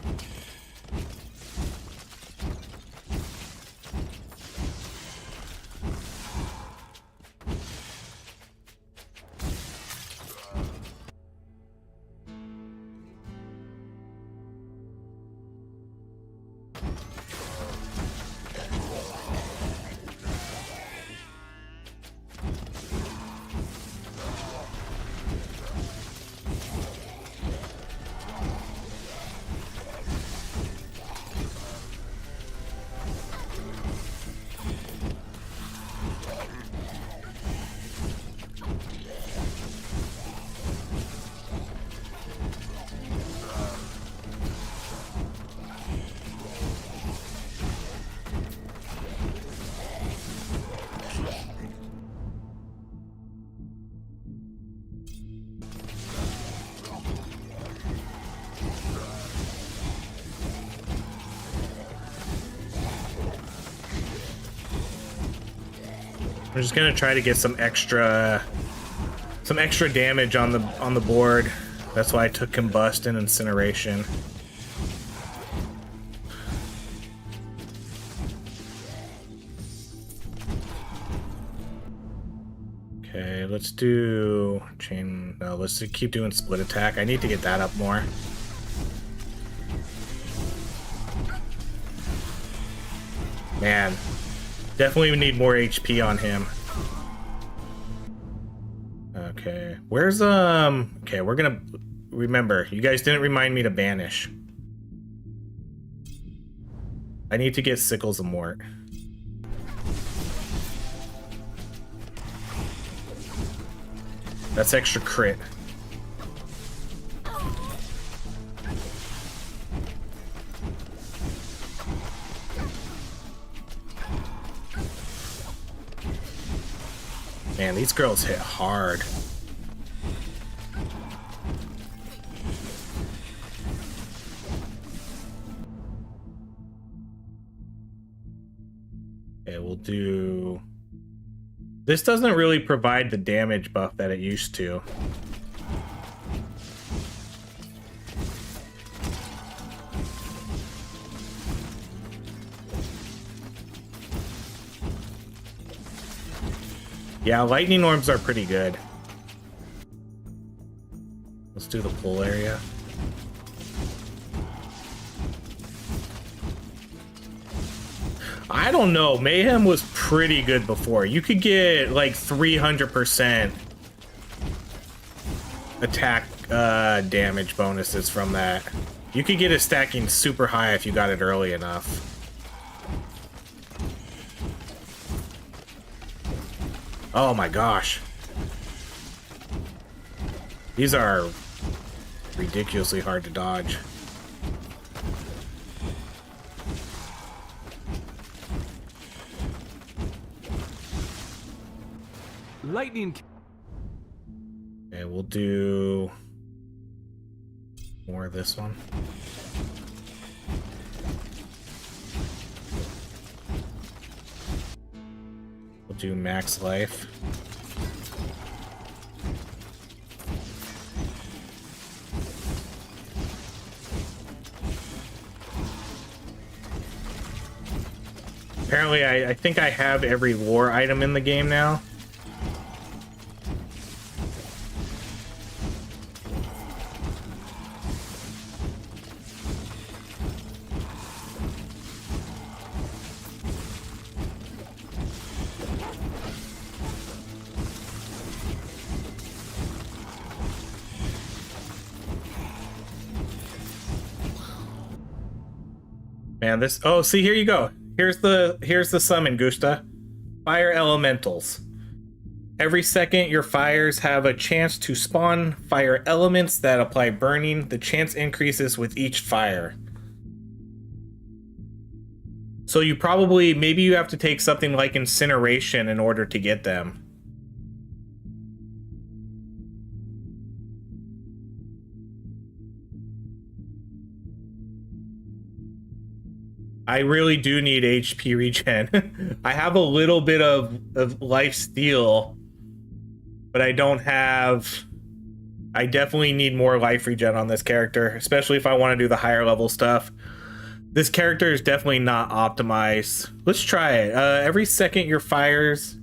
I'm just gonna try to get some extra damage on the board. That's why I took Combust and Incineration. Okay, let's do chain. No, let's keep doing split attack. I need to get that up more. Man, definitely need more HP on him. Okay, where's okay, we're gonna remember. You guys didn't remind me to banish. I need to get Sickles of Mort. That's extra crit. Man, these girls hit hard. Okay, we'll do... This doesn't really provide the damage buff that it used to. Yeah, lightning orbs are pretty good. Let's do the pull area. I don't know. Mayhem was pretty good before. You could get like 300% attack damage bonuses from that. You could get it stacking super high if you got it early enough. Oh my gosh. These are ridiculously hard to dodge. Lightning. Okay, we'll do more of this one. We'll do max life. Apparently, I think I have every lore item in the game now. Man, this... Oh, see, here you go. Here's the summon, Gusta. Fire elementals. Every second, your fires have a chance to spawn fire elements that apply burning. The chance increases with each fire. So you probably... Maybe you have to take something like Incineration in order to get them. I really do need HP regen. I have a little bit of life steal, but I don't have... I definitely need more life regen on this character, especially if I want to do the higher level stuff. This character is definitely not optimized. Let's try it. Every second your fires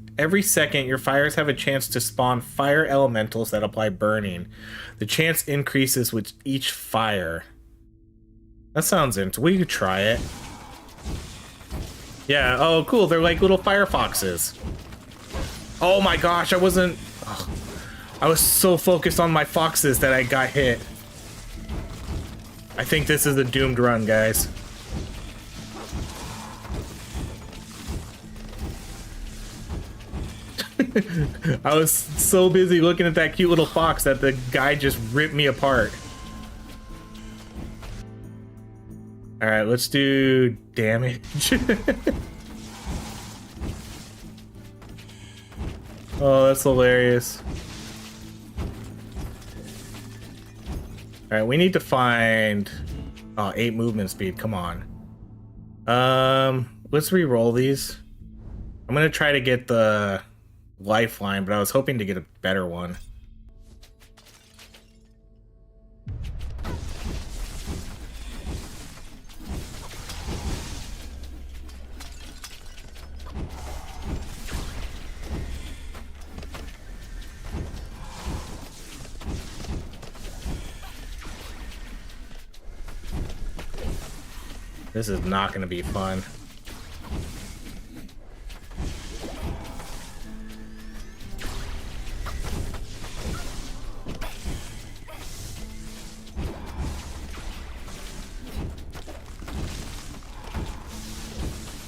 have a chance to spawn fire elementals that apply burning. The chance increases with each fire. That sounds interesting. We could try it. Yeah, oh cool, they're like little fire foxes. Oh my gosh, I was so focused on my foxes that I got hit. I think this is a doomed run, guys. I was so busy looking at that cute little fox that the guy just ripped me apart. Alright, let's do damage. Oh, that's hilarious. Alright, we need to find... Oh, 8 movement speed, come on. Let's re-roll these. I'm gonna try to get the lifeline, but I was hoping to get a better one. This is not going to be fun.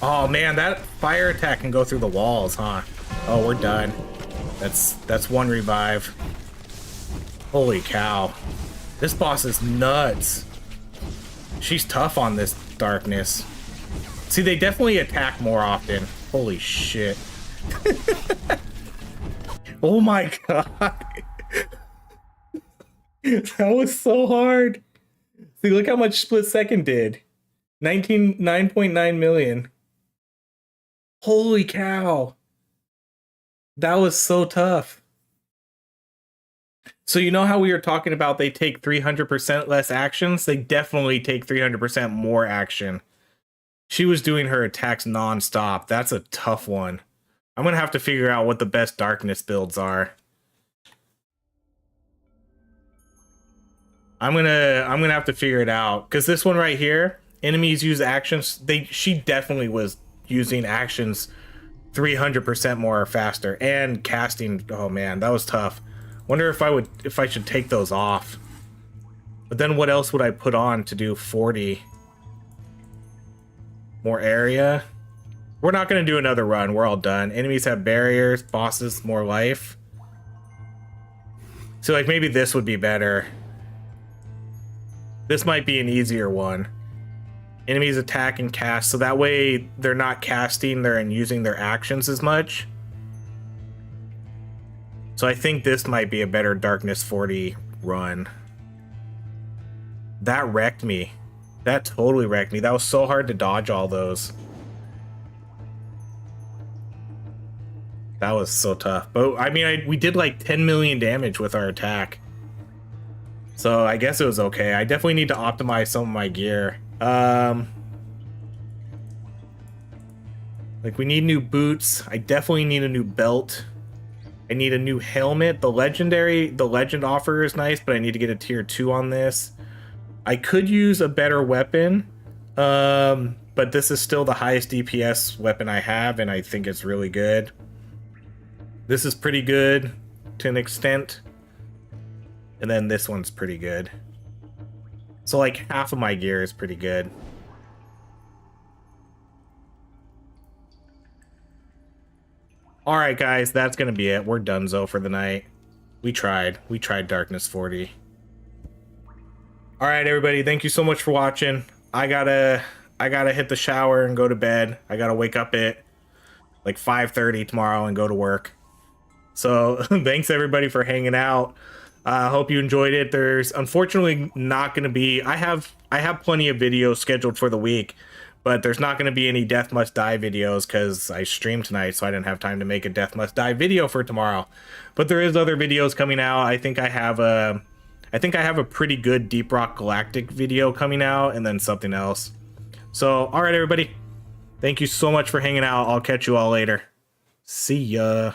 Oh man, that fire attack can go through the walls, huh? Oh, we're done. That's one revive. Holy cow. This boss is nuts. She's tough on this darkness. See, they definitely attack more often. Holy shit. Oh my god. That was so hard. See, look how much split second did. 9.9 million. Holy cow. That was so tough. So you know how we were talking about they take 300% less actions? They definitely take 300% more action. She was doing her attacks non-stop. That's a tough one. I'm gonna have to figure out what the best darkness builds are. I'm gonna have to figure it out. Because this one right here, enemies use actions. She definitely was using actions 300% more faster. And casting, oh man, that was tough. Wonder if I should take those off. But then what else would I put on to do 40? More area. We're not going to do another run. We're all done. Enemies have barriers. Bosses, more life. So like maybe this would be better. This might be an easier one. Enemies attack and cast. So that way they're not casting, they're using their actions as much. So I think this might be a better Darkness 40 run. That wrecked me. That totally wrecked me. That was so hard to dodge all those. That was so tough. But I mean, we did like 10 million damage with our attack. So I guess it was okay. I definitely need to optimize some of my gear. Like we need new boots. I definitely need a new belt. I need a new helmet. The legend offer is nice, but I need to get a tier 2 on this. I could use a better weapon, but this is still the highest DPS weapon I have, and I think it's really good. This is pretty good to an extent. And then this one's pretty good. So like half of my gear is pretty good. Alright guys, that's gonna be it. We're donezo for the night. We tried Darkness 40. Alright everybody, thank you so much for watching. I gotta hit the shower and go to bed. I gotta wake up at like 5:30 tomorrow and go to work. So thanks everybody for hanging out. I hope you enjoyed it. There's unfortunately not gonna be, I have plenty of videos scheduled for the week, but there's not going to be any Death Must Die videos because I streamed tonight, so I didn't have time to make a Death Must Die video for tomorrow. But there is other videos coming out. I think I have a pretty good Deep Rock Galactic video coming out, and then something else. So, all right, everybody. Thank you so much for hanging out. I'll catch you all later. See ya.